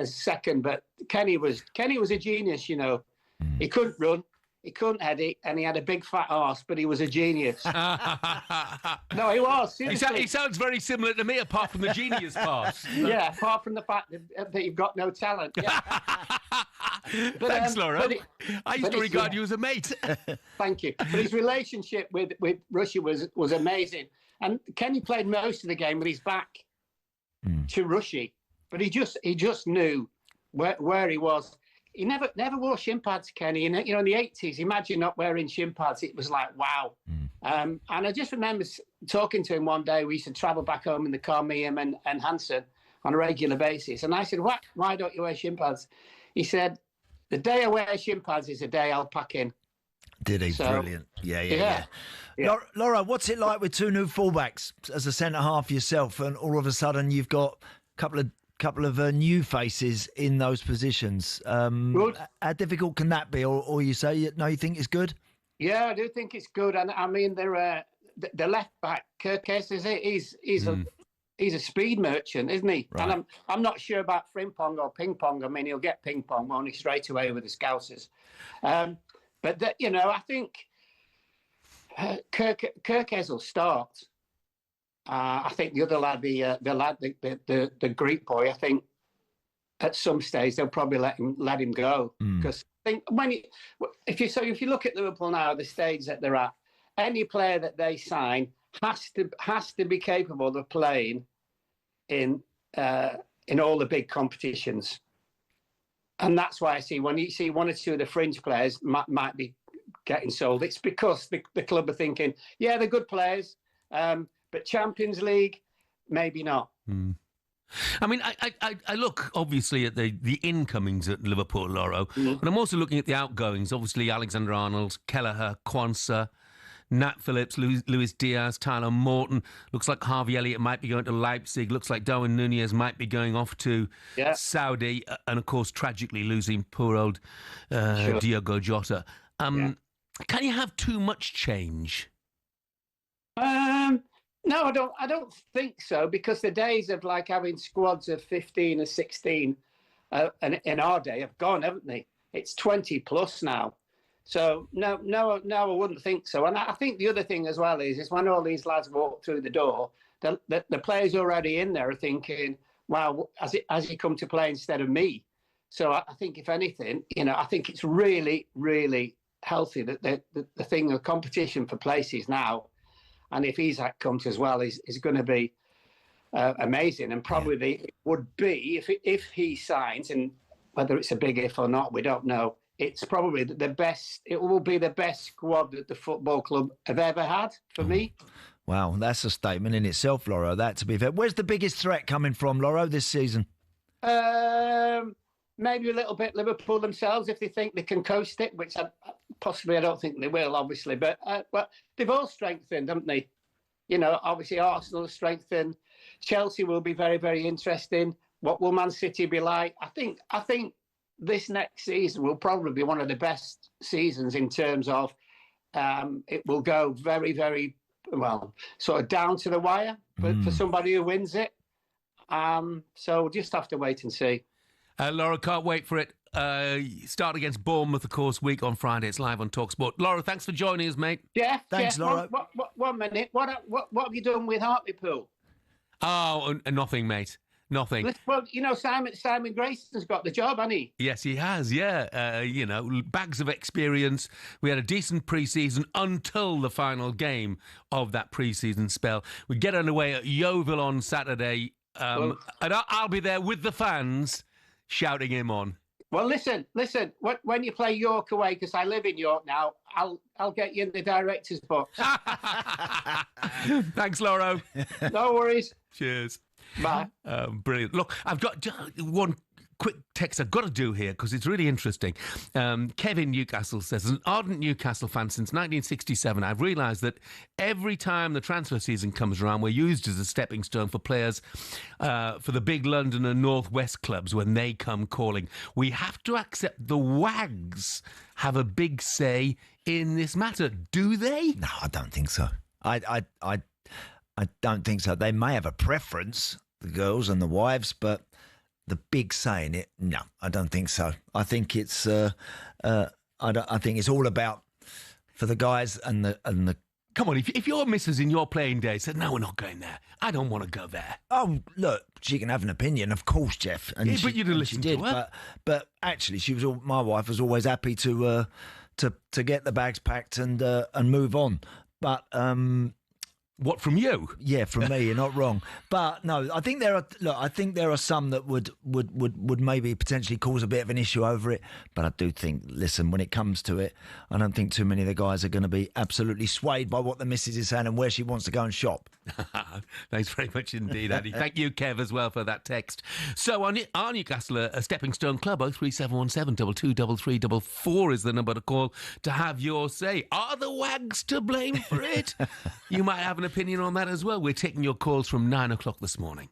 second, but Kenny was a genius. He couldn't run, he couldn't head it, and he had a big fat arse, but he was a genius. No, he was. Seriously.
He sounds very similar to me, apart from the genius part.
Yeah, apart from the fact that you've got no talent. Yeah.
Thanks, Laura. I used to regard you as a mate.
Thank you. But his relationship with Russia was amazing, and Kenny played most of the game with his back to Russia. But he just knew where he was. He never wore shin pads, Kenny. And in the 80s, imagine not wearing shin pads. It was like, wow. And I just remember talking to him one day. We used to travel back home in the car, me, him and Hansen, on a regular basis. And I said, why don't you wear shin pads? He said, the day I wear shin pads is the day I'll pack in.
Did he? So, brilliant. Yeah. Laura, what's it like with 2 new fullbacks as a centre-half yourself, and all of a sudden you've got a couple of new faces in those positions? How difficult can that be? Or you say, no, you think it's good?
Yeah, I do think it's good. And they're the left back, Kerkez, is it? He's a speed merchant, isn't he? Right. And I'm not sure about Frimpong or Ping Pong. He'll get Ping Pong only straight away with the Scousers. But I think Kerkez will start. I think the other lad, the Greek boy, I think at some stage they'll probably let him go, because think if you look at Liverpool now, the stage that they're at, any player that they sign has to be capable of playing in all the big competitions. And that's why I see when you see one or two of the fringe players might be getting sold, it's because the club are thinking, yeah, they're good players, but Champions League, maybe not.
I mean, I look obviously at the incomings at Liverpool, Loro, but I'm also looking at the outgoings. Obviously, Alexander-Arnold, Kelleher, Kwanzaa, Nat Phillips, Luis Diaz, Tyler Morton. Looks like Harvey Elliott might be going to Leipzig. Looks like Darwin Nunez might be going off to Saudi. And, of course, tragically losing poor old Diogo Jota. Can you have too much change?
No, I don't think so, because the days of like having squads of 15 or 16 in our day have gone, haven't they? It's 20 plus now. So no, I wouldn't think so. And I think the other thing as well is when all these lads walk through the door, the players already in there are thinking, wow, has he come to play instead of me? So I think if anything, I think it's really, really healthy that the thing of competition for places now, and if Isak comes as well, is going to be amazing. And probably it would be if he signs, and whether it's a big if or not, we don't know. It's probably the best. It will be the best squad that the football club have ever had for me.
Wow, that's a statement in itself, Loro. That, to be fair. Where's the biggest threat coming from, Loro, this season?
Maybe a little bit Liverpool themselves, if they think they can coast it, which I don't think they will, obviously. But they've all strengthened, haven't they? Obviously Arsenal have strengthened. Chelsea will be very, very interesting. What will Man City be like? I think this next season will probably be one of the best seasons in terms of it will go very, very well, sort of down to the wire for somebody who wins it. So we'll just have to wait and see.
Laura, can't wait for it. Start against Bournemouth, of course, week on Friday. It's live on talkSPORT. Laura, thanks for joining us, mate.
Jeff,
thanks, Laura.
1 minute. What have you done with Hartlepool?
Oh, nothing, mate. Nothing.
Well, Simon Grayson's got the job, hasn't he?
Yes, he has, yeah. Bags of experience. We had a decent pre-season until the final game of that pre-season spell. We get underway at Yeovil on Saturday, and I'll be there with the fans shouting him on.
Well, listen. When you play York away, because I live in York now, I'll get you in the director's box.
Thanks, Loro.
No worries.
Cheers.
Bye.
Brilliant. Look, I've got one quick text I've got to do here because it's really interesting. Kevin Newcastle says, as an ardent Newcastle fan since 1967, I've realised that every time the transfer season comes around, we're used as a stepping stone for players for the big London and North West clubs when they come calling. We have to accept the Wags have a big say in this matter. Do they?
No, I don't think so. I don't think so. They may have a preference, the girls and the wives, but the big say in it, no, I don't think so. I think it's, I think it's all about for the guys and the.
Come on, if your missus in your playing days said, no, we're not going there, I don't want to go there.
Oh, look, she can have an opinion, of course, Jeff. And
but you'd have listened to her.
But actually, my wife was always happy to get the bags packed and move on. But
what, from you?
Yeah, from me. You're not wrong. But no, I think there are some that would maybe potentially cause a bit of an issue over it. But I do think, listen, when it comes to it, I don't think too many of the guys are going to be absolutely swayed by what the missus is saying and where she wants to go and shop.
Thanks very much indeed, Andy. Thank you, Kev, as well for that text. So are Newcastle a stepping stone club? 03717 223344 is the number to call to have your say. Are the Wags to blame for it? You might have an opinion on that as well. We're taking your calls from 9 o'clock this morning.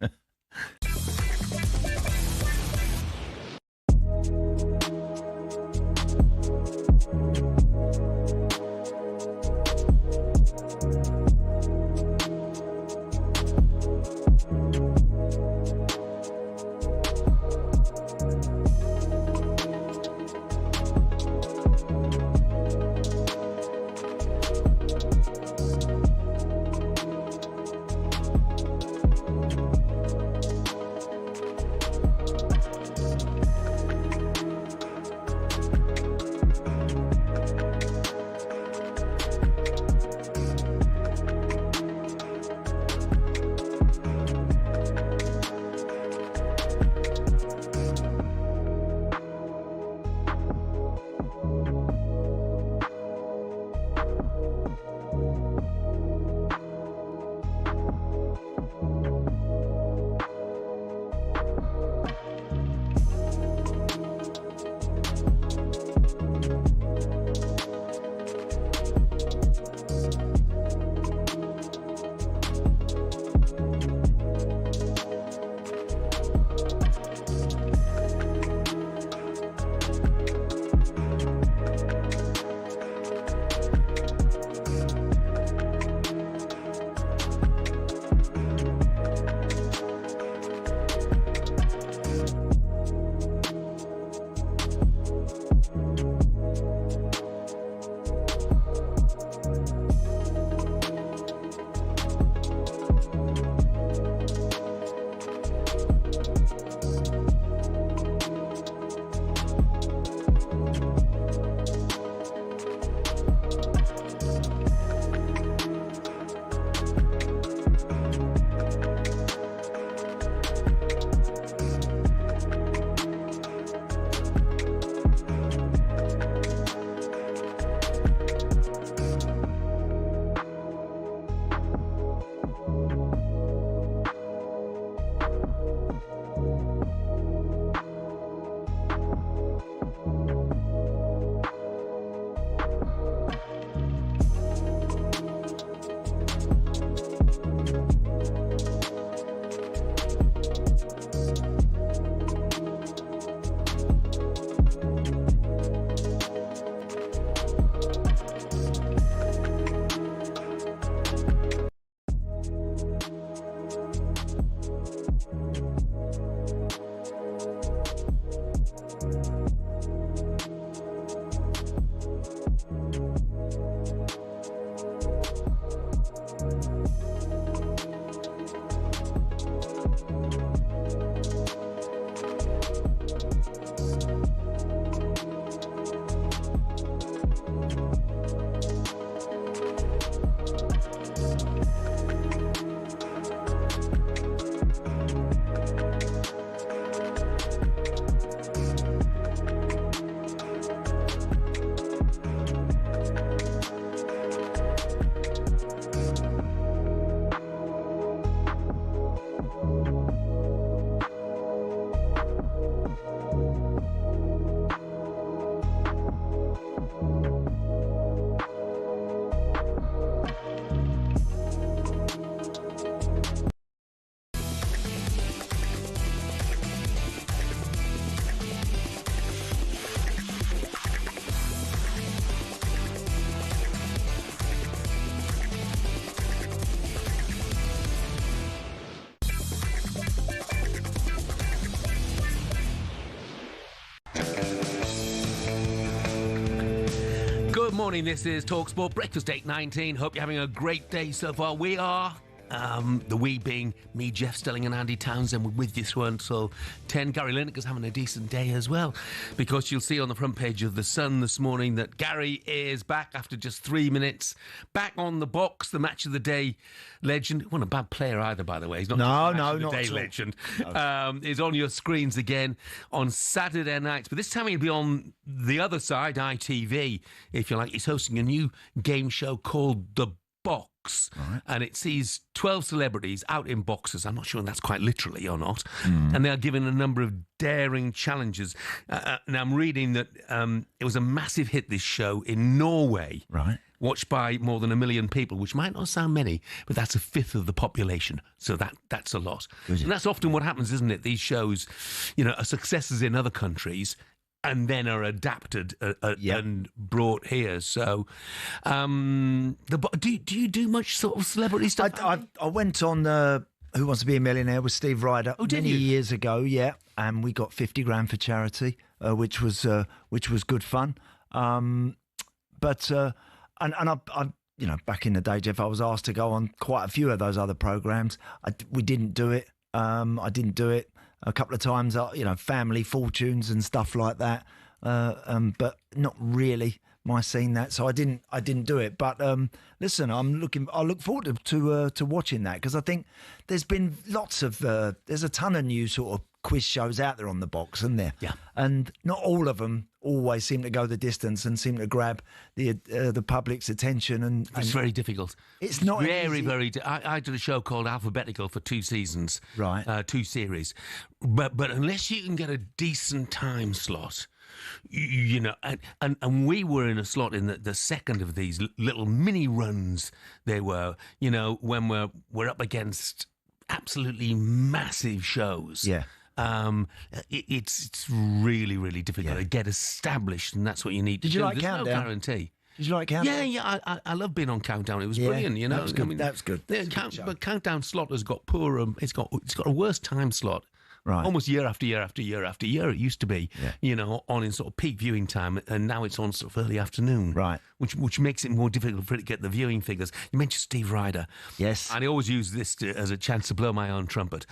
morning. This is talkSPORT Breakfast 8:19. Hope you're having a great day so far. We are. The we being me, Jeff Stelling and Andy Townsend. We're with you through until 10. Gary Lineker's having a decent day as well, because you'll see on the front page of The Sun this morning that Gary is back after just 3 minutes. Back on the box, the match of the day legend. He wasn't a bad player either, by the way. He's not
not
the day legend. Is on your screens again on Saturday nights. But this time he'll be on the other side, ITV, if you like. He's hosting a new game show called The Box, and it sees 12 celebrities out in boxes. I'm not sure that's quite literally or not. And they're given a number of daring challenges. Now I'm reading that it was a massive hit, this show, in Norway.
Right.
Watched by more than 1 million people, which might not sound many, but that's a fifth of the population. So that's a lot. And that's often what happens, isn't it? These shows, are successes in other countries and then are adapted and brought here. So, do you do much sort of celebrity stuff?
I went on Who Wants to Be a Millionaire with Steve Ryder many years ago, and we got 50 grand for charity, which was good fun. But back in the day, Jeff, I was asked to go on quite a few of those other programs. We didn't do it. I didn't do it a couple of times, Family Fortunes and stuff like that. But not really my scene, that. So I didn't do it. But listen, I look forward to watching that, because I think there's been lots of there's a ton of new sort of quiz shows out there on The Box, isn't there?
Yeah.
And not all of them always seem to go the distance and seem to grab the public's attention. And
it's very difficult.
It's not
very,
easy.
very. I did a show called Alphabetical for 2 seasons,
right?
2 series, but unless you can get a decent time slot, and we were in a slot in the second of these little mini runs. They were, when we're up against absolutely massive shows.
Yeah.
It's really, really difficult to get established, and that's what you need.
Did you like
There's
Countdown?
No guarantee.
Did you like Countdown?
Yeah. I love being on Countdown. It was brilliant.
That was good. That's good.
But Countdown slot has got poor. It's got a worse time slot.
Right.
Almost year after year after year after year. It used to be, on in sort of peak viewing time, and now it's on sort of early afternoon.
Right.
Which makes it more difficult for it to get the viewing figures. You mentioned Steve Ryder.
Yes.
And I always use this as a chance to blow my own trumpet.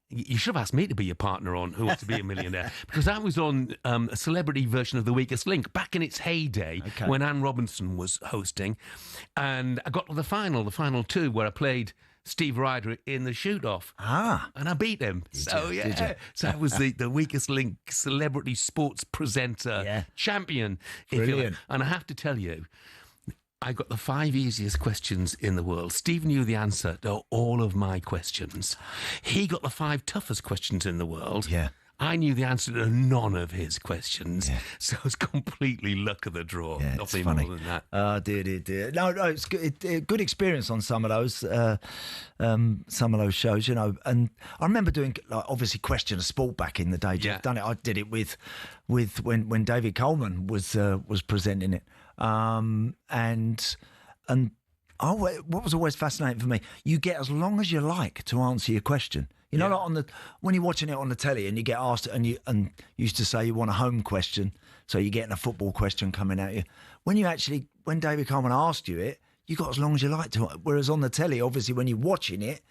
You should have asked me to be your partner on Who Wants to Be a Millionaire, because I was on a celebrity version of The Weakest Link back in its heyday when Anne Robinson was hosting, and I got to the final 2, where I played Steve Ryder in the shoot-off. And I beat him. So I was the Weakest Link celebrity sports presenter champion.
Brilliant.
And I have to tell you, I got the 5 easiest questions in the world. Steve knew the answer to all of my questions. He got the 5 toughest questions in the world.
Yeah.
I knew the answer to none of his questions. Yeah. So it's completely luck of the draw.
Yeah,
Nothing
it's funny.
more than that.
Dear. No, it's good. Good experience on some of those shows, And I remember doing, obviously, Question of Sport back in the day.
Yeah.
Done it. I did it with when David Coleman was presenting it. What was always fascinating for me, you get as long as you like to answer your question. Like when you're watching it on the telly and you get asked, and you used to say you want a home question, so you're getting a football question coming at you. When David Coleman asked you it, you got as long as you like to. Whereas on the telly, obviously, when you're watching it,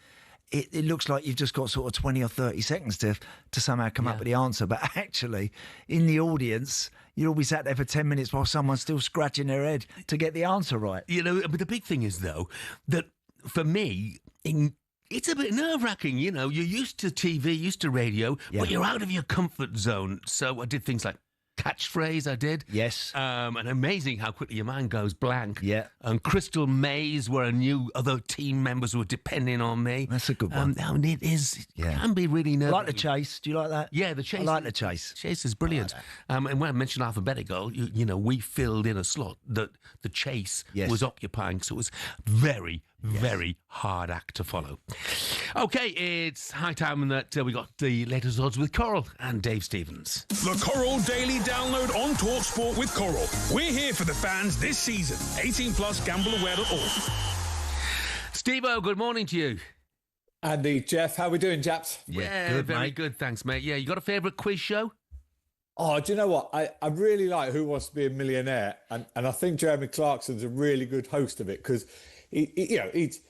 it looks like you've just got sort of 20 or 30 seconds to somehow come up with the answer. But actually, in the audience, you'll be sat there for 10 minutes while someone's still scratching their head to get the answer right.
But the big thing is, though, that for me, it's a bit nerve-wracking, You're used to TV, used to radio, but you're out of your comfort zone. So I did things like catchphrase, I did.
Yes.
And amazing how quickly your mind goes blank.
Yeah.
And Crystal Maze, where I knew other team members were depending on me.
That's a good one.
It can be really nerve-wracking.
Like the chase. Do you like that?
Yeah, the chase.
I like the chase.
Chase is brilliant. And when I mentioned alphabetical, we filled in a slot that the chase was occupying. So it was very, very hard act to follow. Okay, it's high time that we got the latest odds with Coral and Dave Stevens.
The Coral Daily Download on talkSPORT with Coral. We're here for the fans this season. 18 plus, gambleaware.org.
Steve-O, good morning to you.
Andy, Jeff, how are we doing, chaps?
Yeah, good, very good, thanks, mate. Yeah, you got a favourite quiz show?
Oh, do you know what? I really like Who Wants to Be a Millionaire, and I think Jeremy Clarkson's a really good host of it because he's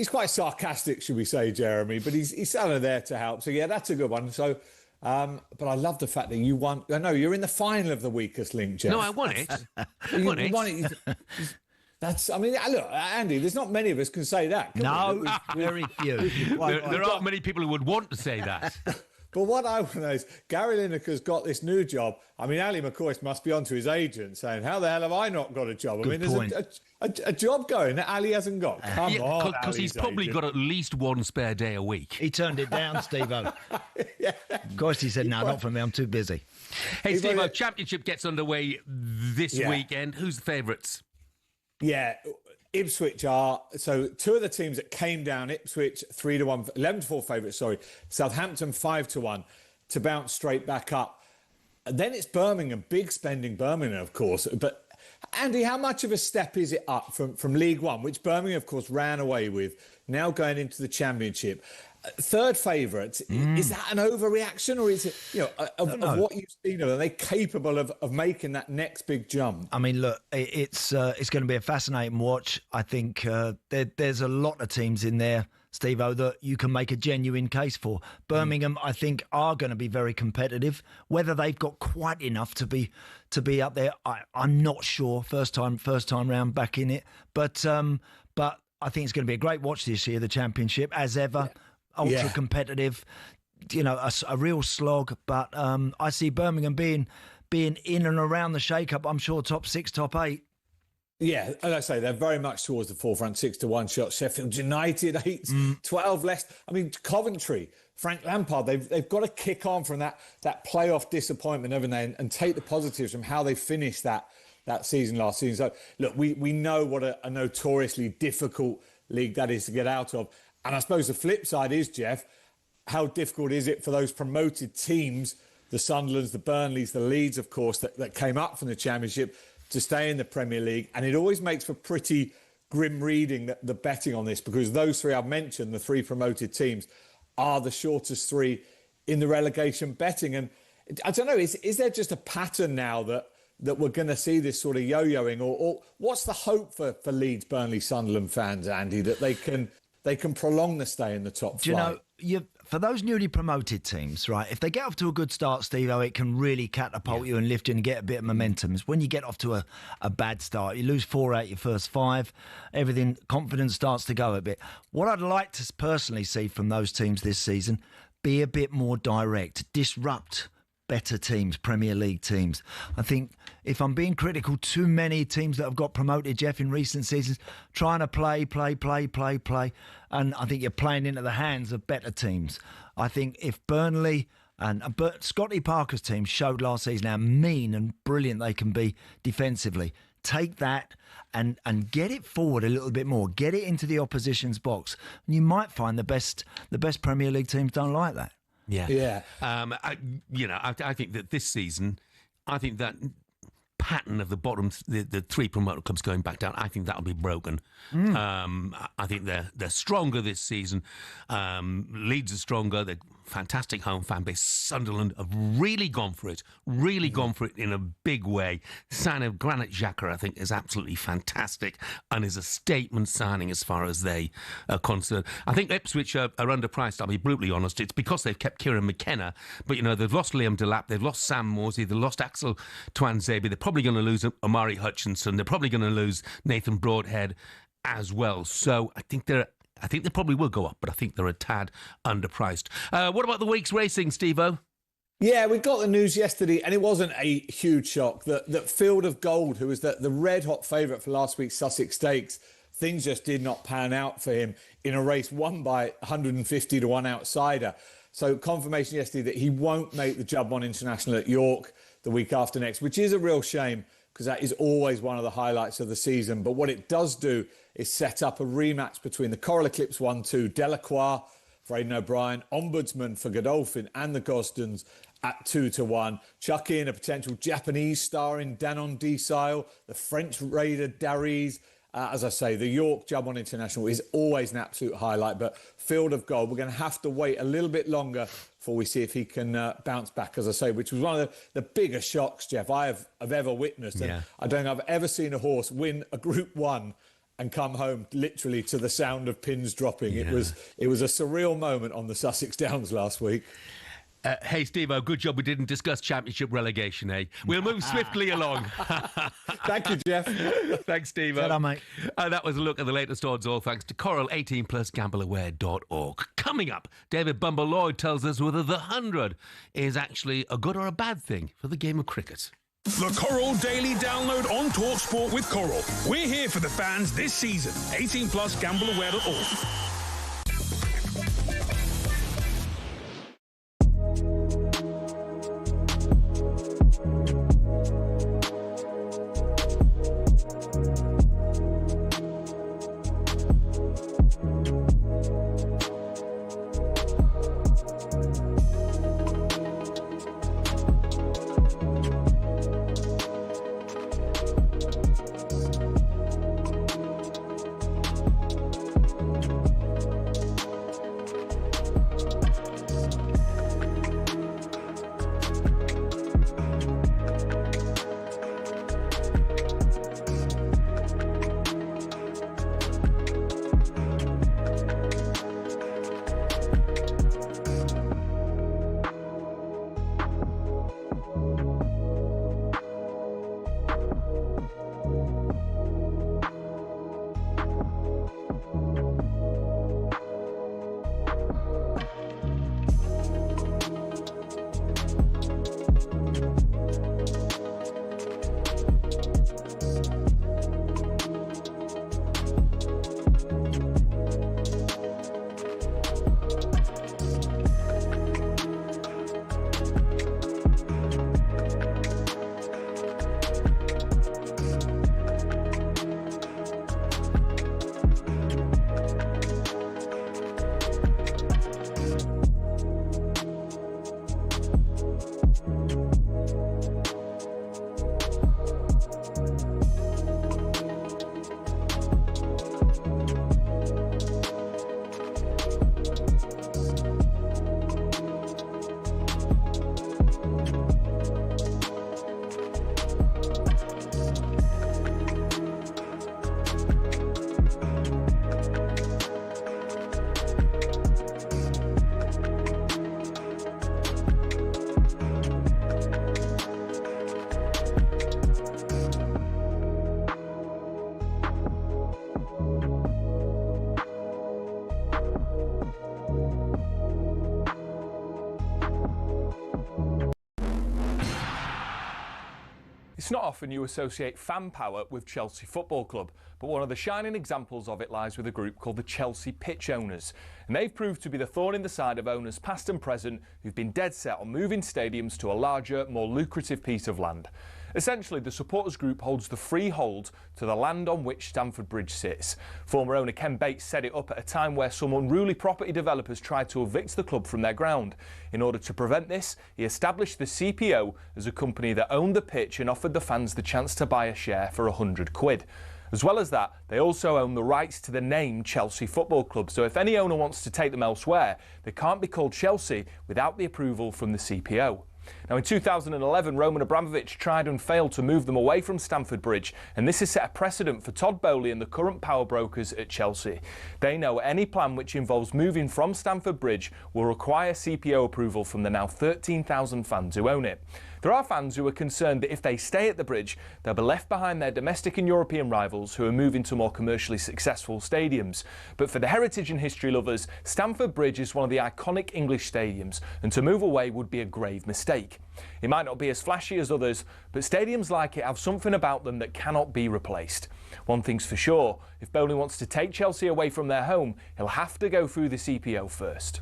quite sarcastic, should we say, Jeremy? But he's kind of there to help. So yeah, that's a good one. So, but I love the fact that you won. I know you're in the final of the Weakest Link, Jeff.
No, I won it.
You won it. That's. I mean, look, Andy. There's not many of us can say that.
No, very few.
There aren't many people who would want to say that.
But what I want to know is, Gary Lineker's got this new job. I mean, Ali McCoy must be onto his agent saying, how the hell have I not got a job? I mean, there's a job going that Ali hasn't got. Come on,
because he's probably got at least one spare day a week.
He turned it down, Steve-O.
Yeah.
Of course, he said, no, not for me, I'm too busy.
Hey, Steve-O, Championship gets underway this weekend. Who's the favourites?
Yeah, Ipswich are, so two of the teams that came down, Ipswich 3-1, 11-4 favourites, sorry, Southampton 5-1 to bounce straight back up. And then it's Birmingham, big spending Birmingham, of course. But Andy, how much of a step is it up from League One, which Birmingham, of course, ran away with, now going into the Championship? Third favourites, is that an overreaction, or is it, of what you've seen of them, are they capable of making that next big jump?
I mean, look, it's going to be a fascinating watch. I think there's a lot of teams in there, Steve-O, that you can make a genuine case for. Birmingham, I think, are going to be very competitive. Whether they've got quite enough to be up there, I'm not sure. First time round back in it, but I think it's going to be a great watch this year, the Championship, as ever. Yeah. Ultra competitive, a real slog. But I see Birmingham being in and around the shake-up. I'm sure top 6, top 8.
Yeah, as I say, they're very much towards the forefront. 6-1 shot. Sheffield United 8, 12 less. I mean, Coventry, Frank Lampard. They've got to kick on from that playoff disappointment, haven't they, and take the positives from how they finished that season last season. So look, we know what a notoriously difficult league that is to get out of. And I suppose the flip side is, Jeff, how difficult is it for those promoted teams, the Sunderlands, the Burnleys, the Leeds, of course, that came up from the Championship to stay in the Premier League? And it always makes for pretty grim reading, the betting on this, because those three I've mentioned, the three promoted teams, are the shortest three in the relegation betting. And I don't know, is there just a pattern now that we're going to see this sort of yo-yoing? Or what's the hope for Leeds, Burnley, Sunderland fans, Andy, that they can prolong the stay in the top flight?
For those newly promoted teams, right, if they get off to a good start, Steve-O, it can really catapult you and lift you and get a bit of momentum. When you get off to a bad start, you lose 4 out your first 5, confidence starts to go a bit. What I'd like to personally see from those teams this season, be a bit more direct, disrupt better teams, Premier League teams. I think if I'm being critical, too many teams that have got promoted, Jeff, in recent seasons, trying to play. And I think you're playing into the hands of better teams. I think if Burnley but Scotty Parker's team showed last season how mean and brilliant they can be defensively. Take that and get it forward a little bit more. Get it into the opposition's box. And you might find the best Premier League teams don't like that.
Yeah.
I think that this season, I think that pattern of the bottom, the three promoted clubs going back down, I think that'll be broken. I think they're stronger this season. Leeds are stronger. They're fantastic home fan base. Sunderland have really gone for it in a big way. Sign of Granit Xhaka, I think, is absolutely fantastic and is a statement signing as far as they are concerned. I think Ipswich are underpriced, I'll be brutally honest. It's because they've kept Kieran McKenna, but, they've lost Liam Delap, they've lost Sam Morsey, they've lost Axel Townsend. They're probably going to lose Omari Hutchinson. They're probably going to lose Nathan Broadhead as well. So I think they probably will go up, but I think they're a tad underpriced. What about the week's racing, Steve-O?
Yeah, we got the news yesterday, and it wasn't a huge shock that Field of Gold, who was the red-hot favourite for last week's Sussex Stakes, things just did not pan out for him in a race won by 150 to 1 outsider. So confirmation yesterday that he won't make the Jub 1 International at York the week after next, which is a real shame because that is always one of the highlights of the season. But what it does do is set up a rematch between the Coral Eclipse 1-2, Delacroix for Aidan O'Brien, Ombudsman for Godolphin and the Gosdens at 2-1. Chuck in a potential Japanese star in Danon Desile, the French raider Dariz, As I say, the York jump on international is always an absolute highlight, but field of gold, we're going to have to wait a little bit longer before we see if he can bounce back, as I say, which was one of the biggest shocks, Jeff, I've ever witnessed. And I don't think I've ever seen a horse win a Group 1 and come home literally to the sound of pins dropping. It was a surreal moment on the Sussex Downs last week.
Hey, Steve-O, good job we didn't discuss championship relegation, eh? We'll move swiftly along.
Thank you, Jeff.
Thanks, Steve-O.
Shut up, mate.
That was a look at the latest odds, all thanks to Coral, 18+, gambleaware.org. Coming up, David Bumble-Lloyd tells us whether the 100 is actually a good or a bad thing for the game of cricket.
The Coral Daily Download on talkSPORT with Coral. We're here for the fans this season. 18+, gambleaware.org.
It's not often you associate fan power with Chelsea Football Club, but one of the shining examples of it lies with a group called the Chelsea Pitch Owners. And they've proved to be the thorn in the side of owners past and present who've been dead set on moving stadiums to a larger, more lucrative piece of land. Essentially, the supporters group holds the freehold to the land on which Stamford Bridge sits. Former owner Ken Bates set it up at a time where some unruly property developers tried to evict the club from their ground. In order to prevent this, he established the CPO as a company that owned the pitch and offered the fans the chance to buy a share for £100. As well as that, they also own the rights to the name Chelsea Football Club, so if any owner wants to take them elsewhere, they can't be called Chelsea without the approval from the CPO. Now, in 2011, Roman Abramovich tried and failed to move them away from Stamford Bridge, and this has set a precedent for Todd Bowley and the current power brokers at Chelsea. They know any plan which involves moving from Stamford Bridge will require CPO approval from the now 13,000 fans who own it. There are fans who are concerned that if they stay at the bridge, they'll be left behind their domestic and European rivals who are moving to more commercially successful stadiums. But for the heritage and history lovers, Stamford Bridge is one of the iconic English stadiums, and to move away would be a grave mistake. It might not be as flashy as others, but stadiums like it have something about them that cannot be replaced. One thing's for sure, if Bowley wants to take Chelsea away from their home, he'll have to go through the CPO first.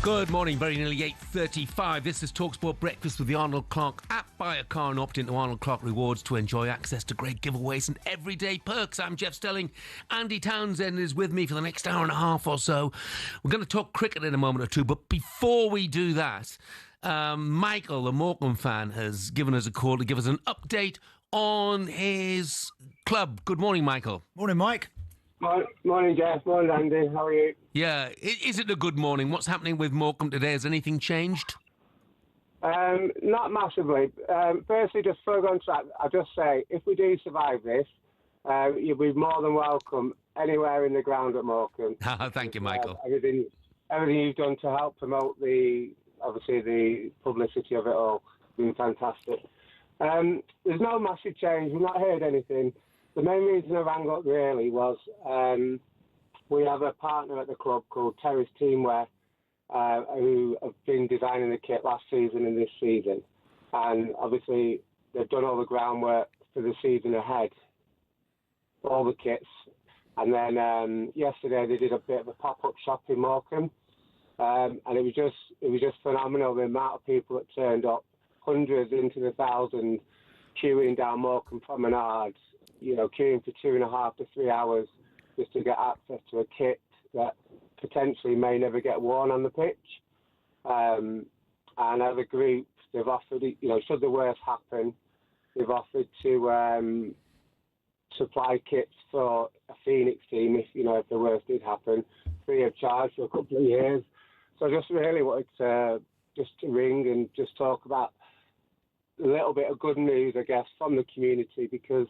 Good morning, very nearly 8:35. This is talkSPORT Breakfast with the Arnold Clark app. Buy a car and opt into Arnold Clark Rewards to enjoy access to great giveaways and everyday perks. I'm Jeff Stelling. Andy Townsend is with me for the next hour and a half or so. We're going to talk cricket in a moment or two, but before we do that, Michael, the Morecambe fan, has given us a call to give us an update on his club. Good morning, Michael.
Morning, Mike.
Morning, Jeff. Morning, Andy. How are you?
Yeah, is it a good morning? What's happening with Morecambe today? Has anything changed?
Not massively. Firstly, just before I go on track, I'll just say, if we do survive this, you'll be more than welcome anywhere in the ground at Morecambe.
Thank you, Michael.
Everything you've done to help promote the publicity of it all has been fantastic. There's no massive change. We've not heard anything. The main reason I rang up really was we have a partner at the club called Terrace Teamwear who have been designing the kit last season and this season. And obviously they've done all the groundwork for the season ahead, all the kits. And then yesterday they did a bit of a pop-up shop in Morecambe. And it was just phenomenal, the amount of people that turned up, hundreds into the thousands, queuing down Morecambe promenades. Queuing for 2.5 to 3 hours just to get access to a kit that potentially may never get worn on the pitch. And as a group, they've offered, should the worst happen, they've offered to supply kits for a Phoenix team if the worst did happen, free of charge for a couple of years. So I just really wanted to ring and just talk about a little bit of good news, I guess, from the community because,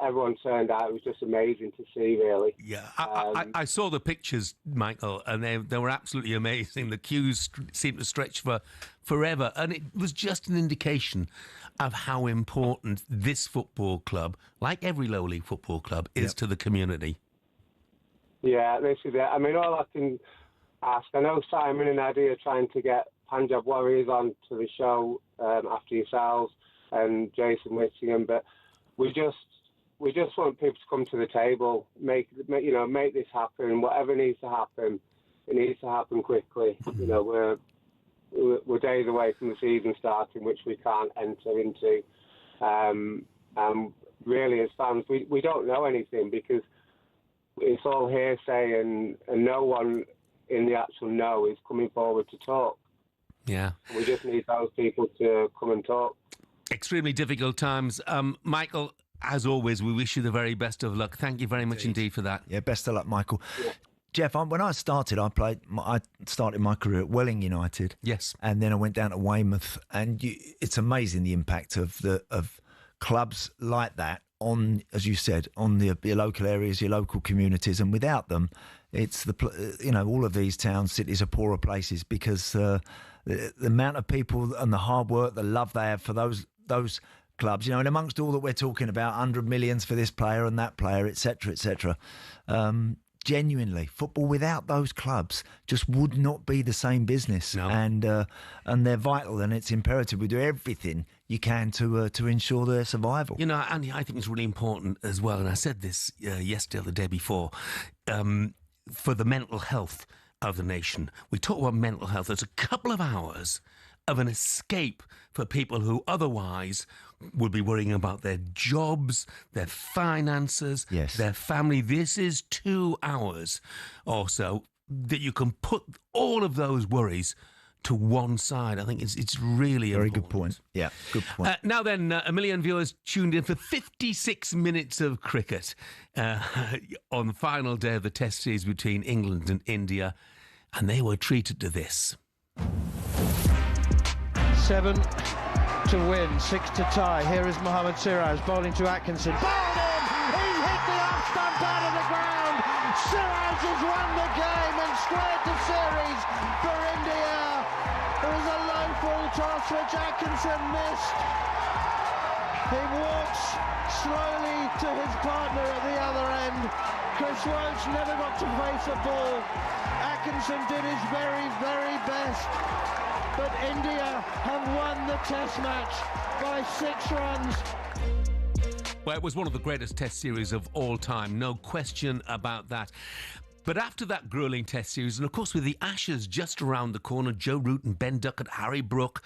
everyone turned out. It was just amazing to see, really.
Yeah, I saw the pictures, Michael, and they were absolutely amazing. The queues seemed to stretch for forever, and it was just an indication of how important this football club, like every low league football club, is to the community.
Yeah, this is it. I mean, all I can ask, I know Simon and Eddie are trying to get Punjab Warriors on to the show after yourselves and Jason Whittingham, but we just want people to come to the table, make this happen. Whatever needs to happen, it needs to happen quickly. We're days away from the season starting, which we can't enter into. Really, as fans, we don't know anything because it's all hearsay, and no one in the actual know is coming forward to talk.
Yeah,
we just need those people to come and talk.
Extremely difficult times. Michael, as always, we wish you the very best of luck. Thank you very much indeed for that.
Yeah, best of luck, Michael. Yeah. Jeff, when I started, I started my career at Welling United.
Yes.
And then I went down to Weymouth, and it's amazing the impact of clubs like that on, as you said, on your local areas, your local communities, and without them, it's all of these towns, cities are poorer places because the amount of people and the hard work, the love they have for those clubs, and amongst all that we're talking about, 100 millions for this player and that player, etc., genuinely, football without those clubs just would not be the same business.
No.
And they're vital, and it's imperative we do everything you can to ensure their survival.
Andy, I think it's really important as well, and I said this yesterday or the day before, for the mental health of the nation. We talk about mental health. There's a couple of hours of an escape for people who otherwise would be worrying about their jobs, their finances, their family. This is 2 hours or so that you can put all of those worries to one side. I think it's really
very
important.
good point. Yeah, good point.
Now then, 1 million viewers tuned in for 56 minutes of cricket on the final day of the Test series between England and India, and they were treated to this.
7 to win, 6 to tie. Here is Mohammad Siraj bowling to Atkinson. Bowled in! He hit the off
Siraj has won the game and squared the series for India. There was a low full toss which Atkinson missed. He walks slowly to his partner at the other end. Chris Roach never got to face a ball. Atkinson did his very, very best. But India have won the Test match by 6 runs.
Well, it was one of the greatest Test series of all time, no question about that. But after that gruelling Test series, and of course with the Ashes just around the corner, Joe Root and Ben Duckett, Harry Brook,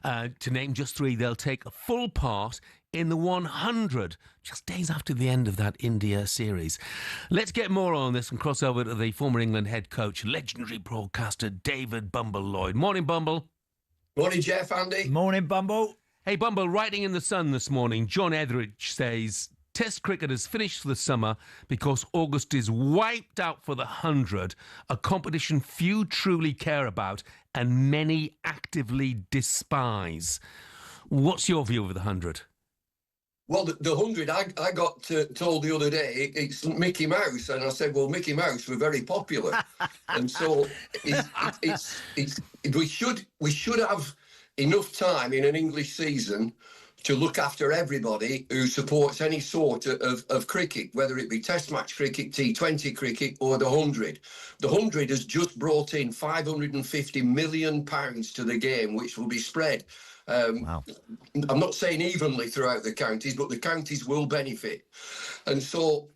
to name just 3, they'll take a full part in the 100, just days after the end of that India series. Let's get more on this and cross over to the former England head coach, legendary broadcaster David Bumble Lloyd. Morning, Bumble.
Morning, Jeff, Andy.
Morning, Bumble.
Hey, Bumble, writing in The Sun this morning, John Etheridge says, Test cricket has finished for the summer because August is wiped out for the 100, a competition few truly care about and many actively despise. What's your view of the 100?
Well, the 100, I got told the other day, it's Mickey Mouse, and I said, well, Mickey Mouse were very popular. And so we should have enough time in an English season to look after everybody who supports any sort of cricket, whether it be Test match cricket, T20 cricket or the 100. The 100 has just brought in £550 million to the game, which will be spread. Wow. I'm not saying evenly throughout the counties, but the counties will benefit. And so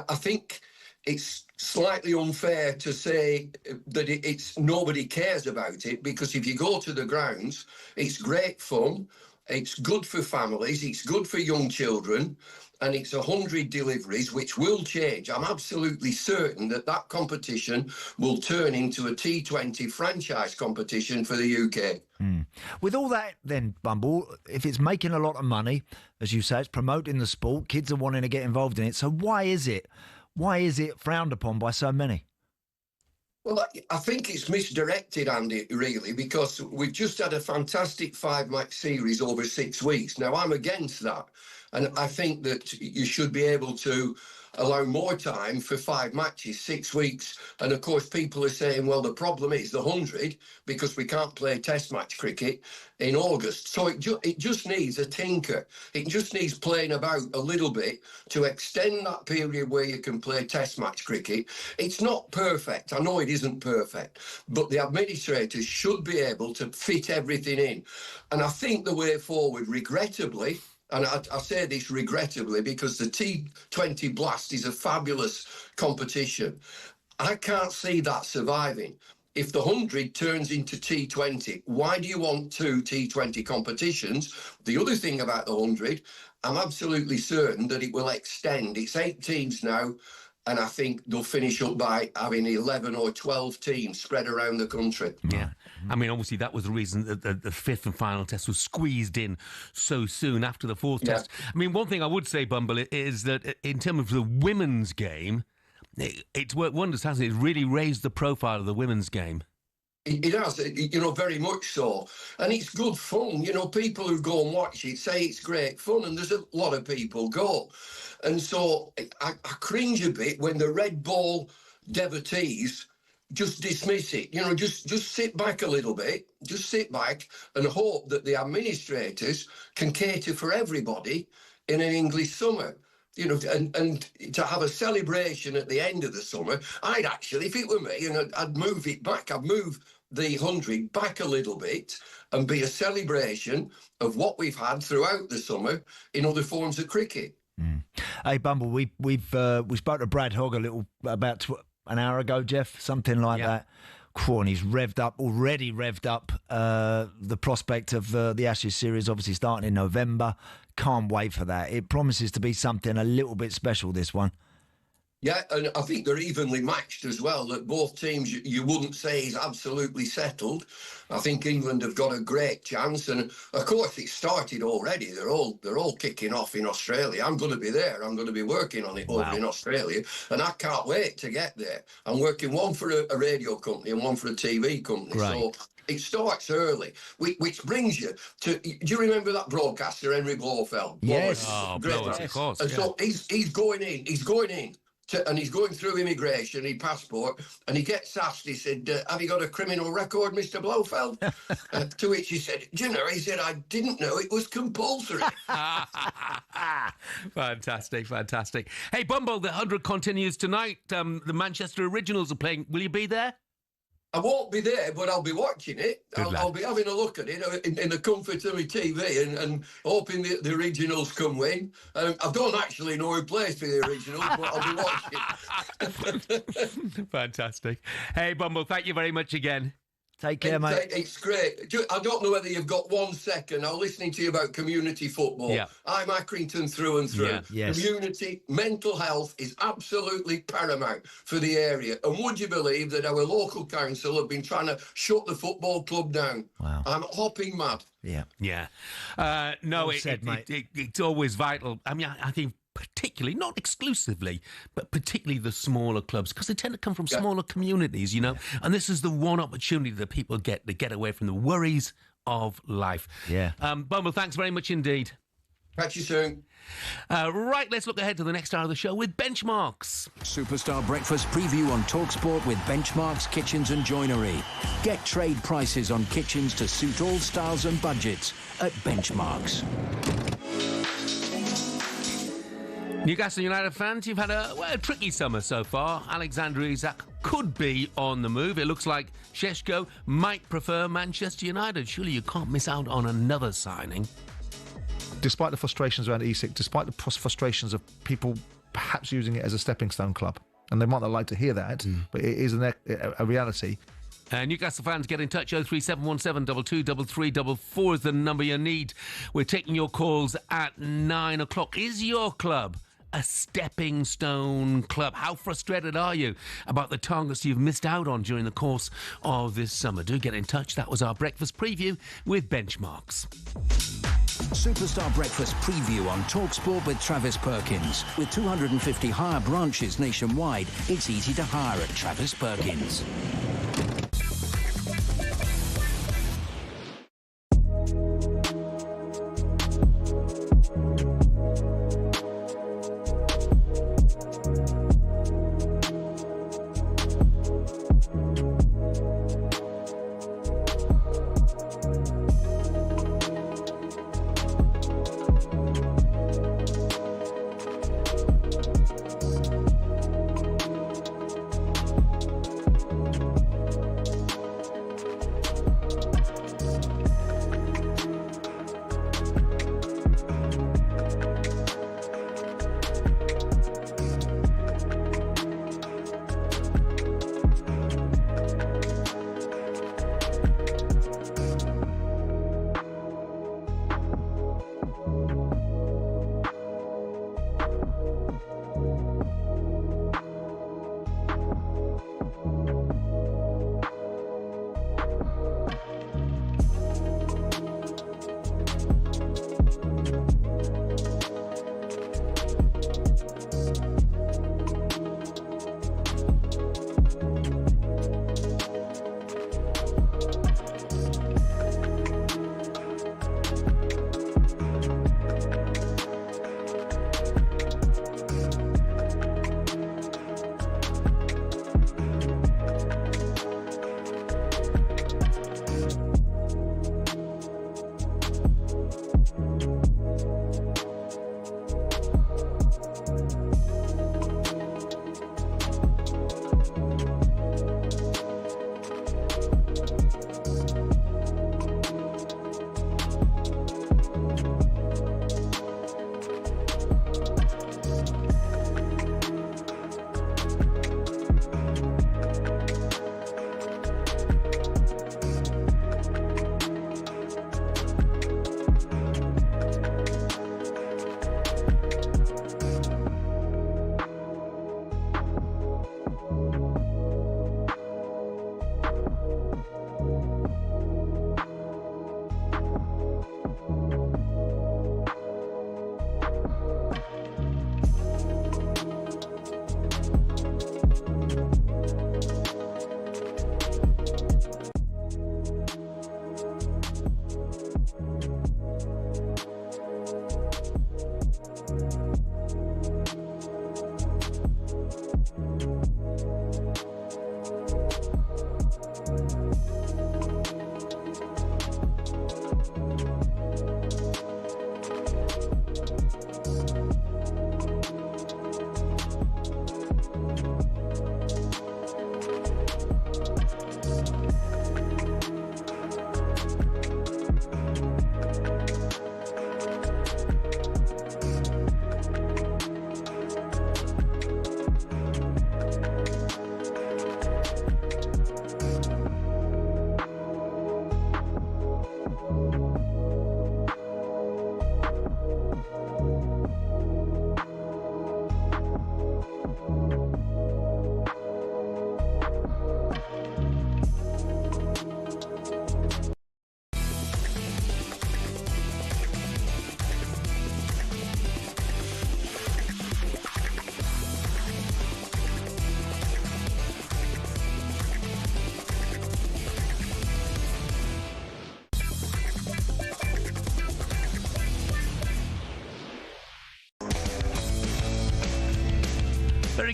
I think it's slightly unfair to say that it's nobody cares about it, because if you go to the grounds, it's great fun, it's good for families, it's good for young children, and it's 100 deliveries, which will change. I'm absolutely certain that that competition will turn into a T20 franchise competition for the UK.
With all that then, Bumble, if it's making a lot of money, as you say, it's promoting the sport, kids are wanting to get involved in it, so why is it frowned upon by so many?
Well, I think it's misdirected, Andy, really, because we've just had a fantastic 5-match series over 6 weeks. Now, I'm against that. And I think that you should be able to allow more time for 5 matches, 6 weeks. And of course, people are saying, well, the problem is the 100, because we can't play Test match cricket in August. So it just needs a tinker. It just needs playing about a little bit to extend that period where you can play Test match cricket. It's not perfect. I know it isn't perfect, but the administrators should be able to fit everything in. And I think the way forward, regrettably, and I say this regrettably because the T20 Blast is a fabulous competition. I can't see that surviving. If the 100 turns into T20, why do you want 2 T20 competitions? The other thing about the 100, I'm absolutely certain that it will extend. It's 8 teams now, and I think they'll finish up by having 11 or 12 teams spread around the country.
Yeah. I mean, obviously, that was the reason that the 5th and final test was squeezed in so soon after the 4th test. I mean, one thing I would say, Bumble, is that in terms of the women's game, it's worked wonders, hasn't it? It's really raised the profile of the women's game.
It has, very much so. And it's good fun. People who go and watch it say it's great fun, and there's a lot of people go. And so I cringe a bit when the red ball devotees just dismiss it. Just sit back a little bit, just sit back and hope that the administrators can cater for everybody in an English summer. And to have a celebration at the end of the summer, I'd actually, if it were me, I'd move it back. I'd move the 100 back a little bit and be a celebration of what we've had throughout the summer in other forms of cricket.
Hey, Bumble, we spoke to Brad Hogg a little about an hour ago, Jeff, something like that. And he's already revved up the prospect of the Ashes series, obviously starting in November. Can't wait for that. It promises to be something a little bit special, this one.
Yeah, and I think they're evenly matched as well, that both teams you wouldn't say is absolutely settled. I think England have got a great chance, and of course it started already. They're all kicking off in Australia. I'm going to be there. I'm going to be working on it over in Australia, and I can't wait to get there. I'm working one for a radio company and one for a TV company.
Great.
So it starts early, which brings you to... Do you remember that broadcaster, Henry Blofeld?
Yes.
Great.
of course.
And so he's going in. He's going in and he's going through immigration, his passport, and he gets asked, he said, have you got a criminal record, Mr. Blofeld? To which he said, do you know, he said, I didn't know it was compulsory.
Fantastic, fantastic. Hey, Bumble, the 100 continues tonight. The Manchester Originals are playing. Will you be there?
I won't be there, but I'll be watching it. I'll be having a look at it in the comfort of my TV and hoping the Originals can win. I don't actually know who plays for the Originals, but I'll be watching.
Fantastic. Hey, Bumble, thank you very much again.
Take care, mate.
It's great. I don't know whether you've got 1 second. I was listening to you about community football.
Yeah.
I'm Accrington through and through.
Yeah.
Yes.
Community mental health is absolutely paramount for the area. And would you believe that our local council have been trying to shut the football club down?
Wow.
I'm hopping mad.
Yeah.
Yeah. No,
Well said, mate.
it's always vital. I mean, I think particularly, not exclusively, but particularly the smaller clubs, because they tend to come from smaller communities, you know, and this is the one opportunity that people get to get away from the worries of life.
Yeah.
Bumble, thanks very much indeed.
Catch you soon.
Right, let's look ahead to the next hour of the show with Benchmarks.
Superstar Breakfast preview on talkSPORT with Benchmarks Kitchens and Joinery. Get trade prices on kitchens to suit all styles and budgets at Benchmarks.
Newcastle United fans, you've had a tricky summer so far. Alexander Isak could be on the move. It looks like Šeško might prefer Manchester United. Surely you can't miss out on another signing.
Despite the frustrations around Isak, despite the frustrations of people perhaps using it as a stepping stone club, and they might not like to hear that, but it is a reality.
Newcastle fans, get in touch. 03717 223344 is the number you need. We're taking your calls at 9 o'clock. Is your club a stepping stone club? How frustrated are you about the targets you've missed out on during the course of this summer? Do get in touch. That was our breakfast preview with Benchmarks.
Superstar Breakfast preview on talkSPORT with Travis Perkins. With 250 hire branches nationwide, it's easy to hire at Travis Perkins.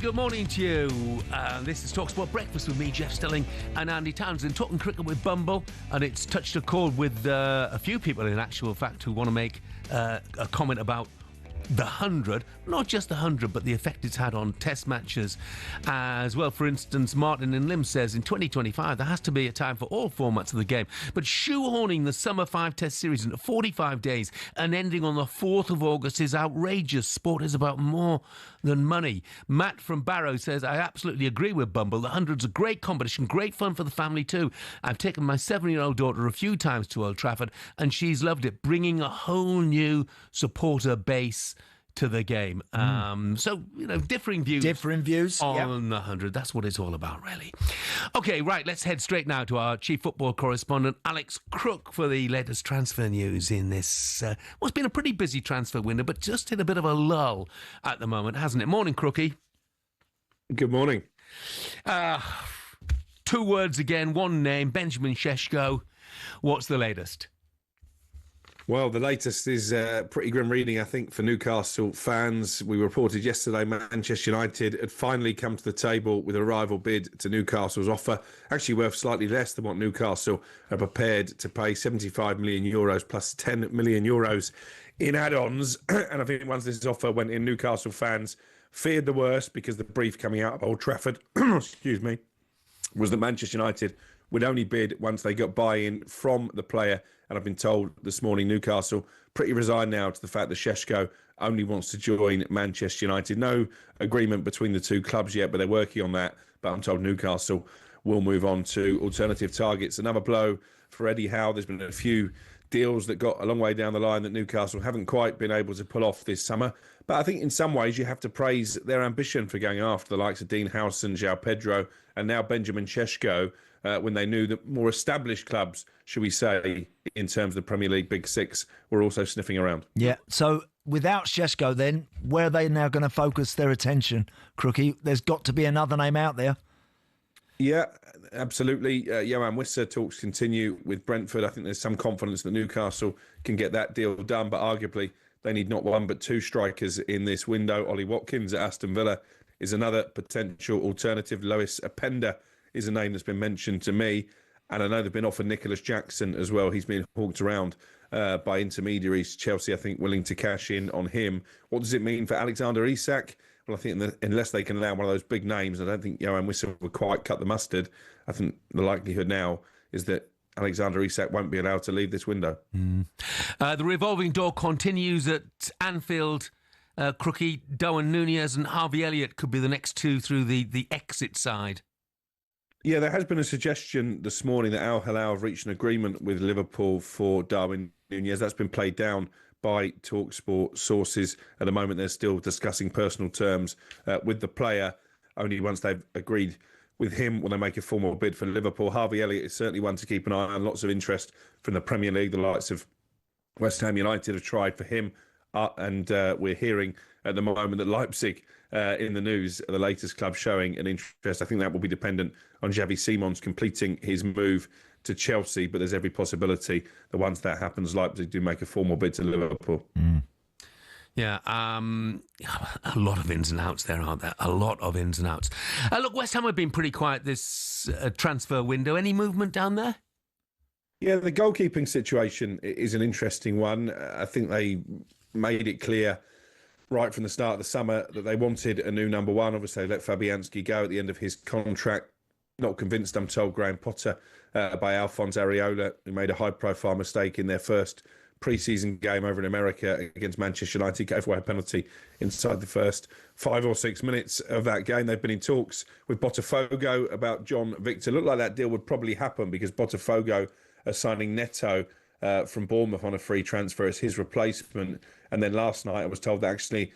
good morning to you. This is talkSPORT Breakfast with me, Jeff Stelling, and Andy Townsend, talking cricket with Bumble, and it's touched a chord with a few people, in actual fact, who want to make a comment about the 100, not just the 100, but the effect it's had on test matches as well. For instance, Martin in Lim says in 2025 there has to be a time for all formats of the game, but shoehorning the summer 5-test series into 45 days and ending on the 4th of August is outrageous. Sport is about more than money. Matt from Barrow says, I absolutely agree with Bumble. The 100's a great competition, great fun for the family too. I've taken my 7-year-old daughter a few times to Old Trafford and she's loved it, bringing a whole new supporter base to the game. So, differing views.
Differing views
on the 100. That's what it's all about, really. Okay, right, let's head straight now to our chief football correspondent, Alex Crook, for the latest transfer news in this, what's been a pretty busy transfer window, but just in a bit of a lull at the moment, hasn't it? Morning, Crookie.
Good morning.
2 words again, one name, Benjamin Šeško. What's the latest?
Well, the latest is pretty grim reading, I think, for Newcastle fans. We reported yesterday Manchester United had finally come to the table with a rival bid to Newcastle's offer, actually worth slightly less than what Newcastle are prepared to pay, €75 million plus €10 million in add-ons. And I think once this offer went in, Newcastle fans feared the worst because the brief coming out of Old Trafford, excuse me, was that Manchester United would only bid once they got buy-in from the player. And I've been told this morning Newcastle pretty resigned now to the fact that Šeško only wants to join Manchester United. No agreement between the two clubs yet, but they're working on that. But I'm told Newcastle will move on to alternative targets. Another blow for Eddie Howe. There's been a few deals that got a long way down the line that Newcastle haven't quite been able to pull off this summer. But I think in some ways you have to praise their ambition for going after the likes of Dean Howson, João Pedro, and now Benjamin Šeško, when they knew that more established clubs, should we say, in terms of the Premier League Big Six, were also sniffing around.
Yeah, so without Šeško then, where are they now going to focus their attention, Crookie? There's got to be another name out there.
Yeah, absolutely. Johan Wissa talks continue with Brentford. I think there's some confidence that Newcastle can get that deal done, but arguably they need not one but 2 strikers in this window. Ollie Watkins at Aston Villa is another potential alternative. Lois Openda is a name that's been mentioned to me. And I know they've been offered Nicholas Jackson as well. He's been hawked around by intermediaries. Chelsea, I think, willing to cash in on him. What does it mean for Alexander Isak? Well, I think unless they can allow one of those big names, I don't think Johan Wissa will quite cut the mustard. I think the likelihood now is that Alexander Isak won't be allowed to leave this window.
The revolving door continues at Anfield. Crookie, Darwin Núñez and Harvey Elliott could be the next 2 through the exit side.
Yeah, there has been a suggestion this morning that Al Hilal have reached an agreement with Liverpool for Darwin Núñez. That's been played down by talkSPORT sources. At the moment, they're still discussing personal terms with the player. Only once they've agreed with him will they make a formal bid for Liverpool. Harvey Elliott is certainly one to keep an eye on. Lots of interest from the Premier League. The likes of West Ham United have tried for him. And we're hearing at the moment that Leipzig, in the news, are the latest club showing an interest. I think that will be dependent on Xavi Simons completing his move to Chelsea, but there's every possibility that once that happens, Leipzig do make a formal bid to Liverpool.
Yeah, a lot of ins and outs there, aren't there? A lot of ins and outs. Look, West Ham have been pretty quiet this transfer window. Any movement down there?
Yeah, the goalkeeping situation is an interesting one. I think they made it clear right from the start of the summer that they wanted a new number one. Obviously, they let Fabianski go at the end of his contract. Not convinced, I'm told, Graham Potter, by Alphonse Areola, who made a high-profile mistake in their first pre-season game over in America against Manchester United, gave away a penalty inside the first 5 or 6 minutes of that game. They've been in talks with Botafogo about John Victor. Looked like that deal would probably happen because Botafogo are signing Neto from Bournemouth on a free transfer as his replacement. And then last night I was told that actually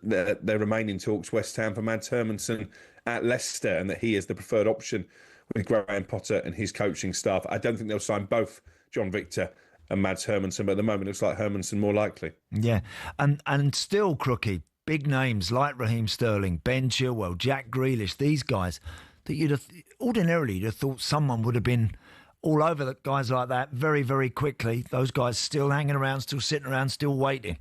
they remain in talks, West Ham, for Mads Hermansen at Leicester, and that he is the preferred option with Graham Potter and his coaching staff. I don't think they'll sign both John Victor and Mads Hermansen, but at the moment it looks like Hermansen more likely.
Yeah, and still, Crookie, big names like Raheem Sterling, Ben Chilwell, Jack Grealish, these guys that you'd have ordinarily you'd have thought someone would have been all over the guys like that very, very quickly. Those guys still hanging around, still sitting around, still waiting.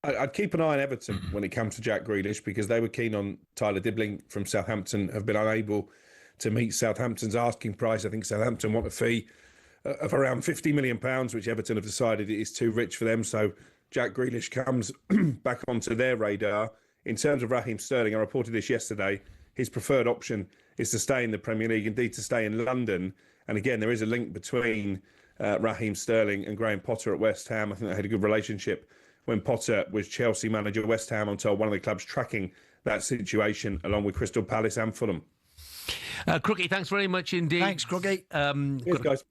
I'd keep an eye on Everton when it comes to Jack Grealish, because they were keen on Tyler Dibbling from Southampton, have been unable to meet Southampton's asking price. I think Southampton want a fee of around £50 million, which Everton have decided is too rich for them. So Jack Grealish comes back onto their radar. In terms of Raheem Sterling, I reported this yesterday, his preferred option is to stay in the Premier League, indeed to stay in London. And again, there is a link between Raheem Sterling and Graham Potter at West Ham. I think they had a good relationship when Potter was Chelsea manager at West Ham, until one of the clubs tracking that situation, along with Crystal Palace and Fulham.
Crookie, thanks very much indeed.
Thanks, Crookie.
Yes, guys.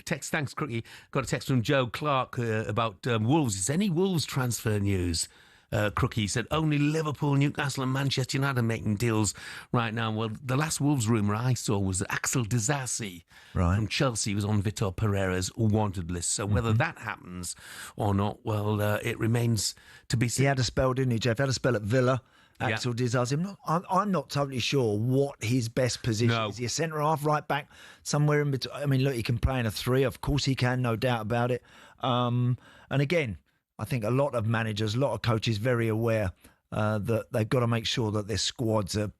Text, thanks, Crookie. Got a text from Joe Clark about Wolves. Is any Wolves transfer news? Crookie said only Liverpool, Newcastle and Manchester United are making deals right now. Well, the last Wolves rumour I saw was that Axel Disasi from Chelsea was on Vitor Pereira's wanted list. So whether that happens or not, well, it remains to be seen.
He had a spell, didn't he, Jeff? He had a spell at Villa. Axel Disasi. I'm not totally sure what his best position is. Is he a centre half, right back, somewhere in between? I mean, look, he can play in a 3. Of course he can, no doubt about it. And again, I think a lot of managers, a lot of coaches, very aware that they've got to make sure that their squads are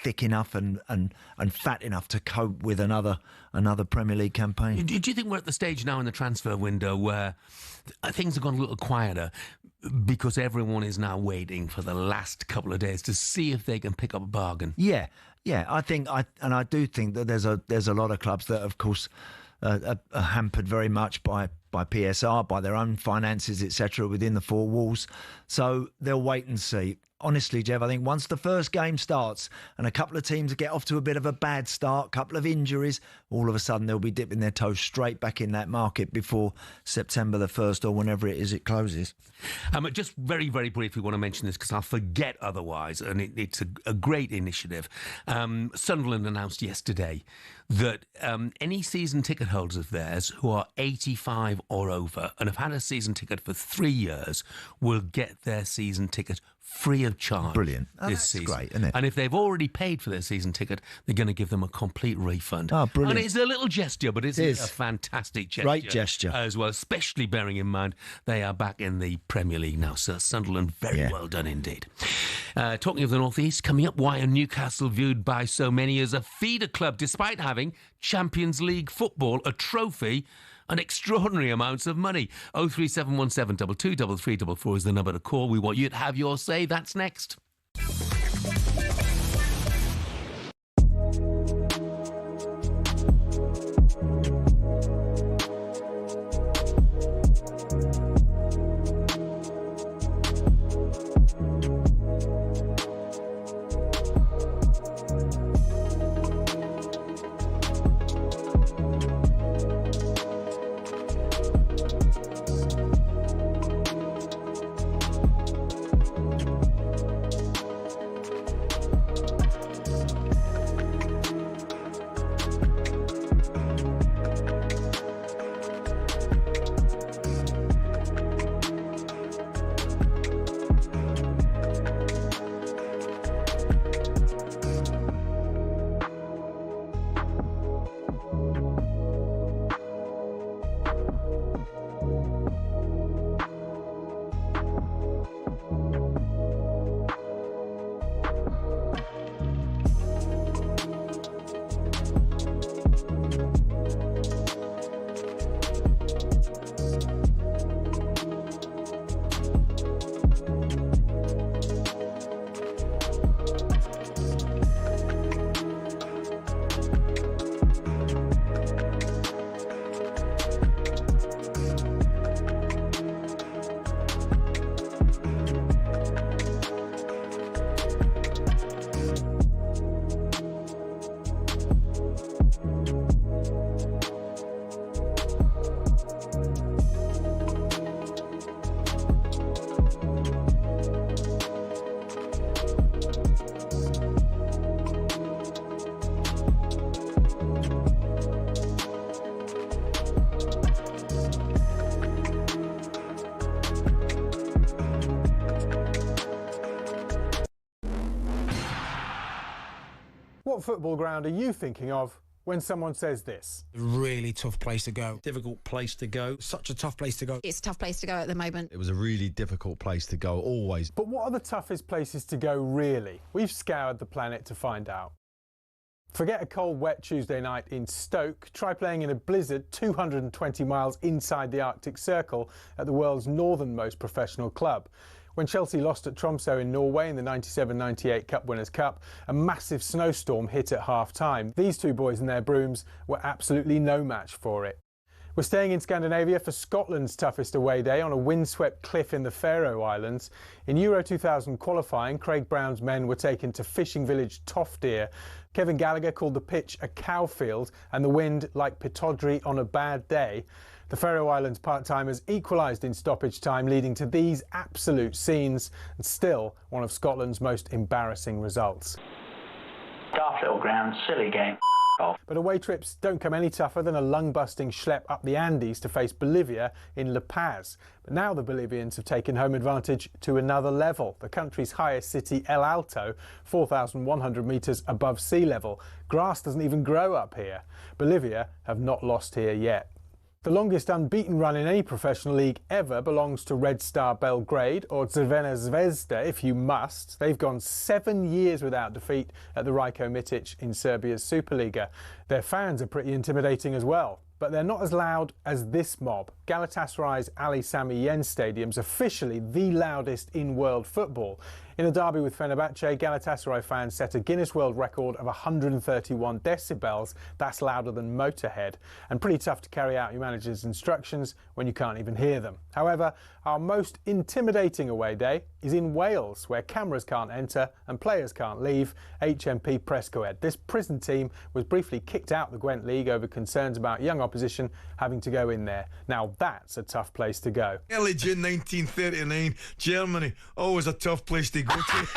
thick enough and fat enough to cope with another Premier League campaign.
Do you think we're at the stage now in the transfer window where things have gone a little quieter because everyone is now waiting for the last couple of days to see if they can pick up a bargain?
Yeah. I do think that there's a lot of clubs that, of course, are hampered very much by PSR, by their own finances, etc., within the four walls. So they'll wait and see. Honestly, Jeff, I think once the first game starts and a couple of teams get off to a bit of a bad start, couple of injuries, all of a sudden they'll be dipping their toes straight back in that market before September the 1st or whenever it is it closes.
Just very, very briefly want to mention this because I'll forget otherwise, and it's a great initiative. Sunderland announced yesterday that any season ticket holders of theirs who are 85 or over and have had a season ticket for 3 years will get their season ticket free of charge.
Brilliant.
This season.
Great, isn't it?
And if they've already paid for their season ticket, they're going to give them a complete refund.
Oh, brilliant.
And it's a little gesture, but it's a fantastic gesture.
Great gesture.
As well, especially bearing in mind they are back in the Premier League now. So Sunderland, very well done indeed. Talking of the North East, coming up, why are Newcastle viewed by so many as a feeder club despite having Champions League football, a trophy, and extraordinary amounts of money? 03717 223344 is the number to call. We want you to have your say. That's next.
What football ground are you thinking of when someone says this.
Really tough place to go. Difficult place to go. Such a tough place to go.
It's a tough place to go at the moment.
It was a really difficult place to go, always.
But what are the toughest places to go, really? We've scoured the planet to find out. Forget a cold, wet Tuesday night in Stoke. Try playing in a blizzard 220 miles inside the Arctic Circle at the world's northernmost professional club. When Chelsea lost at Tromsø in Norway in the 97-98 Cup Winners' Cup, a massive snowstorm hit at half-time. These two boys and their brooms were absolutely no match for it. We're staying in Scandinavia for Scotland's toughest away day on a windswept cliff in the Faroe Islands. In Euro 2000 qualifying, Craig Brown's men were taken to fishing village Toftir. Kevin Gallagher called the pitch a cowfield and the wind like Pittodrie on a bad day. The Faroe Islands part-timers equalised in stoppage time, leading to these absolute scenes, and still one of Scotland's most embarrassing results.
Daft little ground, silly game.
But away trips don't come any tougher than a lung-busting schlep up the Andes to face Bolivia in La Paz. But now the Bolivians have taken home advantage to another level. The country's highest city, El Alto, 4,100 metres above sea level. Grass doesn't even grow up here. Bolivia have not lost here yet. The longest unbeaten run in any professional league ever belongs to Red Star Belgrade, or Crvena Zvezda if you must. They've gone 7 years without defeat at the Rajko Mitic in Serbia's Superliga. Their fans are pretty intimidating as well, but they're not as loud as this mob. Galatasaray's Ali Sami Yen Stadium's officially the loudest in world football. In a derby with Fenerbahce, Galatasaray fans set a Guinness World Record of 131 decibels. That's louder than Motorhead, and pretty tough to carry out your manager's instructions when you can't even hear them. However, our most intimidating away day is in Wales, where cameras can't enter and players can't leave. HMP Prescoed. This prison team was briefly kicked out the Gwent League over concerns about young opposition having to go in there. Now that's a tough place to go.
Early June 1939, Germany, always a tough place to go to.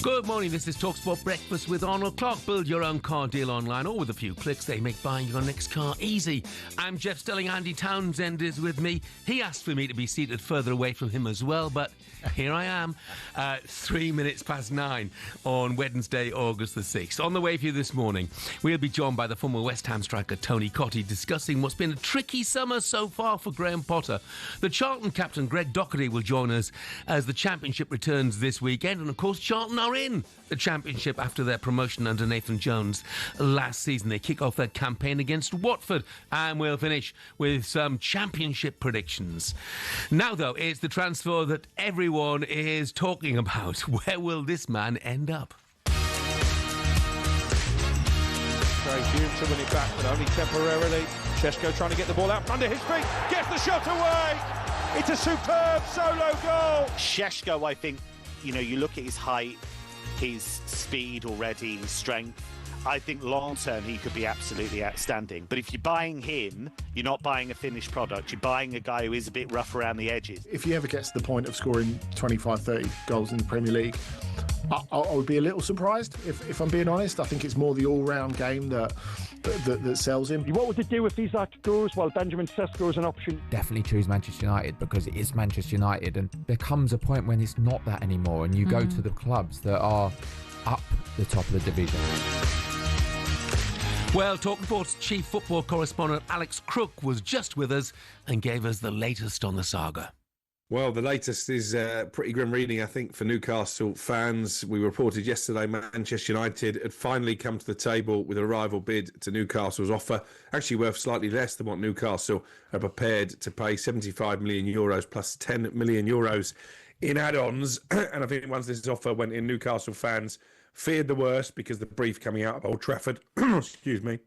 Good morning, this is talkSPORT Breakfast with Arnold Clark. Build your own car deal online, or with a few clicks, they make buying your next car easy. I'm Jeff Stelling. Andy Townsend is with me. He asked for me to be seated further away from him as well, but here I am, 3 minutes past 9 on Wednesday, August the 6th. On the way for you this morning, we'll be joined by the former West Ham striker Tony Cottee, discussing what's been a tricky summer so far for Graham Potter. The Charlton captain Greg Docherty will join us as the Championship returns this weekend, and of course Charlton are in the Championship after their promotion under Nathan Jones last season. They kick off their campaign against Watford, and we'll finish with some Championship predictions. Now though, it's the transfer that everyone is talking about. Where will this man end up?
Craig Hume to win it back, but only temporarily. Šeško trying to get the ball out from under his feet, gets the shot away. It's a superb solo goal.
Šeško, I think, you know, you look at his height, his speed already, his strength. I think long-term he could be absolutely outstanding. But if you're buying him, you're not buying a finished product. You're buying a guy who is a bit rough around the edges.
If he ever gets to the point of scoring 25, 30 goals in the Premier League, I would be a little surprised, if I'm being honest. I think it's more the all-round game that sells him.
What would it do if Isak goes while Benjamin Sesko is an option?
Definitely choose Manchester United, because it is Manchester United, and there comes a point when it's not that anymore, and you go to the clubs that are up the top of the division.
Well, talkSPORT's chief football correspondent Alex Crook was just with us and gave us the latest on the saga.
Well, the latest is pretty grim reading, I think, for Newcastle fans. We reported yesterday Manchester United had finally come to the table with a rival bid to Newcastle's offer, actually worth slightly less than what Newcastle are prepared to pay, €75 million plus €10 million in add-ons. And I think once this offer went in, Newcastle fans feared the worst because the brief coming out of Old Trafford, excuse me,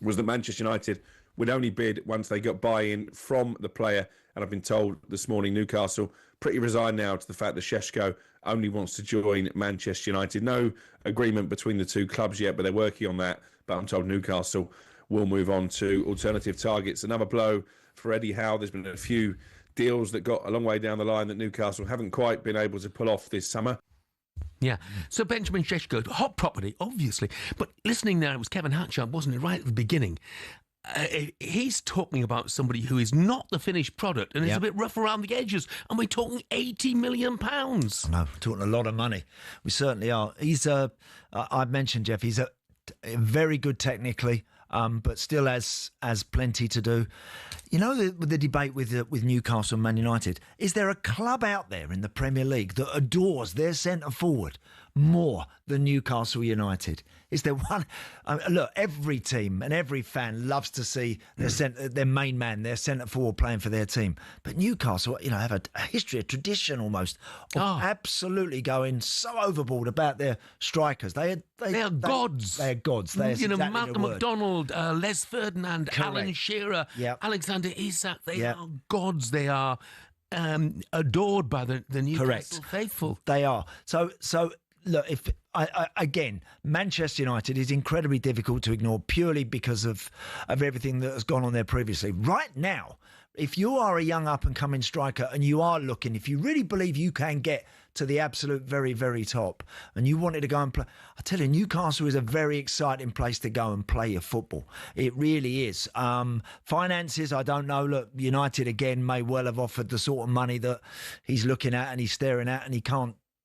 was that Manchester United would only bid once they got buy-in from the player. And I've been told this morning Newcastle pretty resigned now to the fact that Šeško only wants to join Manchester United. No agreement between the two clubs yet, but they're working on that. But I'm told Newcastle will move on to alternative targets. Another blow for Eddie Howe. There's been a few deals that got a long way down the line that Newcastle haven't quite been able to pull off this summer.
Yeah. So Benjamin Šeško, hot property, obviously. But listening there, it was Kevin Hatchard, wasn't it, right at the beginning? He's talking about somebody who is not the finished product and is a bit rough around the edges, and we're talking £80 million.
I know, we're talking a lot of money. We certainly are. He's I mentioned, Jeff, he's very good technically, but still has plenty to do. You know, the debate with Newcastle and Man United, is there a club out there in the Premier League that adores their centre forward more than Newcastle United? Is there one? Look, every team and every fan loves to see their main man, their centre forward playing for their team. But Newcastle, have a history, a tradition almost of absolutely going so overboard about their strikers. They are gods. They are gods.
Malcolm McDonald, Les Ferdinand, Alan Shearer, Alexander Isak. They are gods. They are adored by the Newcastle faithful.
They are. So look, if again, Manchester United is incredibly difficult to ignore purely because of everything that has gone on there previously. Right now, if you are a young up-and-coming striker and you are looking, if you really believe you can get to the absolute very, very top and you wanted to go and play, I tell you, Newcastle is a very exciting place to go and play your football. It really is. Finances, I don't know. Look, United, again, may well have offered the sort of money that he's looking at and he's staring at, and he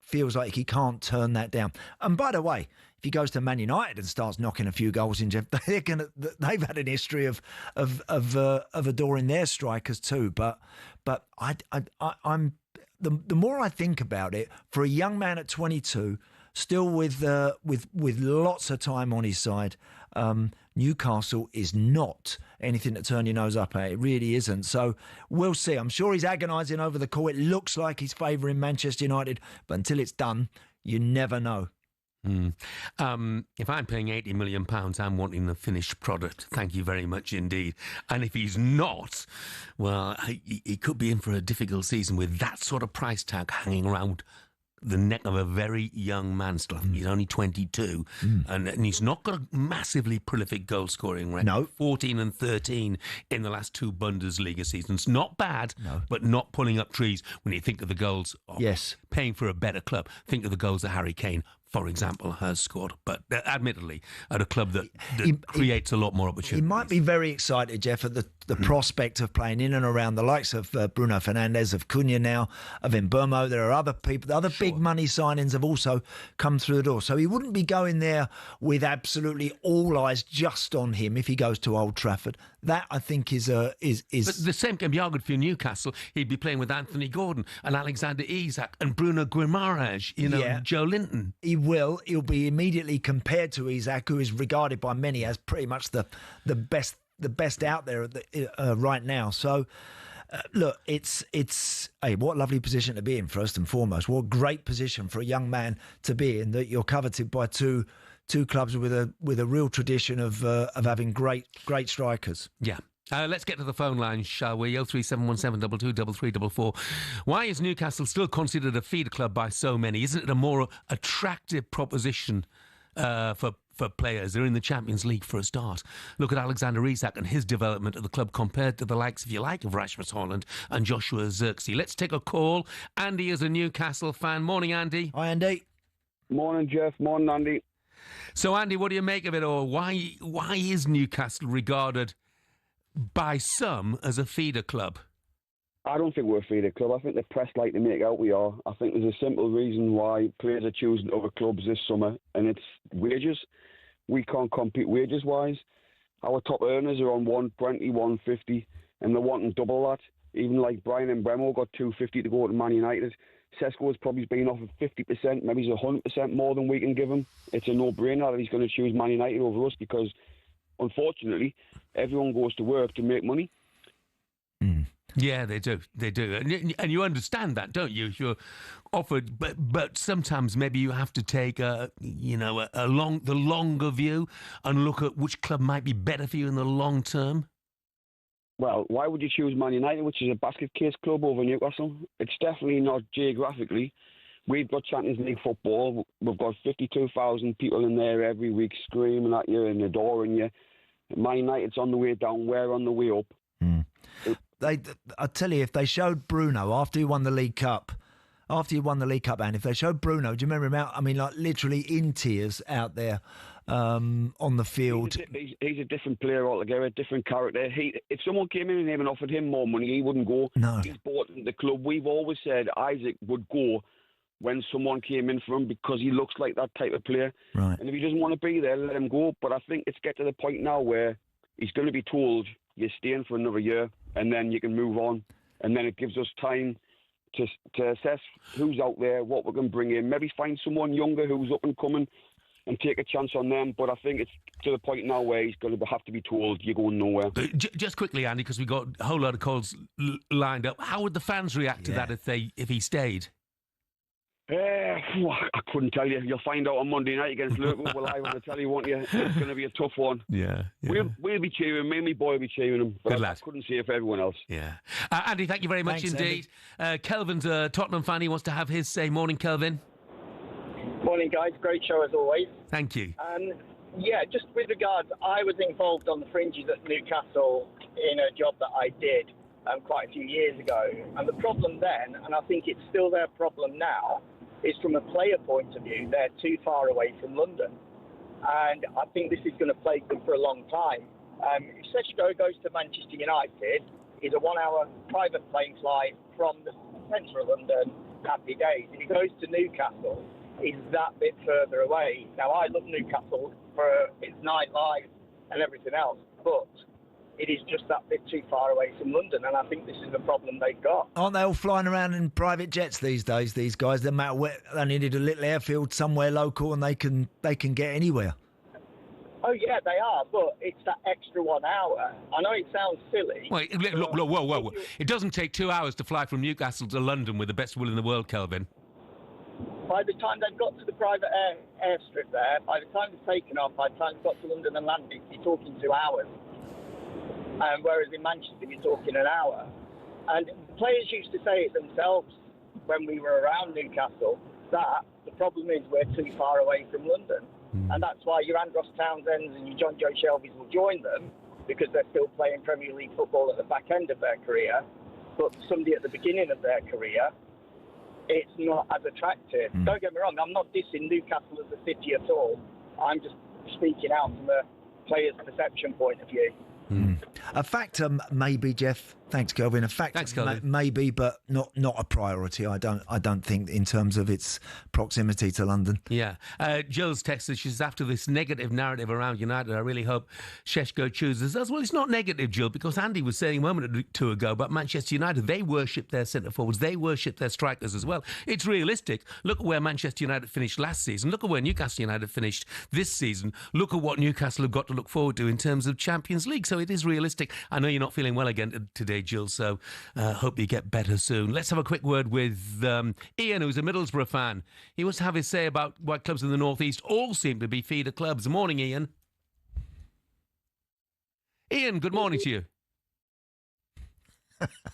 feels like he can't turn that down. And by the way, if he goes to Man United and starts knocking a few goals in, Jeff, they've had an history of adoring their strikers too. But I'm the more I think about it, for a young man at 22, still with lots of time on his side, Newcastle is not anything to turn your nose up at. It really isn't. So we'll see. I'm sure he's agonising over the call. It looks like he's favouring Manchester United, but until it's done, you never know.
If I'm paying £80 million, I'm wanting the finished product. Thank you very much indeed. And if he's not, well, he could be in for a difficult season with that sort of price tag hanging around the neck of a very young man still. He's only 22 and he's not got a massively prolific goal scoring record.
No.
14 and 13 in the last two Bundesliga seasons. Not bad, but not pulling up trees when you think of the goals of paying for a better club. Think of the goals that Harry Kane, for example, has scored, but admittedly at a club that creates a lot more opportunity.
He might be very excited, Jeff, at the prospect of playing in and around the likes of Bruno Fernandes, of Cunha now, of Mbeumo. There are other people, the other big money signings have also come through the door. So he wouldn't be going there with absolutely all eyes just on him if he goes to Old Trafford. That, I think, is. But
the same can be argued for Newcastle. He'd be playing with Anthony Gordon and Alexander Isak and Bruno Guimaraes, Joe Linton.
He'll be immediately compared to Isak, who is regarded by many as pretty much the best out there right now. So look, it's what a lovely position to be in, first and foremost. What a great position for a young man to be in, that you're coveted by two clubs with a real tradition of having great strikers.
Yeah. Let's get to the phone line, shall we? 03717 223344. Why is Newcastle still considered a feeder club by so many? Isn't it a more attractive proposition for players? They're in the Champions League for a start. Look at Alexander Isak and his development at the club compared to the likes, if you like, of Rasmus Hojlund and Joshua Zirkzee. Let's take a call. Andy is a Newcastle fan. Morning, Andy.
Hi, Andy.
Morning, Jeff. Morning, Andy.
So, Andy, what do you make of it all? Why is Newcastle regarded by some as a feeder club?
I don't think we're a feeder club. I think the press like to make out we are. I think there's a simple reason why players are choosing other clubs this summer, and it's wages. We can't compete wages-wise. Our top earners are on 120, 150. and they're wanting double that. Even like Brian and Bremo got 250 to go to Man United. Sesko's probably been offered 50%, maybe he's 100% more than we can give him. It's a no-brainer that he's going to choose Man United over us because, unfortunately, everyone goes to work to make money.
Yeah, they do. They do. And you understand that, don't you? You're offered, but sometimes maybe you have to take the longer view and look at which club might be better for you in the long term.
Well, why would you choose Man United, which is a basket case club, over Newcastle? It's definitely not geographically. We've got Champions League football. We've got 52,000 people in there every week screaming at you and adoring you. Man United's on the way down. We're on the way up.
I tell you, if they showed Bruno after he won the League Cup, and if they showed Bruno, do you remember him out? I mean, like literally in tears out there on the field.
He's a different player altogether, a different character. If someone came in and offered him more money, he wouldn't go.
No.
He's bought into the club. We've always said Isaac would go when someone came in for him because he looks like that type of player.
Right.
And if he doesn't want to be there, let him go. But I think it's get to the point now where he's going to be told you're staying for another year and then you can move on. And then it gives us time to assess who's out there, what we can bring in. Maybe find someone younger who's up and coming and take a chance on them. But I think it's to the point now where he's going to have to be told you're going nowhere.
Just quickly, Andy, because we've got a whole lot of calls lined up. How would the fans react to that if he stayed?
I couldn't tell you. You'll find out on Monday night against Liverpool live on the telly, won't you? It's going to be a tough one.
Yeah.
We'll be cheering. Me and my boy will be cheering him. But
Good lad.
I couldn't see it for everyone else.
Yeah. Andy, thank you very much
Thanks,
indeed. Kelvin's a Tottenham fan. He wants to have his say. Morning, Kelvin.
Morning, guys. Great show as always.
Thank you.
Yeah, just with regards, I was involved on the fringes at Newcastle in a job that I did quite a few years ago. And the problem then, and I think it's still their problem now, is from a player point of view, they're too far away from London. And I think this is going to plague them for a long time. If Sechko goes to Manchester United, it's a 1-hour private plane flight from the centre of London, happy days. If he goes to Newcastle, it's that bit further away. Now, I love Newcastle for its nightlife and everything else, but it is just that bit too far away from London, and I think this is the problem they've got.
Aren't they all flying around in private jets these days, these guys? No matter where, they need a little airfield somewhere local and they can get anywhere.
Oh, yeah, they are, but it's that extra 1 hour. I know it sounds silly.
Wait, look, whoa. It doesn't take 2 hours to fly from Newcastle to London with the best will in the world, Kelvin.
By the time they've got to the private airstrip there, by the time they've taken off, by the time they've got to London and landed, you're talking 2 hours. Whereas in Manchester, you're talking an hour. And the players used to say it themselves when we were around Newcastle, that the problem is we're too far away from London. And that's why your Andros Townsends and your John Joe Shelbys will join them, because they're still playing Premier League football at the back end of their career. But somebody at the beginning of their career, it's not as attractive. Don't get me wrong, I'm not dissing Newcastle as a city at all. I'm just speaking out from a player's perception point of view.
A factor, maybe, Jeff. Thanks, Kelvin. A factor, maybe, but not a priority. I don't think in terms of its proximity to London.
Yeah. Jill's texted. She's after this negative narrative around United. I really hope Šeško chooses us. Well, it's not negative, Jill, because Andy was saying a moment or two ago about Manchester United. They worship their centre forwards. They worship their strikers as well. It's realistic. Look at where Manchester United finished last season. Look at where Newcastle United finished this season. Look at what Newcastle have got to look forward to in terms of Champions League. So it is realistic. I know you're not feeling well again today, Jill, so hope you get better soon. Let's have a quick word with Ian, who's a Middlesbrough fan. He wants to have his say about why clubs in the North East all seem to be feeder clubs. Morning, Ian. Ian, good morning to you.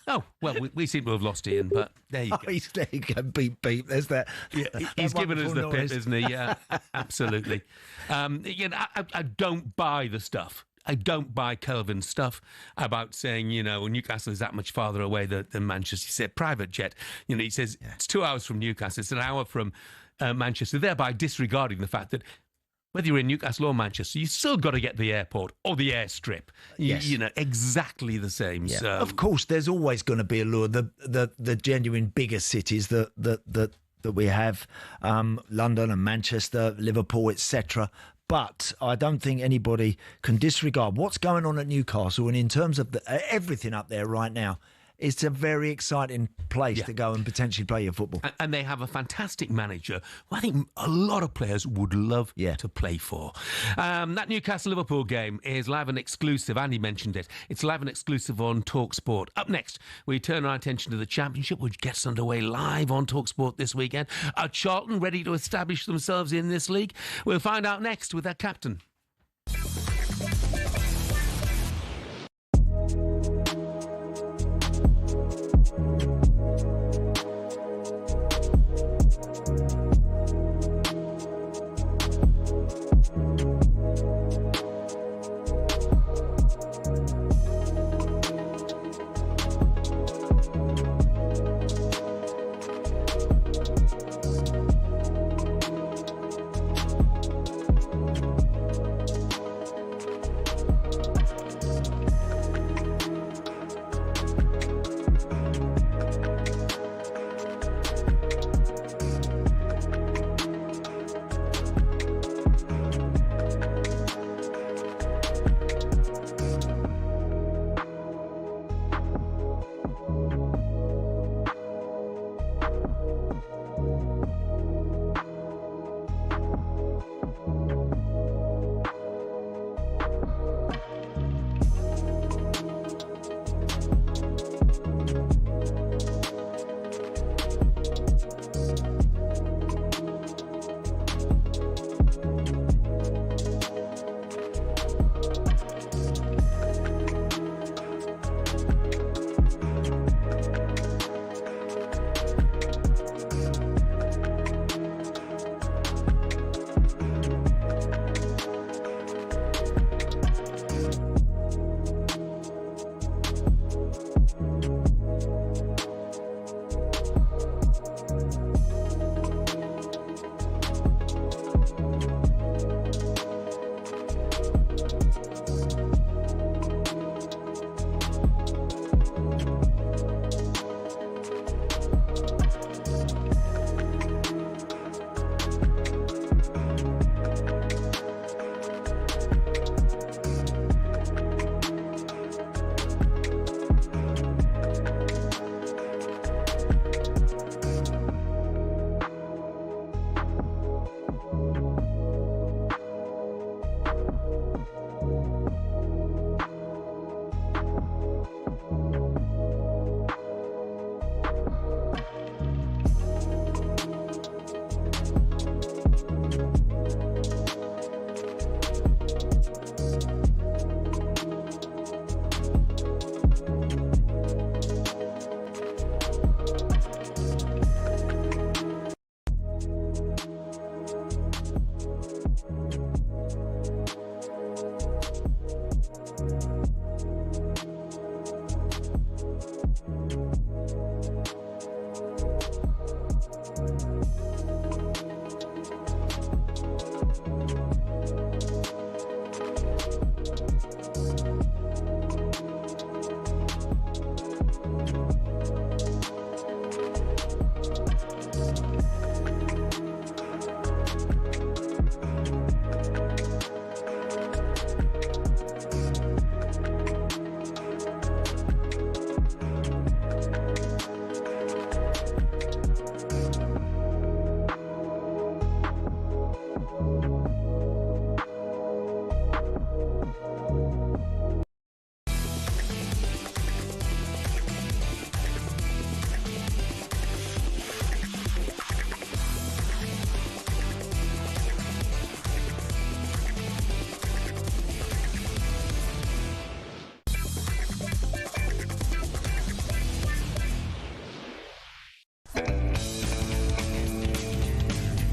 Oh, well, we seem to have lost Ian, but there you go.
There you go, beep, beep. There's that.
Yeah, he's given us the pip, isn't he? Yeah, absolutely. Ian, I don't buy the stuff. I don't buy Kelvin's stuff about saying, Newcastle is that much farther away than Manchester. He said private jet. He says it's 2 hours from Newcastle. It's an hour from Manchester, thereby disregarding the fact that whether you're in Newcastle or Manchester, you still got to get the airport or the airstrip.
Yes.
Exactly the same.
Yeah.
So.
Of course, there's always going to be a lure. The genuine bigger cities that we have, London and Manchester, Liverpool, etc. But I don't think anybody can disregard what's going on at Newcastle. And in terms of everything up there right now, it's a very exciting place to go and potentially play your football.
And they have a fantastic manager who I think a lot of players would love to play for. That Newcastle-Liverpool game is live and exclusive. Andy mentioned it. It's live and exclusive on talkSPORT. Up next, we turn our attention to the Championship, which gets underway live on talkSPORT this weekend. Are Charlton ready to establish themselves in this league? We'll find out next with their captain.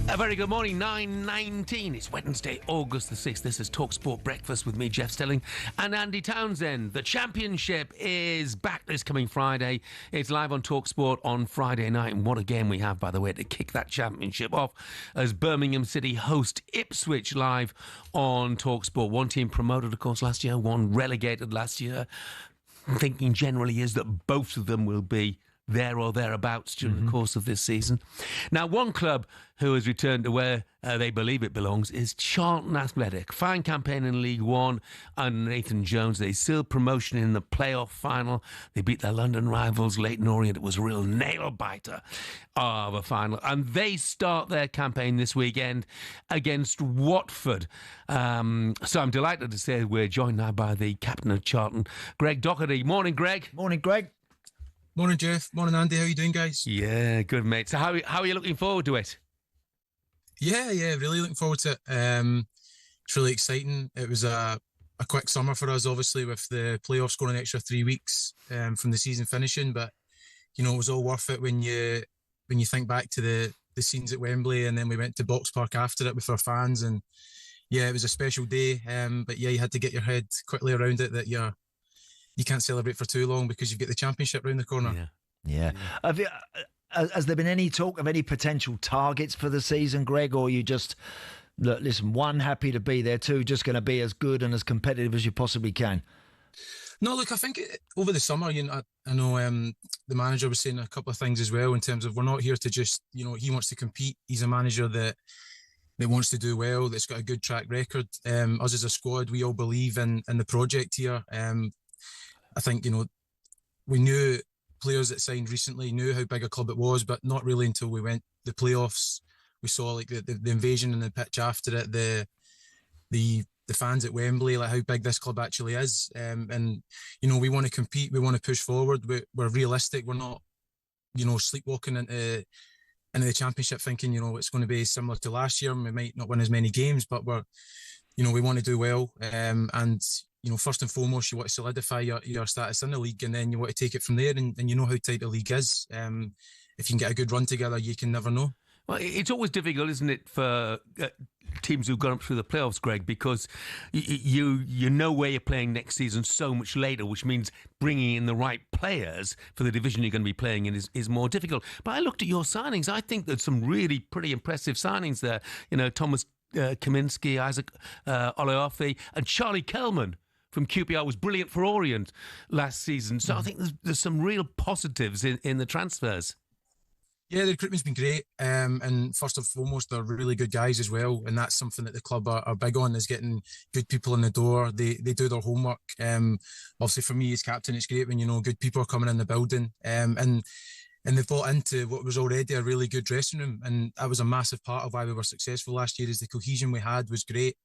A very good morning, 9:19. It's Wednesday, August the 6th. This is talkSPORT Breakfast with me, Jeff Stelling, and Andy Townsend. The Championship is back this coming Friday. It's live on talkSPORT on Friday night. And what a game we have, by the way, to kick that Championship off as Birmingham City host Ipswich live on talkSPORT. One team promoted, of course, last year, one relegated last year. Thinking generally is that both of them will be there or thereabouts during the course of this season. Now, one club who has returned to where they believe it belongs is Charlton Athletic. Fine campaign in League One under Nathan Jones. They sealed promotion in the playoff final. They beat their London rivals, Leyton Orient. It was a real nail-biter of a final. And they start their campaign this weekend against Watford. So I'm delighted to say we're joined now by the captain of Charlton, Greg Doherty. Morning, Greg.
Morning, Greg.
Morning, Jeff. Morning, Andy. How are you doing, guys?
Yeah, good, mate. So how are you looking forward to it?
Yeah, really looking forward to it. It's really exciting. It was a quick summer for us, obviously, with the playoffs going an extra 3 weeks from the season finishing. But, you know, it was all worth it when you think back to the scenes at Wembley, and then we went to Box Park after it with our fans. And, yeah, it was a special day. But, yeah, you had to get your head quickly around it that you can't celebrate for too long because you've got the championship round the corner.
Yeah. Has there been any talk of any potential targets for the season, Greg, or you just, look, listen, one, happy to be there, two, just going to be as good and as competitive as you possibly can?
No, look, I think over the summer, I know the manager was saying a couple of things as well in terms of we're not here to just, he wants to compete. He's a manager that wants to do well, that's got a good track record. Us as a squad, we all believe in the project here. I think, we knew players that signed recently knew how big a club it was, but not really until we went the playoffs. We saw like the invasion in the pitch after it, the fans at Wembley, like how big this club actually is. And we want to compete, we want to push forward. We're realistic. We're not, sleepwalking into the championship thinking, it's going to be similar to last year. We might not win as many games, but we want to do well. And first and foremost, you want to solidify your status in the league, and then you want to take it from there. And you know how tight the league is. If you can get a good run together, you can never know.
Well, it's always difficult, isn't it, for teams who've gone up through the playoffs, Greg, because you know where you're playing next season so much later, which means bringing in the right players for the division you're going to be playing in is more difficult. But I looked at your signings. I think there's some really pretty impressive signings there. Thomas Kaminski, Isaac Oleafi, and Charlie Kelman from QPR was brilliant for Orient last season. So I think there's some real positives in the transfers.
Yeah, the recruitment's been great. And first and foremost, they're really good guys as well. And that's something that the club are big on, is getting good people in the door. They do their homework. Obviously, for me as captain, it's great when, good people are coming in the building. And they've bought into what was already a really good dressing room. And that was a massive part of why we were successful last year, is the cohesion we had was great.